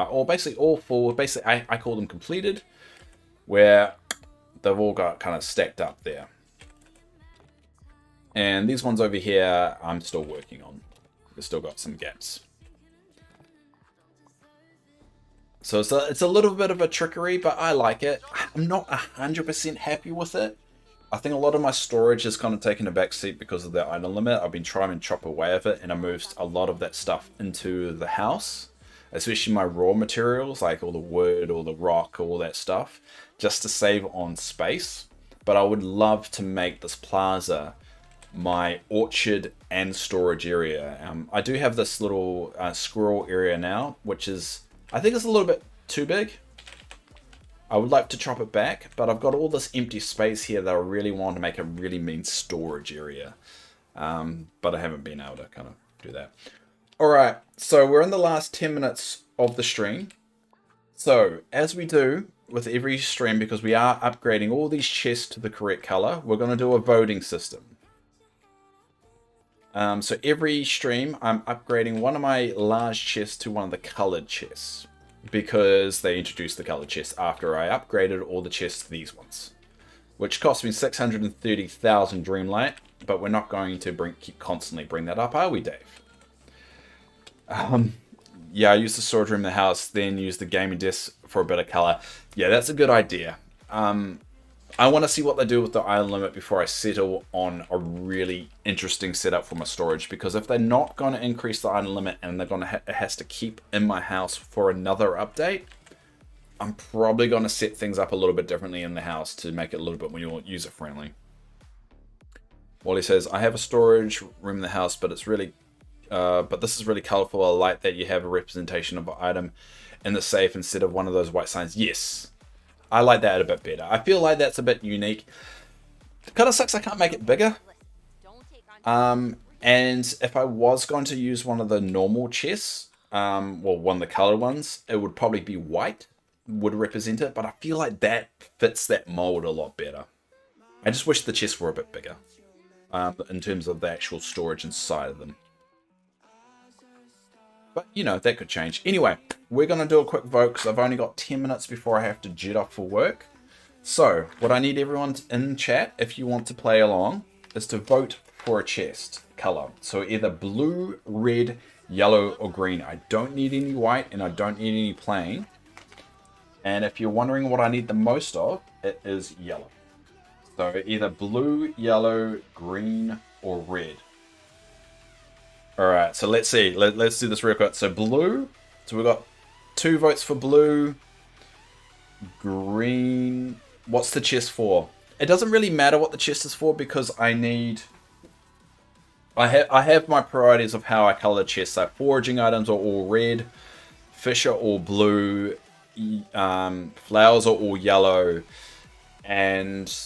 all full. Basically, I call them completed, where they've all got kind of stacked up there. And these ones over here, I'm still working on. They've still got some gaps. So it's a little bit of a trickery, but I like it. I'm not 100% happy with it. I think a lot of my storage has kind of taken a back seat because of the item limit. I've been trying to chop away at it, and I moved a lot of that stuff into the house, especially my raw materials, like all the wood, all the rock, all that stuff, just to save on space. But I would love to make this plaza my orchard and storage area. I do have this little squirrel area now, which is, I think it's a little bit too big. I would like to chop it back, but I've got all this empty space here that I really want to make a really mean storage area. But I haven't been able to kind of do that. Alright, so we're in the last 10 minutes of the stream. So, as we do with every stream, because we are upgrading all these chests to the correct color, we're going to do a voting system. So every stream, I'm upgrading one of my large chests to one of the colored chests, because they introduced the colored chests after I upgraded all the chests to these ones, which cost me 630,000 Dreamlight, but we're not going to constantly bring that up, are we, Dave? Yeah, I use the storage room in the house, then use the gaming desk for a bit of color. Yeah, that's a good idea. I want to see what they do with the item limit before I settle on a really interesting setup for my storage, because if they're not going to increase the item limit and they're going to it has to keep in my house for another update, I'm probably going to set things up a little bit differently in the house to make it a little bit more user friendly. Wally says, I have a storage room in the house, but it's really but this is really colorful. I like that you have a representation of an item in the safe instead of one of those white signs. Yes, I like that a bit better. I feel like that's a bit unique. It kind of sucks I can't make it bigger. And if I was going to use one of the normal chests, well, one of the colored ones, it would probably be white, would represent it, but I feel like that fits that mold a lot better. I just wish the chests were a bit bigger, in terms of the actual storage inside of them. But, you know, that could change. Anyway, we're going to do a quick vote because I've only got 10 minutes before I have to jet off for work. So, what I need everyone in chat, if you want to play along, is to vote for a chest color. So either blue, red, yellow, or green. I don't need any white and I don't need any plain. And if you're wondering what I need the most of, it is yellow. So either blue, yellow, green, or red. Alright, so let's see. Let's do this real quick. So blue. So we've got 2 votes for blue. Green. What's the chest for? It doesn't really matter what the chest is for because I need... I have my priorities of how I color chests. Like foraging items are all red. Fish are all blue. Flowers are all yellow. And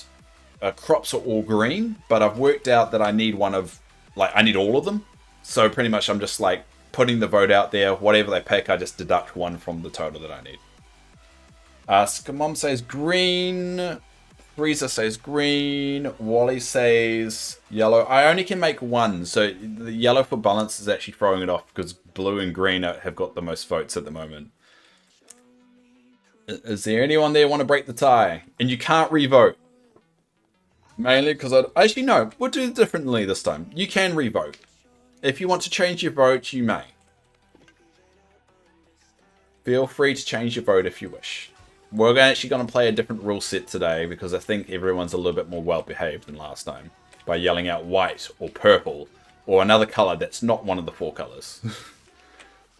crops are all green. But I've worked out that I need one of... Like, I need all of them. So pretty much I'm just like putting the vote out there. Whatever they pick, I just deduct one from the total that I need. Skamom says green. Freezer says green. Wally says yellow. I only can make one. So the yellow for balance is actually throwing it off because blue and green have got the most votes at the moment. Is there anyone there want to break the tie? And you can't re-vote. Mainly because actually no, we'll do it differently this time. You can re-vote. If you want to change your vote, you may. Feel free to change your vote if you wish. We're actually going to play a different rule set today because I think everyone's a little bit more well-behaved than last time by yelling out white or purple or another color that's not one of the 4 colors.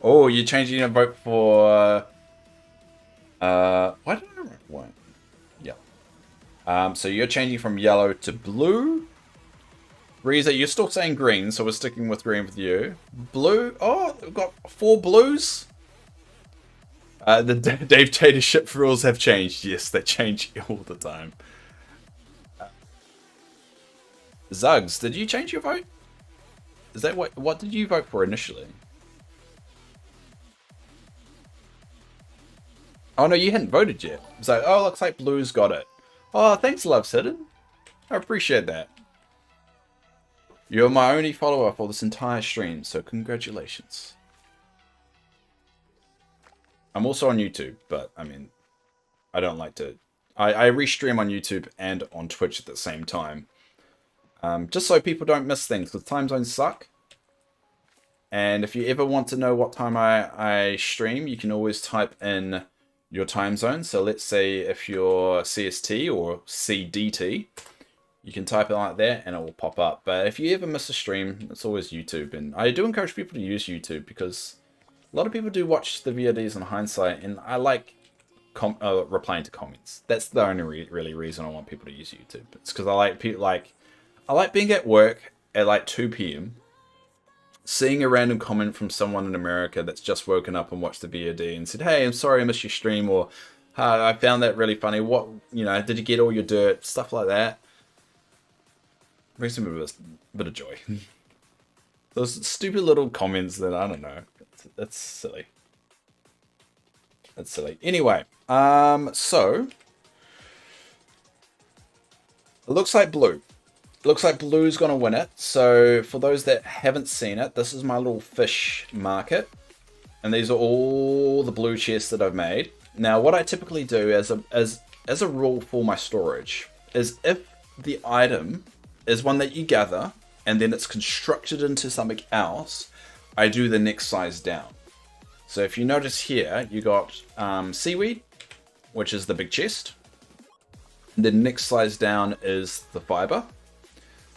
Oh, you're changing your vote for... why did I write white? Yeah. So you're changing from yellow to blue. Reza, you're still saying green, so we're sticking with green with you. Blue. Oh, we've got 4 blues. The Dave Tater ship rules have changed. Yes, they change all the time. Zugs, did you change your vote? Is that what did you vote for initially? Oh no, you hadn't voted yet. It's like, oh, looks like blue's got it. Oh, thanks, Love's Hidden. I appreciate that. You're my only follower for this entire stream, so congratulations. I'm also on YouTube, but I mean, I don't like to... I restream on YouTube and on Twitch at the same time. Just so people don't miss things, because time zones suck. And if you ever want to know what time I stream, you can always type in your time zone. So let's say if you're CST or CDT, you can type it like that and it will pop up. But if you ever miss a stream, it's always YouTube. And I do encourage people to use YouTube because a lot of people do watch the VODs in hindsight, and I like replying to comments. That's the only really reason I want people to use YouTube. It's because I like being at work at like 2 p.m. seeing a random comment from someone in America that's just woken up and watched the VOD and said, "Hey, I'm sorry I missed your stream," or "I found that really funny. What, did you get all your dirt?" Stuff like that. Brings me a bit of joy. Those stupid little comments that, I don't know. That's silly. That's silly. Anyway, so it looks like blue. Looks like blue's gonna win it. So for those that haven't seen it, this is my little fish market. And these are all the blue chests that I've made. Now what I typically do as a rule for my storage is if the item is one that you gather and then it's constructed into something else, I do the next size down. So if you notice here, you got seaweed, which is the big chest. The next size down is the fiber.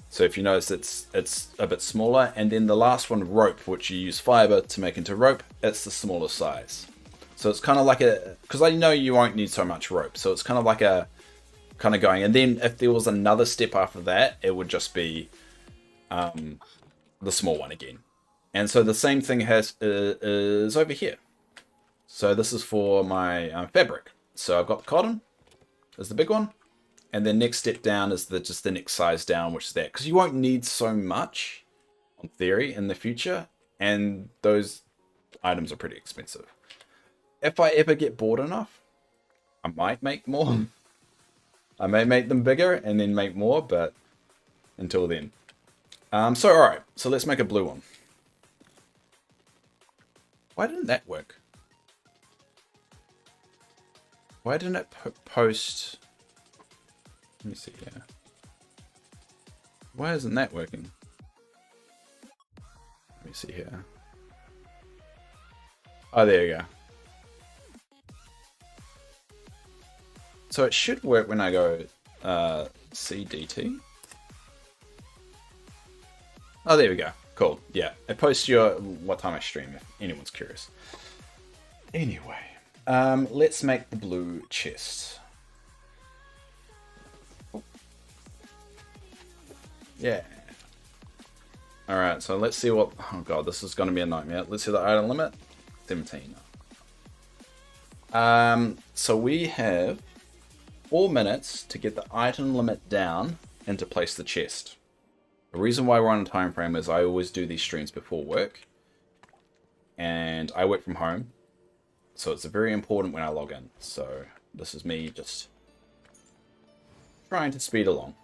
So if you notice, it's a bit smaller. And then the last one, rope, which you use fiber to make into rope, it's the smaller size. So it's kind of like because I know you won't need so much rope. So it's kind of like going. And then if there was another step after that, it would just be the small one again. And so the same thing is over here. So this is for my fabric. So I've got the cotton is the big one. And then next step down is just the next size down, which is that. Because you won't need so much, on theory, in the future. And those items are pretty expensive. If I ever get bored enough, I might make more. I may make them bigger and then make more, but until then. So alright, so let's make a blue one. Why didn't that work? Why didn't it post? Let me see here. Why isn't that working? Let me see here. Oh, there you go. So it should work when I go CDT. Oh, there we go. Cool. Yeah, it posts your what time I stream if anyone's curious. Anyway, let's make the blue chest. Yeah. All right, so let's see what. Oh god, this is going to be a nightmare. Let's see the item limit. 17. So we have 4 minutes to get the item limit down and to place the chest. The reason why we're on a time frame is I always do these streams before work, and I work from home, so it's very important when I log in. So this is me just trying to speed along.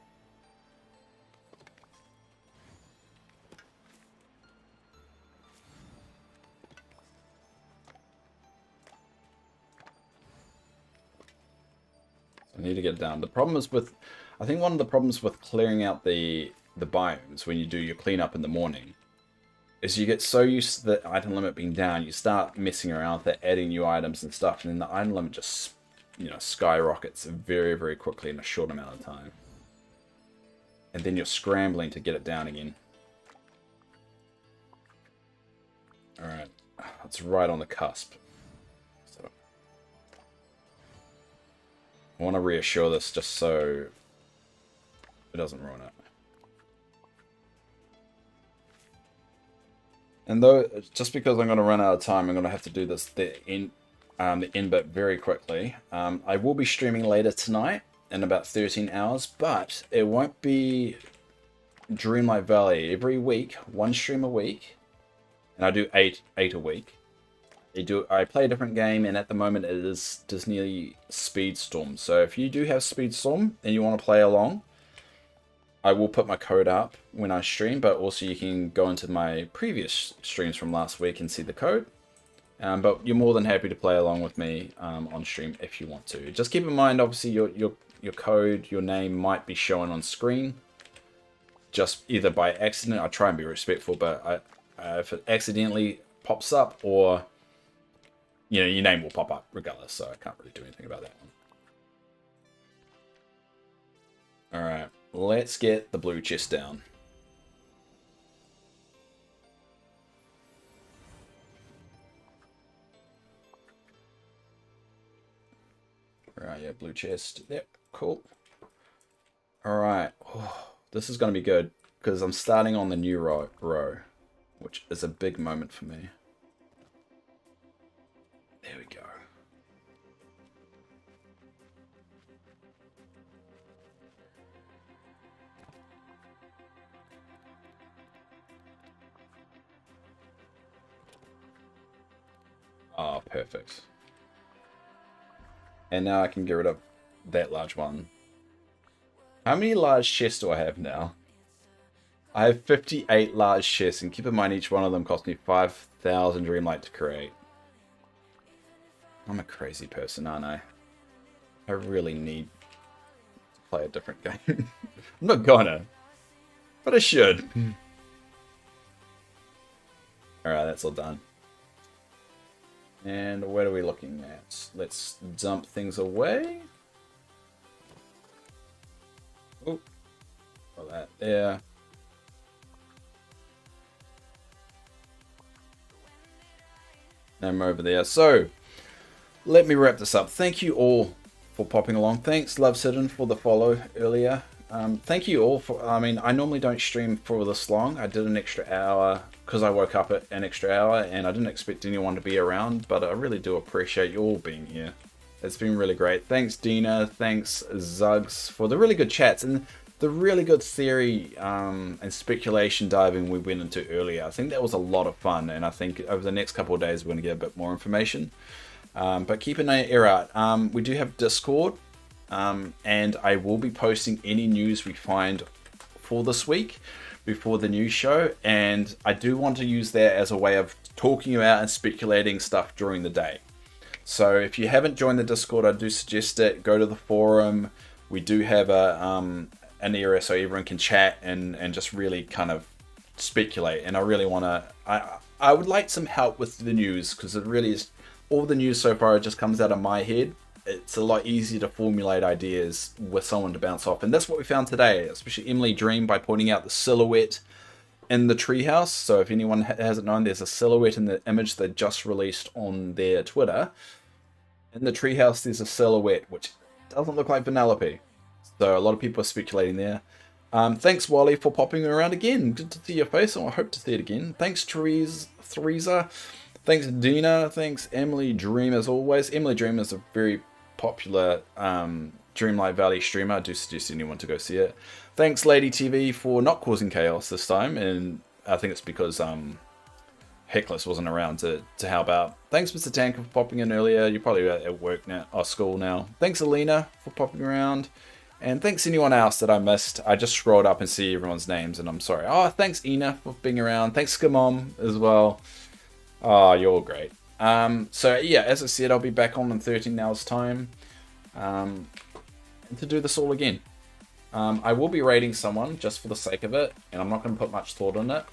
I need to get it down. The problem is with, I think one of the problems with clearing out the biomes when you do your cleanup in the morning is you get so used to the item limit being down, you start messing around with it, adding new items and stuff, and then the item limit just, you know, skyrockets very, very quickly in a short amount of time. And then you're scrambling to get it down again. Alright, it's right on the cusp. So I want to reassure this just so it doesn't ruin it. And though, just because I'm going to run out of time, I'm going to have to do this the end bit very quickly. I will be streaming later tonight in about 13 hours, but it won't be Dreamlight Valley. Every week, 1 stream a week, and I do 8 a week. I play a different game, and at the moment it is Disney Speedstorm. So if you do have Speedstorm and you want to play along, I will put my code up when I stream, but also you can go into my previous streams from last week and see the code. But you're more than happy to play along with me on stream if you want to. Just keep in mind, obviously, your code, your name might be shown on screen, just either by accident. I try and be respectful, but if it accidentally pops up, or you know, your name will pop up regardless. So I can't really do anything about that one. All right. Let's get the blue chest down. Right, yeah, blue chest. Yep, cool. Alright. Oh, this is going to be good, because I'm starting on the new row, which is a big moment for me. There we go. Oh, perfect. And now I can get rid of that large one. How many large chests do I have now? I have 58 large chests, and keep in mind each one of them cost me 5,000 Dreamlight to create. I'm a crazy person, aren't I? I really need to play a different game. I'm not gonna, but I should. Alright, that's all done. And what are we looking at? Let's dump things away. Oh, put that there. And I'm over there. So, let me wrap this up. Thank you all for popping along. Thanks, Love Sidden, for the follow earlier. Thank you all for, I mean, I normally don't stream for this long. I did an extra hour because I woke up at an extra hour, and I didn't expect anyone to be around, but I really do appreciate you all being here. It's been really great. Thanks, Dina. Thanks, Zugs, for the really good chats and the really good theory and speculation diving we went into earlier. I think that was a lot of fun, and I think over the next couple of days we're going to get a bit more information. But keep an ear out. We do have Discord, and I will be posting any news we find for this week. before the news show, and I do want to use that as a way of talking about and speculating stuff during the day. So if you haven't joined the Discord, I do suggest it. Go to the forum. We do have an area so everyone can chat and just really kind of speculate. And I really want to... I would like some help with the news, because it really is... All the news so far just comes out of my head. It's a lot easier to formulate ideas with someone to bounce off. And that's what we found today, especially Emily Dream, by pointing out the silhouette in the treehouse. So if anyone hasn't known, there's a silhouette in the image they just released on their Twitter. In the treehouse, there's a silhouette which doesn't look like Vanellope. So a lot of people are speculating there. Thanks, Wally, for popping around again. Good to see your face, and I hope to see it again. Thanks, Teresa. Thanks, Dina. Thanks, Emily Dream, as always. Emily Dream is a very popular Dreamlight Valley streamer. I do suggest anyone to go see it. Thanks, Lady TV, for not causing chaos this time, and I think it's because Heckless wasn't around to help out. Thanks, Mr. Tanker, for popping in earlier. You're probably at work now, or school now. Thanks, Alina, for popping around. And thanks anyone else that I missed. I just scrolled up and see everyone's names, and I'm sorry. Oh, thanks, Ina, for being around. Thanks, Skamom, as well. Oh, you're all great. So yeah, as I said, I'll be back on in 13 hours time to do this all again. I will be raiding someone just for the sake of it, and I'm not going to put much thought on it.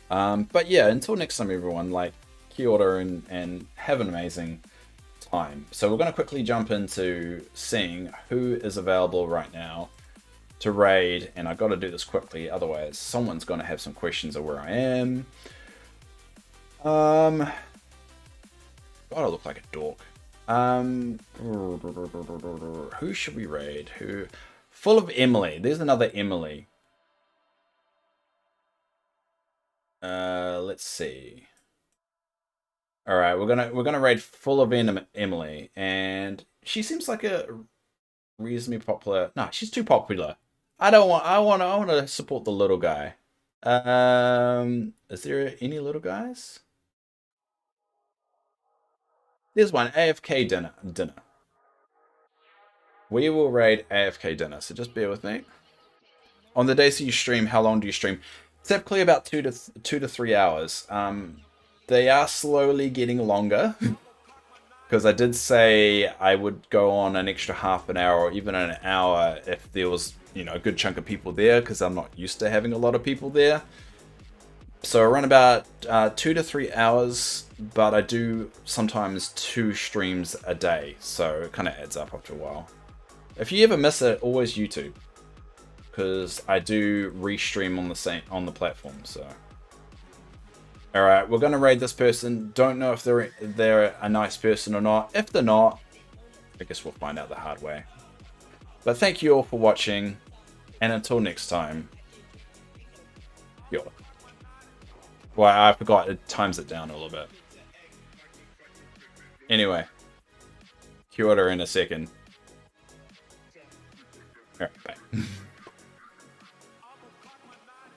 But yeah, until next time, everyone, like, kia ora and have an amazing time. So we're going to quickly jump into seeing who is available right now to raid, and I've got to do this quickly, otherwise someone's going to have some questions of where I am. God, I look like a dork. Who should we raid? Who? Full of Emily. There's another Emily. Let's see. All right, we're gonna raid Full of Emily, and she seems like a reasonably popular. No, she's too popular. I want to support the little guy. Is there any little guys? There's one, AFK dinner. We will raid AFK dinner, so just bear with me. On the days that you stream, how long do you stream? Typically about 2 to 3 hours. They are slowly getting longer, because I did say I would go on an extra half an hour or even an hour if there was, you know, a good chunk of people there, because I'm not used to having a lot of people there. So around about 2 to 3 hours, but I do sometimes 2 streams a day, so it kind of adds up after a while. If you ever miss it, always YouTube, because I do restream on the platform. So, all right, we're gonna raid this person. Don't know if they're a nice person or not. If they're not, I guess we'll find out the hard way. But thank you all for watching, and until next time, yo. Well, I forgot, it times it down a little bit. Anyway, kia ora in a second. Alright, bye.